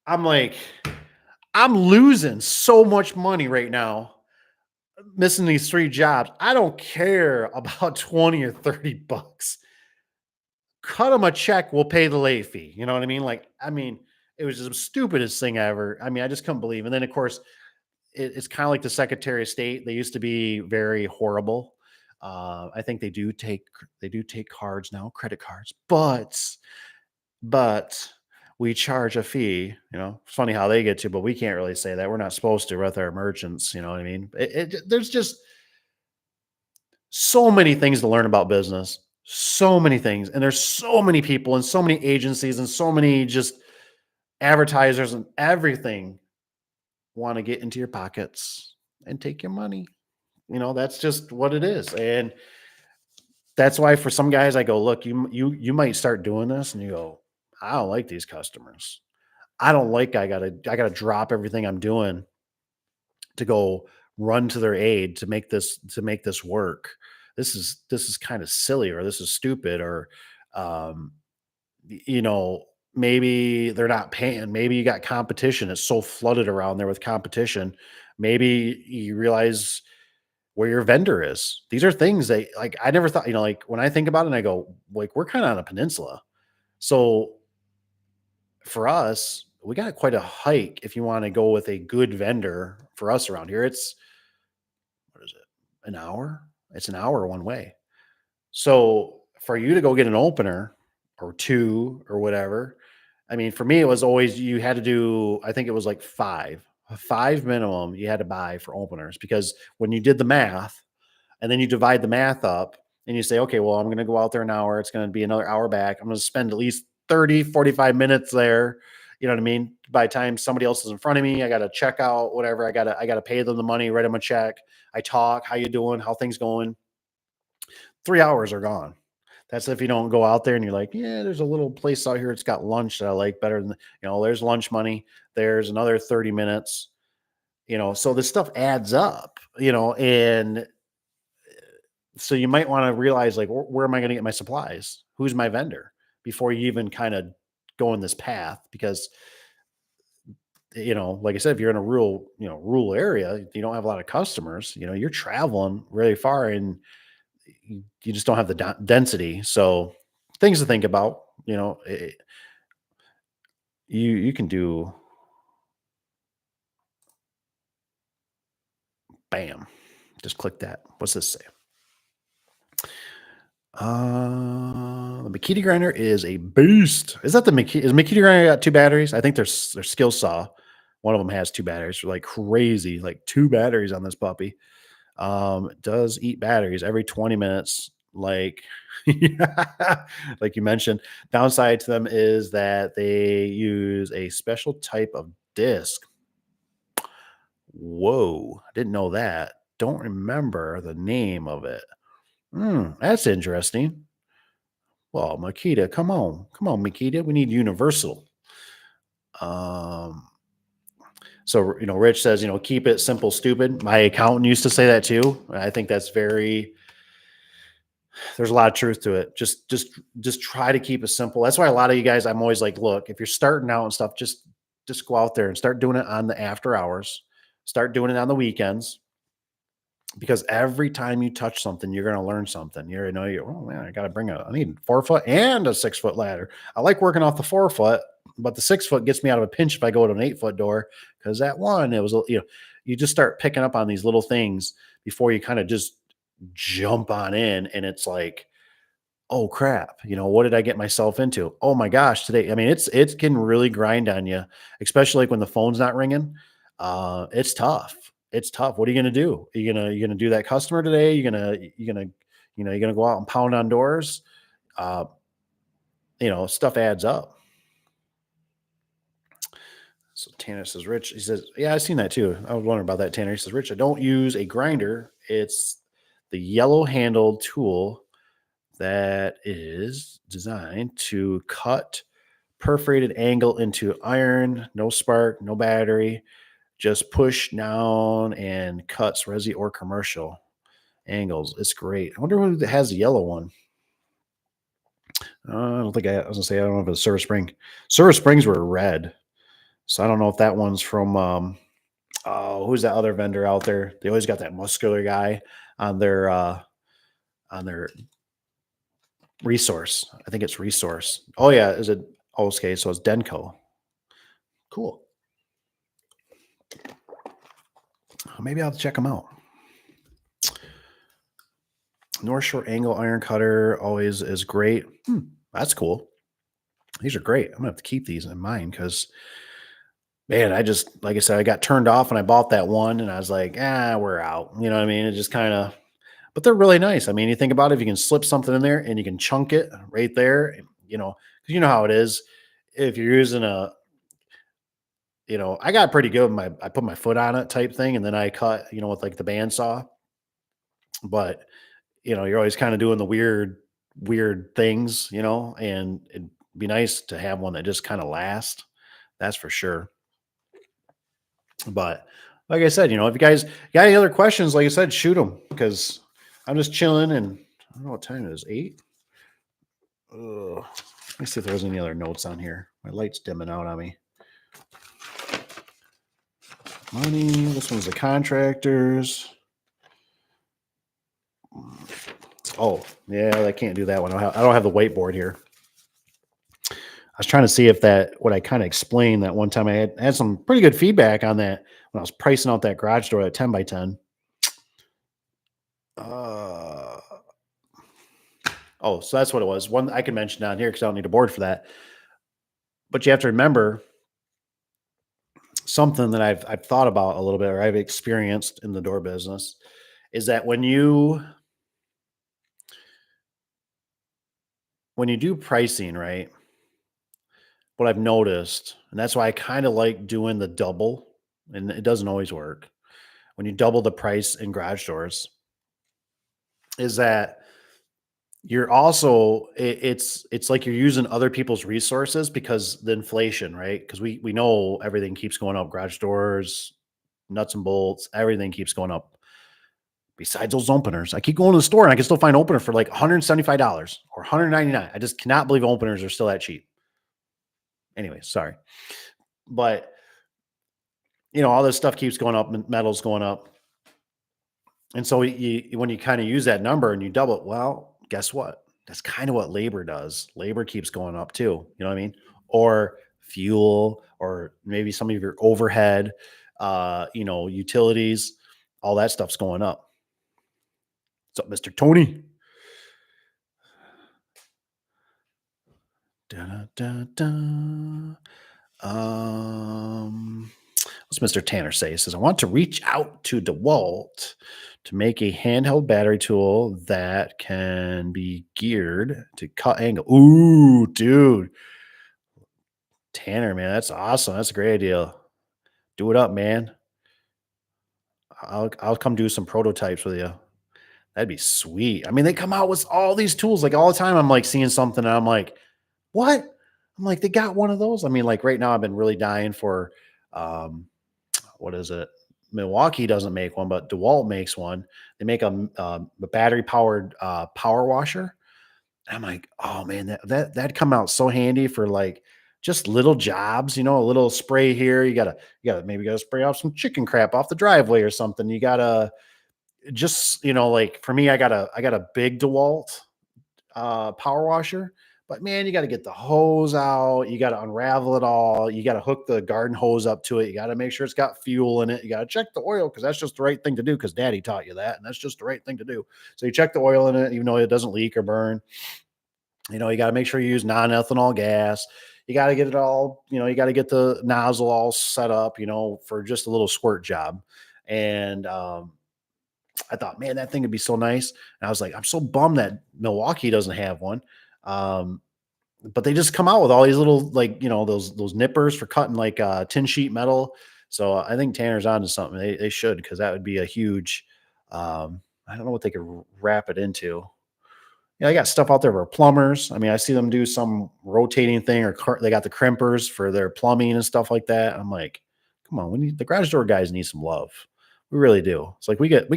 Speaker 1: I'm like, I'm losing so much money right now, missing these 3 jobs. I don't care about 20 or $30. Cut them a check, we'll pay the late fee. You know what I mean? Like, I mean, it was the stupidest thing ever. I mean, I just couldn't believe. And then of course, it's kind of like the Secretary of State. They used to be very horrible. I think they do take cards now, credit cards, but we charge a fee. It's funny how they get to, but we can't really say that. We're not supposed to with our merchants. You know what I mean? There's just so many things to learn about business, so many things, and there's so many people and so many agencies and so many just advertisers and everything want to get into your pockets and take your money. That's just what it is. And that's why for some guys I go, look, you might start doing this and you go, I don't like these customers. I gotta drop everything I'm doing to go run to their aid to make this work. This is kind of silly, or this is stupid, or um you know, maybe they're not paying. Maybe you got competition. It's so flooded around there with competition. Maybe you realize where your vendor is. These are things that like I never thought, like when I think about it, and I go, like, we're kind of on a peninsula. So for us, we got quite a hike if you want to go with a good vendor for us around here. It's what is it? An hour? It's an hour one way. So for you to go get an opener or 2 or whatever, I mean, for me, it was always you had to do, I think it was like 5 minimum you had to buy for openers because when you did the math and then you divide the math up and you say, okay, well, I'm going to go out there an hour. It's going to be another hour back. I'm going to spend at least 30, 45 minutes there. You know what I mean? By the time somebody else is in front of me, I got to check out, whatever. I got to pay them the money, write them a check. I talk, how you doing? How things going? 3 hours are gone. That's if you don't go out there and you're like, yeah, there's a little place out here. It's got lunch that I like better than, there's lunch money. There's another 30 minutes, so this stuff adds up, and So you might want to realize like where am I going to get my supplies? Who's my vendor before you even kind of go in this path? Because like I said, if you're in a rural area, you don't have a lot of customers. You're traveling really far, and you just don't have the density. So things to think about. You can do bam. Just click that. What's this say? The Makita grinder is a beast. Is that the Makita? Is Makita grinder got two batteries? I think their skill saw. One of them has two batteries. Like crazy, like two batteries on this puppy. It does eat batteries every 20 minutes. Like, like you mentioned, downside to them is that they use a special type of disc. Whoa, I didn't know that. Don't remember the name of it. That's interesting. Well, Makita, come on, Makita. We need universal. Um, so Rich says, keep it simple, stupid. My accountant used to say that too. I think that's very. There's a lot of truth to it. Just try to keep it simple. That's why a lot of you guys, I'm always like, look, if you're starting out and stuff, just go out there and start doing it on the after hours. Start doing it on the weekends, because every time you touch something, you're going to learn something. Oh man, I need 4 foot and a 6 foot ladder. I like working off the 4 foot, but the 6 foot gets me out of a pinch if I go to an 8 foot door. Cause that one, it was, you just start picking up on these little things before you kind of just jump on in. And it's like, oh crap, what did I get myself into? Oh my gosh, today. I mean, it can really grind on you, especially like when the phone's not ringing. It's tough. It's tough. What are you gonna do? You gonna do that customer today? You're gonna go out and pound on doors. Uh, stuff adds up. So Tanner says, Rich, he says, yeah, I've seen that too. I was wondering about that, Tanner. He says, Rich, I don't use a grinder. It's the yellow handled tool that is designed to cut perforated angle into iron, no spark, no battery, just push down and cuts resi or commercial angles. It's great. I wonder who has the yellow one. I don't think I was gonna say I don't know if it's Silver Spring. Silver Springs were red, so I don't know if that one's from. Who's that other vendor out there? They always got that muscular guy on their resource. I think it's resource. Oh yeah, is it? Oh, okay, so it's Denko. Cool. Maybe I'll check them out. North Shore Angle Iron Cutter always is great. That's cool. These are great. I'm gonna have to keep these in mind because, man, like I said, I got turned off when I bought that one, and I was like, we're out. You know what I mean? It just kind of, but they're really nice. I mean, you think about it, if you can slip something in there and you can chunk it right there, because you know how it is. If you're using I got pretty good. I put my foot on it type thing, and then I cut, with like the bandsaw. But you're always kind of doing the weird things, and it'd be nice to have one that just kind of lasts. That's for sure. But like I said, if you guys got any other questions, like I said, shoot them, because I'm just chilling, and I don't know what time it is. 8. Ugh. Let me see if there's any other notes on here. My light's dimming out on me. Money. This one's the contractors. Oh, yeah, I can't do that one. I don't have the whiteboard here. I was trying to see if what I kind of explained that one time. I had some pretty good feedback on that when I was pricing out that garage door at 10 by 10. Oh, so that's what it was. One I can mention down here because I don't need a board for that. But you have to remember something that I've thought about a little bit, or I've experienced in the door business, is that when you do pricing, right? What I've noticed, and that's why I kind of like doing the double, and it doesn't always work. When you double the price in garage doors, is that you're also it's like you're using other people's resources, because the inflation, right? Because we know everything keeps going up. Garage doors, nuts and bolts, everything keeps going up. besides those openers. I keep going to the store and I can still find openers for like $175 or $199. I just cannot believe openers are still that cheap. Anyway, sorry. But all this stuff keeps going up, metal's going up. And so when you kind of use that number and you double it, well, guess what? That's kind of what labor does. Labor keeps going up too. You know what I mean? Or fuel, or maybe some of your overhead, utilities, all that stuff's going up. What's up, Mr. Tony? Da, da, da. What's Mr. Tanner say? He says, I want to reach out to DeWalt to make a handheld battery tool that can be geared to cut angle. Ooh, dude. Tanner, man, that's awesome. That's a great idea. Do it up, man. I'll come do some prototypes with you. That'd be sweet. I mean, they come out with all these tools like all the time. I'm like seeing something and I'm like, what? I'm like, they got one of those. I mean, like right now I've been really dying for what is it? Milwaukee doesn't make one, but DeWalt makes one. They make a battery powered power washer. I'm like, oh man, that'd come out so handy for like just little jobs, a little spray here. You gotta spray off some chicken crap off the driveway or something. You gotta just, like for me, I got a big DeWalt power washer. But man, you got to get the hose out. You got to unravel it all. You got to hook the garden hose up to it. You got to make sure it's got fuel in it. You got to check the oil because that's just the right thing to do because daddy taught you that. And that's just the right thing to do. So you check the oil in it, even though it doesn't leak or burn. You got to make sure you use non-ethanol gas. You got to get it all, you got to get the nozzle all set up, for just a little squirt job. And I thought, man, that thing would be so nice. And I was like, I'm so bummed that Milwaukee doesn't have one. But they just come out with all these little, like, those nippers for cutting like tin sheet metal. So I think Tanner's onto something. They should, because that would be a huge, I don't know what they could wrap it into. I got stuff out there for plumbers. I mean, I see them do some rotating thing, or they got the crimpers for their plumbing and stuff like that. I'm like, come on, the garage door guys need some love. We really do. It's like we get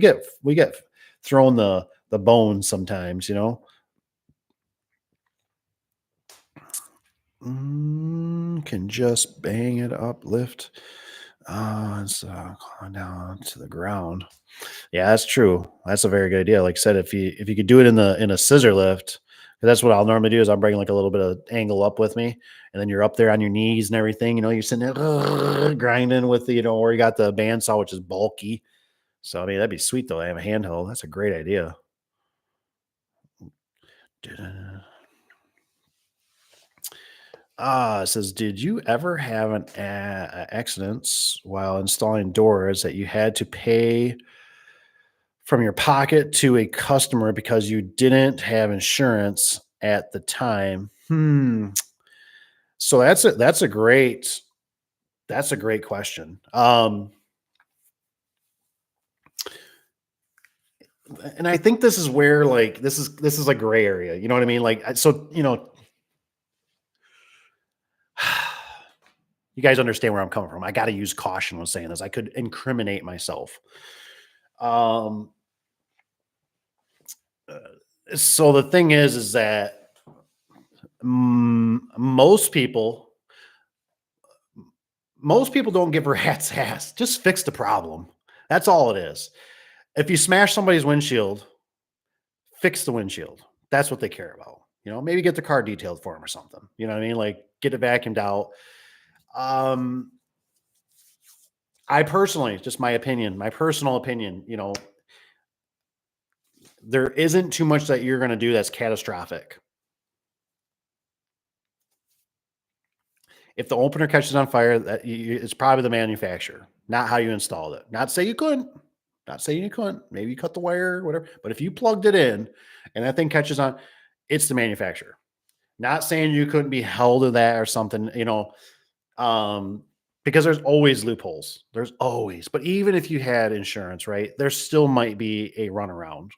Speaker 1: thrown the bones sometimes, Can just bang it up, lift, going down to the ground. Yeah, that's true. That's a very good idea. Like I said, if you could do it in a scissor lift, 'cause that's what I'll normally do is I'll bring like a little bit of angle up with me, and then you're up there on your knees and everything. You're sitting there grinding with where you got the bandsaw, which is bulky. So I mean, that'd be sweet though. I have a handheld. That's a great idea. It says, did you ever have an accidents while installing doors that you had to pay from your pocket to a customer because you didn't have insurance at the time? So that's a great question. And I think this is where like this is a gray area. You know what I mean? Like so, you guys understand where I'm coming from. I got to use caution when saying this. I could incriminate myself. So the thing is that most people don't give a rat's ass. Just fix the problem. That's all it is. If you smash somebody's windshield, fix the windshield. That's what they care about. Maybe get the car detailed for them or something. You know what I mean? Like get it vacuumed out. I personally, just my personal opinion, there isn't too much that you're going to do that's catastrophic. If the opener catches on fire, it's probably the manufacturer, not how you installed it. Not say you couldn't. Maybe you cut the wire, whatever. But if you plugged it in and that thing catches on, it's the manufacturer. Not saying you couldn't be held to that or something, because there's always loopholes. There's always. But even if you had insurance, right, there still might be a runaround.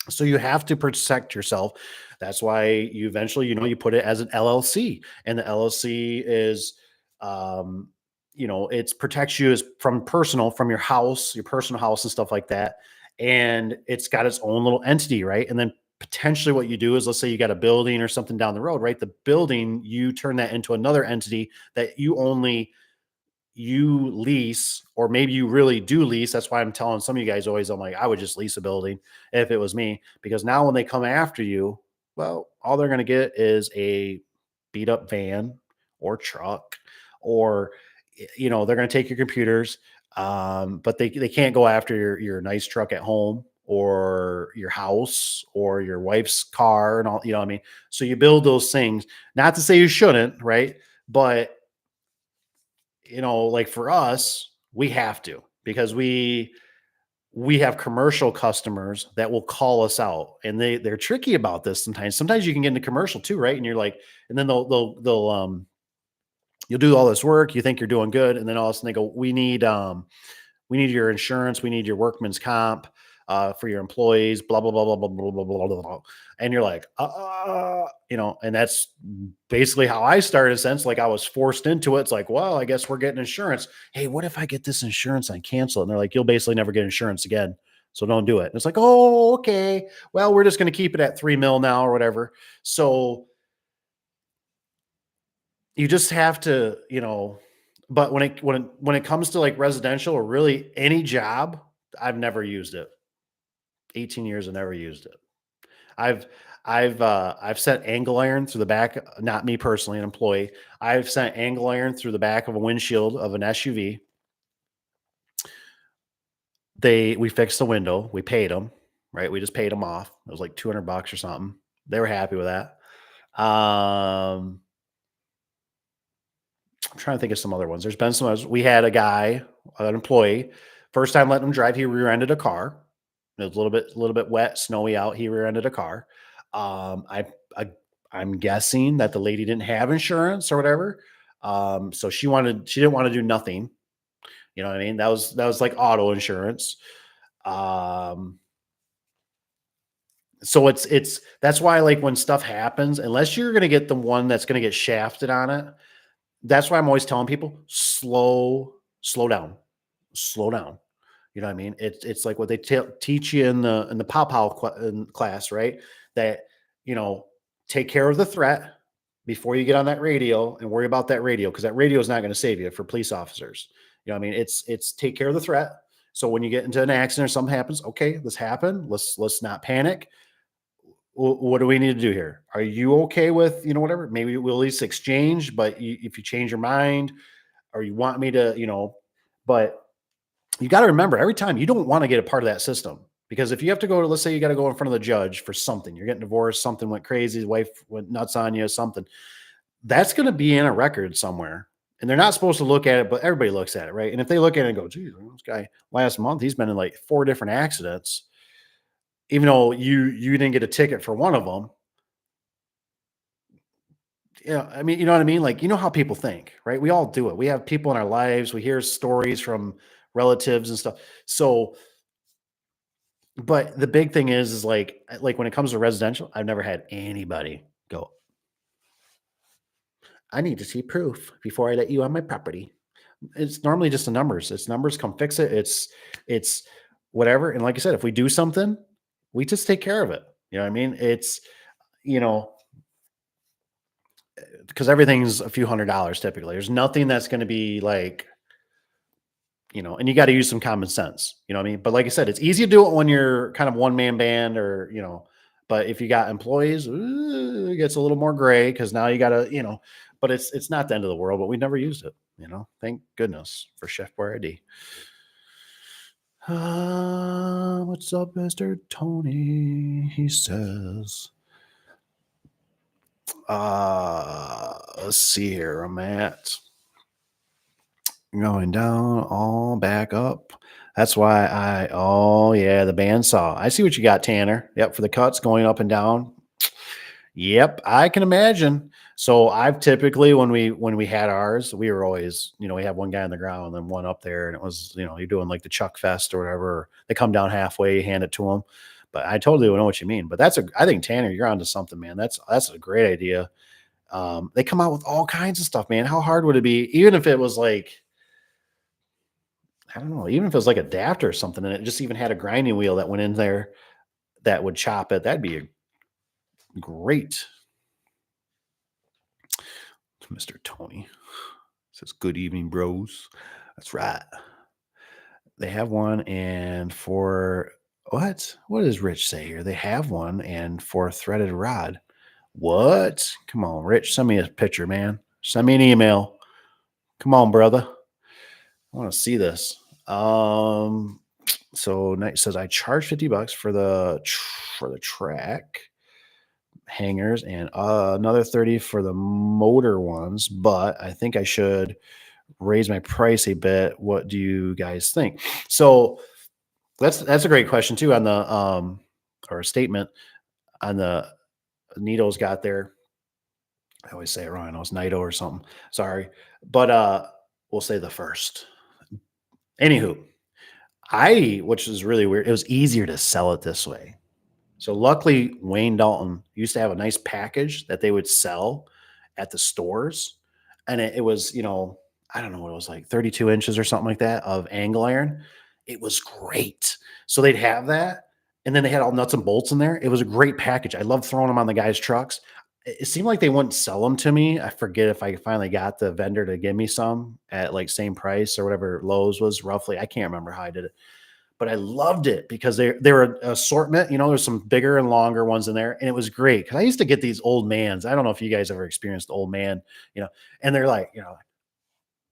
Speaker 1: So you have to protect yourself. That's why you eventually, you put it as an LLC, and the LLC is, it protects you from your house, your personal house and stuff like that. and it's got its own little entity, right? And then potentially what you do is, let's say you got a building or something down the road, right? The building, you turn that into another entity that you lease, or maybe you really do lease. That's why I'm telling some of you guys always, I'm like, I would just lease a building if it was me, because now when they come after you, well, all they're going to get is a beat up van or truck, or, they're going to take your computers. But they can't go after your nice truck at home, or your house, or your wife's car, and all, what I mean? So you build those things, not to say you shouldn't, right? But like for us, we have to, because we have commercial customers that will call us out, and they're tricky about this sometimes. Sometimes you can get into commercial too, right? And you're like, and then they'll you'll do all this work, you think you're doing good, and then all of a sudden they go, we need your insurance, we need your workman's comp, for your employees, blah blah blah blah blah blah blah blah blah. Blah. And you're like, and that's basically how I started. Since like I was forced into it. It's like, well, I guess we're getting insurance. Hey, what if I get this insurance and cancel it? And they're like, you'll basically never get insurance again, so don't do it. And it's like, oh, okay. Well, we're just going to keep it at 3 mil now or whatever. So you just have to, but when it comes to like residential or really any job, I've never used it. 18 years, I never used it. I've I've sent angle iron through the back, not me personally, an employee. I've sent angle iron through the back of a windshield of an SUV. We fixed the window. We paid them, right? We just paid them off. It was like $200 or something. They were happy with that. I'm trying to think of some other ones. There's been some others. We had a guy, an employee, first time letting him drive, he rear-ended a car. It was a little bit wet, snowy out. He rear-ended a car. Um, I, I I'm guessing that the lady didn't have insurance or whatever. So she didn't want to do nothing. You know what I mean? That was like auto insurance. Um, so it's that's why, like, when stuff happens, unless you're gonna get the one that's gonna get shafted on it, that's why I'm always telling people, slow down, slow down. You know what I mean? It's like what they teach you in the in class, right? That, you know, take care of the threat before you get on that radio and worry about that radio, because that radio is not going to save you for police officers. You know what I mean? It's take care of the threat. So when you get into an accident or something happens, okay, this happened. Let's not panic. What do we need to do here? Are you okay with, whatever? Maybe we'll at least exchange, but if you change your mind, or you want me to, but you got to remember, every time, you don't want to get a part of that system, because if you have to go to, let's say you got to go in front of the judge for something, you're getting divorced, something went crazy, his wife went nuts on you, something that's going to be in a record somewhere. And they're not supposed to look at it, but everybody looks at it, right? And if they look at it and go, geez, this guy last month, he's been in like 4 different accidents, even though you didn't get a ticket for one of them. Yeah, I mean, you know what I mean? Like, how people think, right? We all do it. We have people in our lives. We hear stories from relatives and stuff. So, but the big thing is like when it comes to residential, I've never had anybody go, I need to see proof before I let you on my property. It's normally just the numbers. It's numbers, come fix it. It's whatever. And like I said, if we do something, we just take care of it. You know what I mean? It's, you know, because everything's a few $100s typically. There's nothing that's going to be like, and you got to use some common sense. You know what I mean? But like I said, it's easy to do it when you're kind of one man band, or, but if you got employees, it gets a little more gray, because now you got to, but it's not the end of the world, but we never used it, thank goodness for Chef Boyardee. What's up, Mr. Tony? He says, let's see here. I'm at going down, all back up. That's why oh yeah, the bandsaw. I see what you got, Tanner. Yep, for the cuts going up and down. Yep, I can imagine. So I've typically, when we had ours, we were always, we have one guy on the ground and then one up there, and it was, you're doing like the Chuck Fest or whatever. They come down halfway, you hand it to them. But I totally know what you mean. But I think, Tanner, you're onto something, man. That's a great idea. They come out with all kinds of stuff, man. How hard would it be, even if it was like, I don't know, even if it was like a adapter or something, and it just even had a grinding wheel that went in there that would chop it, that'd be great. Mr. Tony says, "Good evening, bros." That's right. They have one, and for what? What does Rich say here? They have one, and for a threaded rod. What? Come on, Rich. Send me a picture, man. Send me an email. Come on, brother. I want to see this. So Knight says I charge $50 for the track hangers and another 30 for the motor ones, but I think I should raise my price a bit. What do you guys think? So that's a great question too on the or a statement on the Nito's got there. I always say it wrong. I know it's Nito or something. Sorry. But we'll say the first. Anywho, which is really weird, it was easier to sell it this way. So luckily, Wayne Dalton used to have a nice package that they would sell at the stores. And it was, I don't know what it was like, 32 inches or something like that of angle iron. It was great. So they'd have that. And then they had all nuts and bolts in there. It was a great package. I love throwing them on the guys' trucks. It seemed like they wouldn't sell them to me. I forget if I finally got the vendor to give me some at like same price or whatever Lowe's was roughly. I can't remember how I did it, but I loved it because they were an assortment. There's some bigger and longer ones in there, and it was great because I used to get these old mans. I don't know if you guys ever experienced old man, and they're like,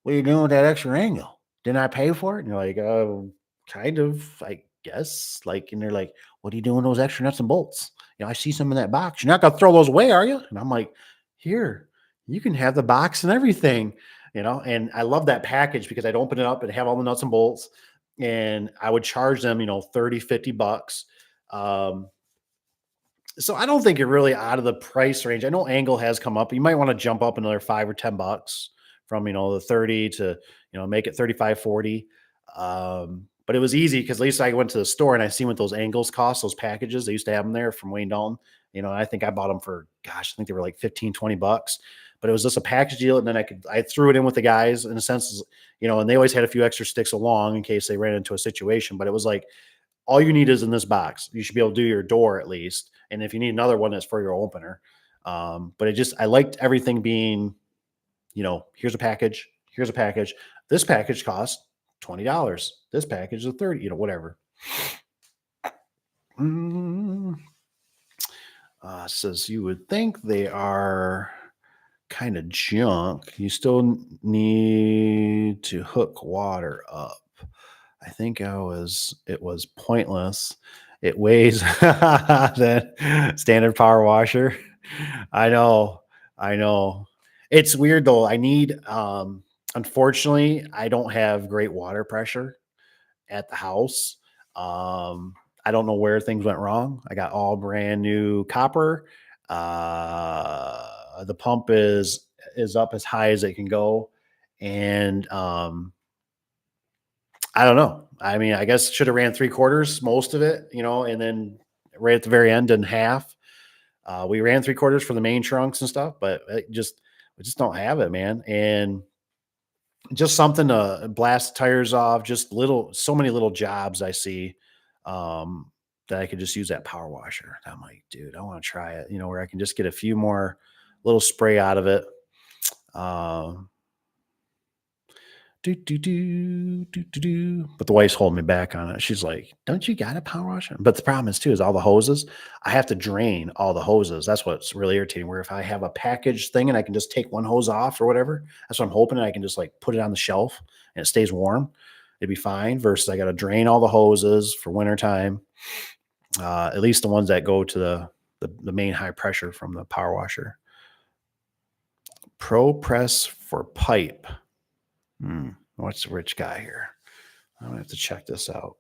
Speaker 1: what are you doing with that extra angle? Didn't I pay for it? And you're like, oh, kind of, I guess. Like, and they're like, what are you doing with those extra nuts and bolts? I see some in that box. You're not gonna throw those away, are you? And I'm like, here, you can have the box and everything, And I love that package because I'd open it up and have all the nuts and bolts, and I would charge them, 30, $50. So I don't think you're really out of the price range. I know angle has come up. You might want to jump up another $5 or $10 from, the 30 to, make it 35, 40. But it was easy because at least I went to the store and I seen what those angles cost, those packages. They used to have them there from Wayne Dalton. I think I bought them for, gosh, I think they were like 15, $20, but it was just a package deal. And then I threw it in with the guys in a sense, and they always had a few extra sticks along in case they ran into a situation, but it was like, all you need is in this box. You should be able to do your door at least. And if you need another one, that's for your opener. But I liked everything being, here's a package. Here's a package. This package costs $20. This package is 30, whatever. Says you would think they are kind of junk. You still need to hook water up. I think it was pointless. It weighs the standard power washer. I know. It's weird though. I need unfortunately, I don't have great water pressure at the house. I don't know where things went wrong. I got all brand new copper. The pump is up as high as it can go. And I don't know. I mean, I guess should have ran 3/4, most of it, and then right at the very end in half. We ran 3/4 for the main trunks and stuff, but we just don't have it, man. And just something to blast tires off, so many little jobs I see that I could just use that power washer. And I'm like, dude, I want to try it, where I can just get a few more little spray out of it. But the wife's holding me back on it. She's like, don't you got a power washer? But the problem is all the hoses, I have to drain all the hoses. That's what's really irritating, where if I have a package thing and I can just take one hose off or whatever, that's what I'm hoping. I can just like put it on the shelf and it stays warm. It'd be fine versus I got to drain all the hoses for wintertime. At least the ones that go to the main high pressure from the power washer. Pro press for pipe. What's the rich guy here? I'm gonna have to check this out.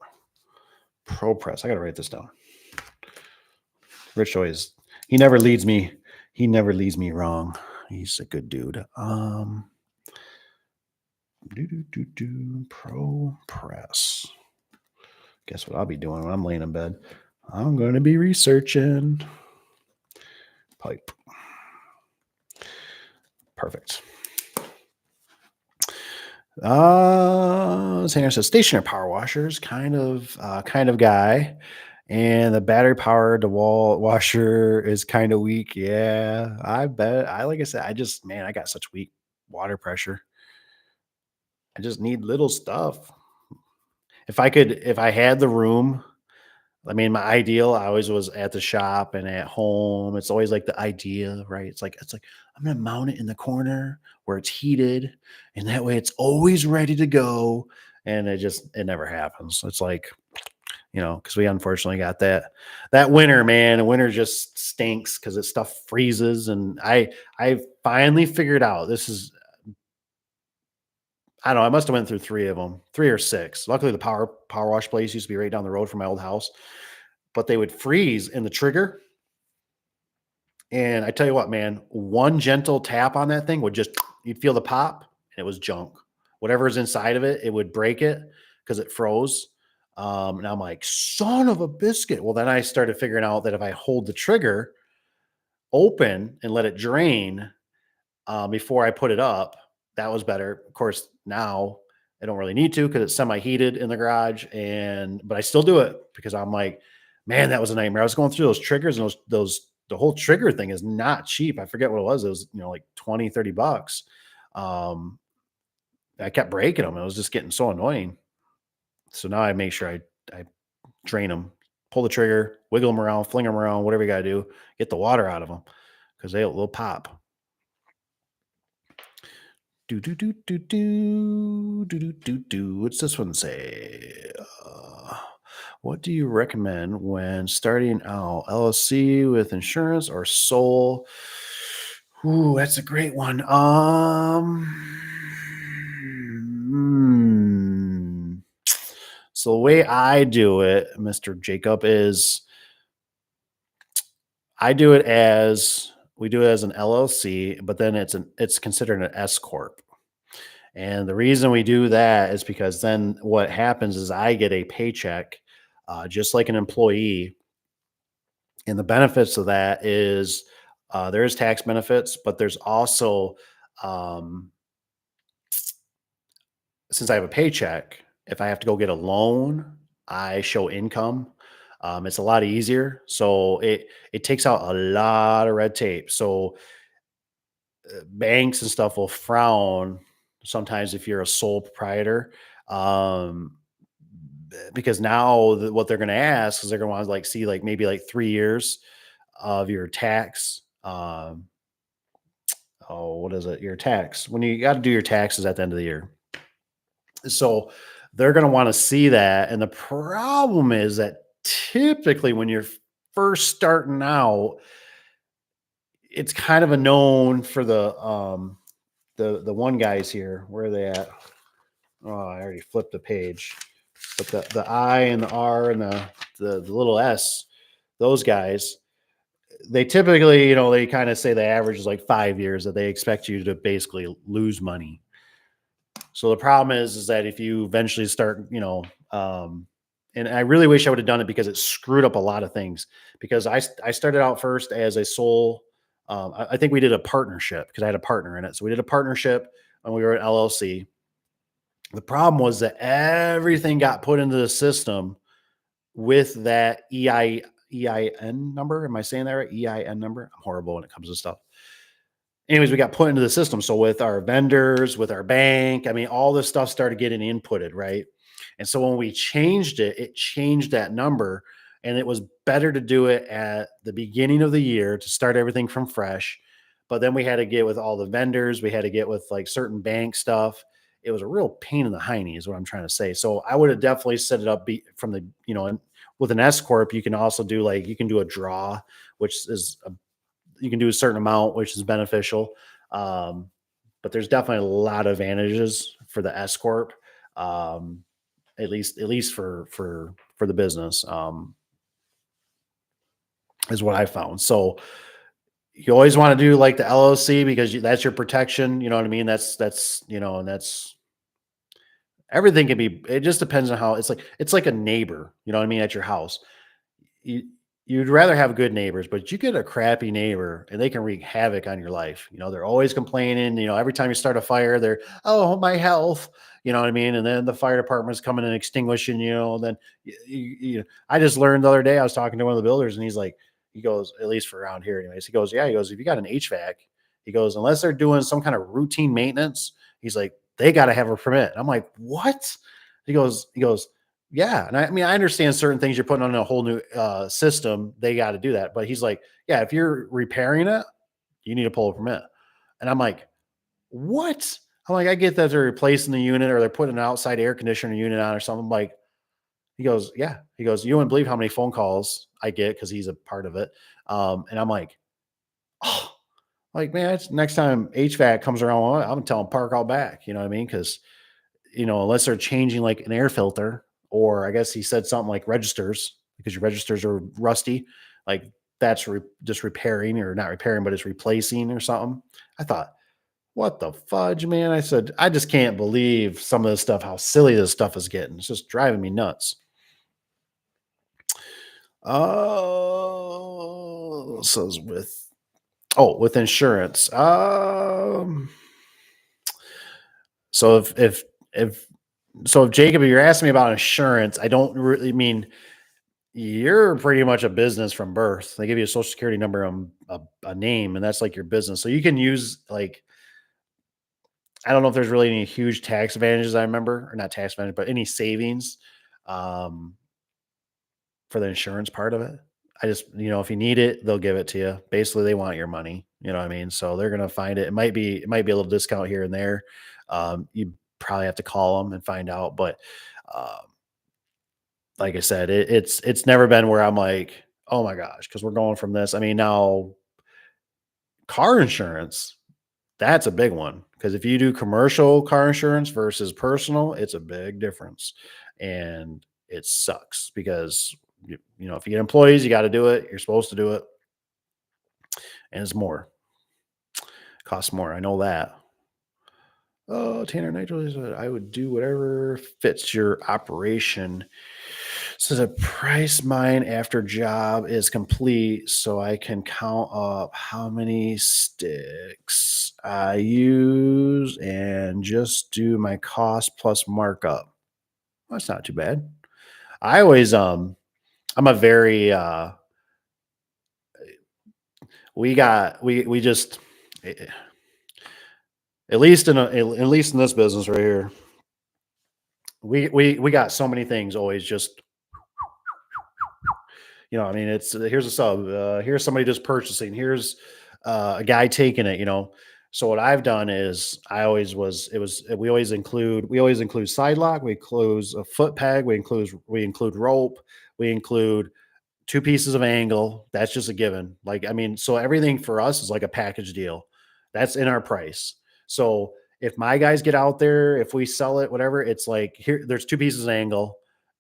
Speaker 1: Pro press. I gotta write this down. Rich always, he never leads me wrong. He's a good dude. Pro press. Guess what I'll be doing when I'm laying in bed? I'm gonna be researching pipe. Perfect. Sandra says stationary power washers, kind of guy. And the battery powered DeWalt washer is kind of weak. Yeah, I bet. Like I said, man, I got such weak water pressure. I just need little stuff. If I had the room, I mean, my ideal, I always was at the shop and at home. It's always like the idea, right? It's like I'm gonna mount it in the corner where it's heated, and that way it's always ready to go. And it never happens. It's like, because we unfortunately got that winter, man. And winter just stinks because it stuff freezes. And I finally figured out this is, I don't know, I must have went through three of them, three or six. Luckily, the power wash place used to be right down the road from my old house, but they would freeze in the trigger. And I tell you what, man, one gentle tap on that thing would just, you'd feel the pop, and it was junk. Whatever's inside of it, it would break it because it froze. And I'm like, son of a biscuit. Well, then I started figuring out that if I hold the trigger open and let it drain, before I put it up, that was better. Of course, now I don't really need to because it's semi-heated in the garage, but I still do it because I'm like, man, that was a nightmare. I was going through those triggers, and those the whole trigger thing is not cheap. I forget what it was. It was, like 20, $30. Um, I kept breaking them. It was just getting so annoying. So now I make sure I drain them, pull the trigger, wiggle them around, fling them around, whatever you got to do, get the water out of them because they'll pop. Do do do do do do do do do. What's this one say? What do you recommend when starting out? LLC with insurance or sole? Ooh, that's a great one. So the way I do it, Mr. Jacob, is we do it as an LLC, but then it's considered an S corp. And the reason we do that is because then what happens is I get a paycheck, just like an employee. And the benefits of that is, there is tax benefits, but there's also, um, since I have a paycheck, if I have to go get a loan, I show income. It's a lot easier. So it takes out a lot of red tape. So banks and stuff will frown sometimes if you're a sole proprietor, um, because now what they're going to ask is they're going to want to like see like maybe like 3 years of your tax. Oh, what is it? Your tax when you got to do your taxes at the end of the year. So they're going to want to see that. And the problem is that typically when you're first starting out, it's kind of a known for the one guys here. Where are they at? Oh, I already flipped the page. But the I and the R and the little S, those guys, they typically, they kind of say the average is like 5 years that they expect you to basically lose money. So the problem is that if you eventually start, and I really wish I would have done it because it screwed up a lot of things. Because I started out first as a sole. I think we did a partnership because I had a partner in it. So we did a partnership when we were at LLC. The problem was that everything got put into the system with that EIN number. Am I saying that right? EIN number. I'm horrible when it comes to stuff. Anyways, we got put into the system. So with our vendors, with our bank, I mean, all this stuff started getting inputted, right? And so when we changed it, it changed that number. And it was better to do it at the beginning of the year to start everything from fresh. But then we had to get with all the vendors, we had to get with like certain bank stuff. It was a real pain in the hiney, is what I'm trying to say. So I would have definitely set it up from the, and with an S corp, you can also do you can do a draw, which is you can do a certain amount, which is beneficial. Um, but there's definitely a lot of advantages for the S corp, um, at least for the business, is what I found. So you always want to do like the LLC because that's your protection. You know what I mean? And that's everything can be. It just depends on how it's like. It's like a neighbor. You know what I mean? At your house, you'd rather have good neighbors, but you get a crappy neighbor and they can wreak havoc on your life. They're always complaining. Every time you start a fire, they're, oh, my health. You know what I mean? And then the fire department's coming and extinguishing, then I just learned the other day, I was talking to one of the builders and he goes, at least for around here anyways, he goes, yeah, he goes, if you got an HVAC, he goes, unless they're doing some kind of routine maintenance, he's like, they got to have a permit. I'm like, what? He goes, yeah, and I mean, I understand certain things you're putting on a whole new system, they got to do that. But he's like, yeah, if you're repairing it, you need to pull a permit. And I'm like, what? I'm like, I get that they're replacing the unit or they're putting an outside air conditioner unit on or something. I'm like, he goes, yeah. He goes, you wouldn't believe how many phone calls I get because he's a part of it. And I'm like, oh, like, man, it's next time HVAC comes around, well, I'm telling park out back. You know what I mean? Because unless they're changing like an air filter, or I guess he said something like registers because your registers are rusty, like that's just repairing or not repairing, but it's replacing or something. I thought, what the fudge, man? I said, I just can't believe some of this stuff, how silly this stuff is getting. It's just driving me nuts. So with insurance. So if Jacob, if you're asking me about insurance, I don't really mean you're pretty much a business from birth. They give you a social security number, a name, and that's like your business. So you can use like, I don't know if there's really any huge tax advantages. I remember, or not tax advantage, but any savings um, for the insurance part of it. I just, if you need it, they'll give it to you. Basically, they want your money. You know what I mean? So they're gonna find it. It might be a little discount here and there. You probably have to call them and find out, but um, like I said, it's never been where I'm like, oh my gosh, because we're going from this. I mean, now car insurance, that's a big one. Because if you do commercial car insurance versus personal, it's a big difference. And it sucks because if you get employees, you got to do it. You're supposed to do it. And it's more. Costs more. I know that. Oh, Tanner Nitro said, I would do whatever fits your operation. So the price mine after job is complete, so I can count up how many sticks I use and just do my cost plus markup. That's not too bad. I always I'm a very we just eh, at least in this business right here, we got so many things always just I mean, it's here's a sub, here's somebody just purchasing, here's a guy taking it. So what I've done is we always include side lock, we include a foot peg, we include rope, we include two pieces of angle. That's just a given. Like, I mean, so everything for us is like a package deal. That's in our price. So if my guys get out there, if we sell it, whatever, it's like here, there's two pieces of angle.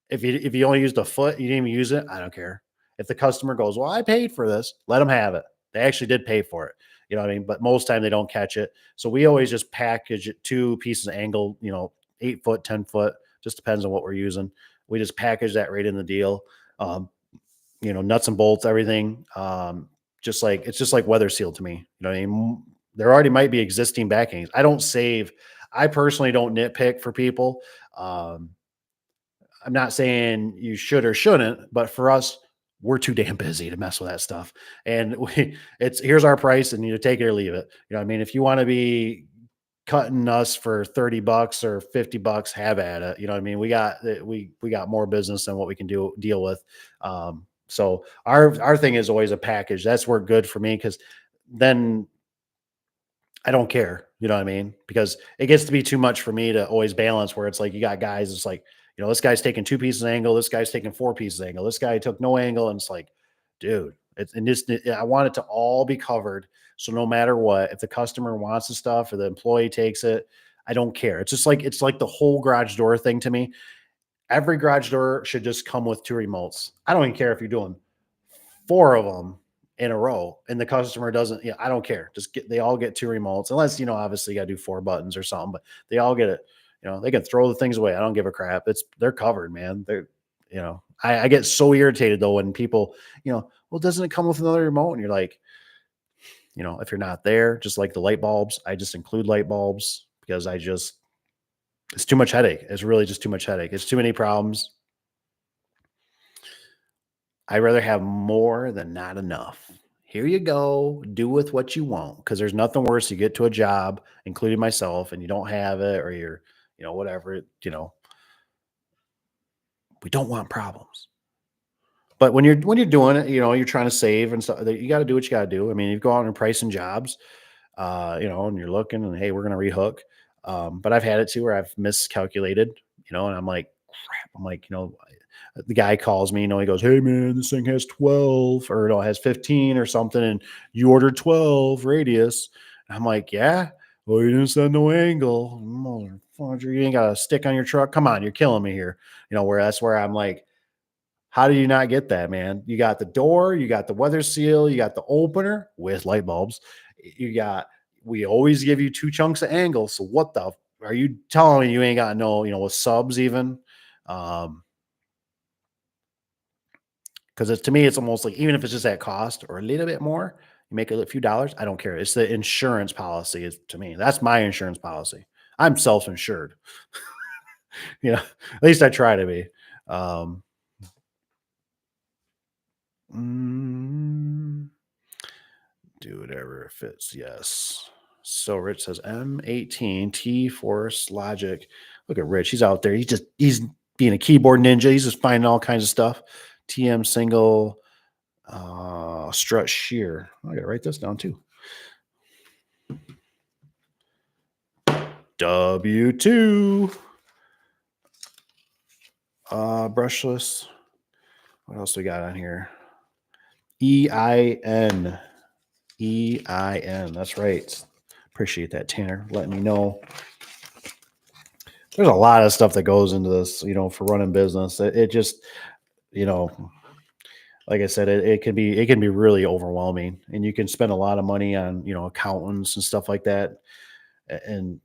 Speaker 1: If you only used a foot, you didn't even use it, I don't care. If the customer goes, well, I paid for this, let them have it. They actually did pay for it. You know what I mean? But most time they don't catch it. So we always just package it, two pieces of angle, 8 foot, 10 foot, just depends on what we're using. We just package that right in the deal. Um, nuts and bolts, everything. Just like it's just like weather sealed to me. You know what I mean? There already might be existing backings. I don't save. I personally don't nitpick for people. Um, I'm not saying you should or shouldn't, but for us, we're too damn busy to mess with that stuff. And it's here's our price, and you take it or leave it. You know what I mean? If you want to be cutting us for $30 or $50, have at it. You know what I mean? We got more business than what we can deal with. So our thing is always a package. That's worked good for me because then I don't care. You know what I mean? Because it gets to be too much for me to always balance where it's like you got guys, it's like, this guy's taking two pieces of angle, this guy's taking four pieces of angle, this guy took no angle, and it's like, dude, I want it to all be covered. So no matter what, if the customer wants the stuff or the employee takes it, I don't care. It's like the whole garage door thing to me. Every garage door should just come with two remotes. I don't even care if you're doing four of them in a row and the customer doesn't, I don't care. They all get two remotes, unless, obviously you got to do four buttons or something, but they all get it. They can throw the things away. I don't give a crap. They're covered, man. I get so irritated though when people, well, doesn't it come with another remote? And you're like, if you're not there, just like the light bulbs, I just include light bulbs because it's too much headache. It's really just too much headache. It's too many problems. I'd rather have more than not enough. Here you go. Do with what you want. Because there's nothing worse. You get to a job, including myself, and you don't have it, or you're, whatever, we don't want problems. But when you're doing it, you're trying to save and stuff. You got to do what you got to do. I mean, you go out and pricing jobs, and you're looking, and hey, we're gonna rehook. But I've had it too where I've miscalculated, and I'm like, crap. I'm like, the guy calls me, he goes, hey man, this thing has 12 or it has 15 or something, and you ordered 12 radius. And I'm like, yeah. Well, you didn't send no angle. Motherfucker, you ain't got a stick on your truck. Come on, you're killing me here. Where I'm like, how do you not get that, man? You got the door, you got the weather seal, you got the opener with light bulbs. We always give you 2 chunks of angle. So what the are you telling me you ain't got no, with subs even? Because to me, it's almost like even if it's just that cost or a little bit more, you make a few dollars. I don't care. It's the insurance policy. Is to me, that's my insurance policy. I'm self-insured. At least I try to be. Mm, do whatever fits. Yes. So Rich says M18 T Force Logic. Look at Rich. He's out there. He's being a keyboard ninja. He's just finding all kinds of stuff. TM single strut shear. I gotta write this down too. W2 brushless. What else we got on here? EIN. That's right. Appreciate that, Tanner, letting me know. There's a lot of stuff that goes into this, for running business. It just, like I said, it can be really overwhelming, and you can spend a lot of money on, accountants and stuff like that. And,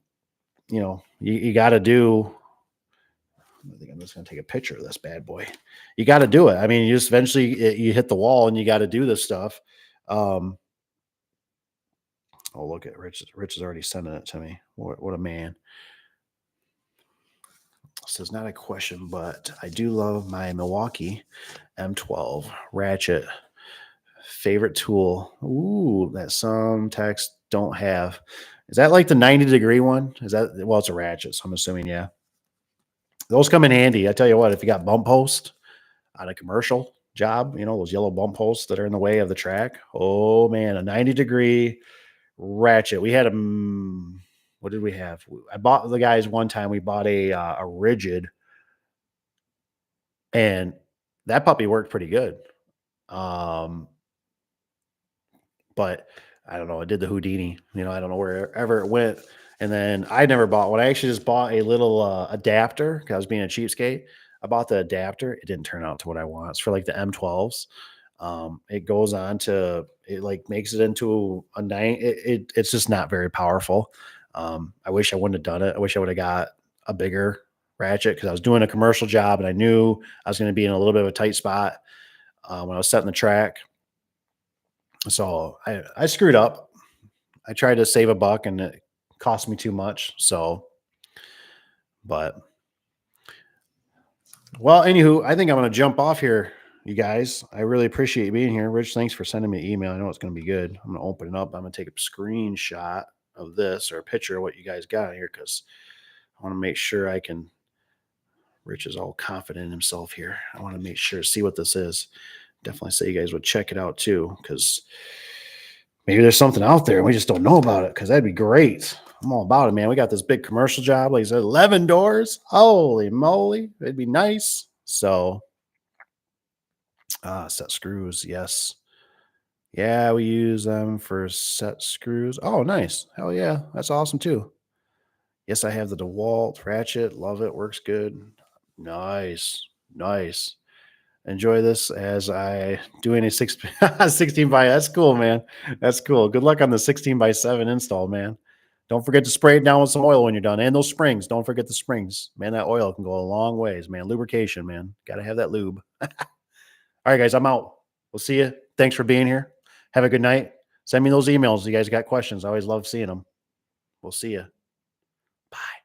Speaker 1: you got to do, I think I'm just going to take a picture of this bad boy. You got to do it. I mean, you just eventually you hit the wall and you got to do this stuff. Oh, look at Rich. Rich is already sending it to me. What a man. So it's not a question, but I do love my Milwaukee M12 ratchet. Favorite tool. Ooh, that some techs don't have. Is that like the 90-degree one? Is that, well, it's a ratchet, so I'm assuming, yeah. Those come in handy. I tell you what, if you got bump post on a commercial job, those yellow bump posts that are in the way of the track. Oh man, a 90-degree ratchet. We had what did we have? I bought the guys one time. We bought a rigid, and that puppy worked pretty good. But I don't know. It did the Houdini. I don't know wherever it went. And then I never bought one. I actually just bought a little adapter because I was being a cheapskate. I bought the adapter. It didn't turn out to what I want. It's for like the M12s. It goes on to, it like makes it into a 9. It's just not very powerful. I wish I wouldn't have done it. I wish I would have got a bigger ratchet because I was doing a commercial job and I knew I was going to be in a little bit of a tight spot when I was setting the track. So I screwed up. I tried to save $1 and it cost me too much. So, but well, anywho, I think I'm going to jump off here, you guys. I really appreciate you being here. Rich, thanks for sending me an email. I know it's going to be good. I'm going to open it up. I'm going to take a screenshot of this or a picture of what you guys got here because I want to make sure I can. Rich is all confident in himself here. I want to make sure, see what this is. Definitely say you guys would check it out too because maybe there's something out there and we just don't know about it because that'd be great. I'm all about it, man. We got this big commercial job. Like I said, 11 doors. Holy moly. It'd be nice. So, set screws. Yes. Yeah, we use them for set screws. Oh, nice. Hell yeah. That's awesome too. Yes, I have the DeWalt ratchet. Love it. Works good. Nice. Nice. Enjoy this as I doing a 16 by. That's cool, man. That's cool. Good luck on the 16x7 install, man. Don't forget to spray it down with some oil when you're done. And those springs. Don't forget the springs. Man, that oil can go a long ways, man. Lubrication, man. Got to have that lube. All right, guys, I'm out. We'll see you. Thanks for being here. Have a good night. Send me those emails. You guys got questions. I always love seeing them. We'll see you. Bye.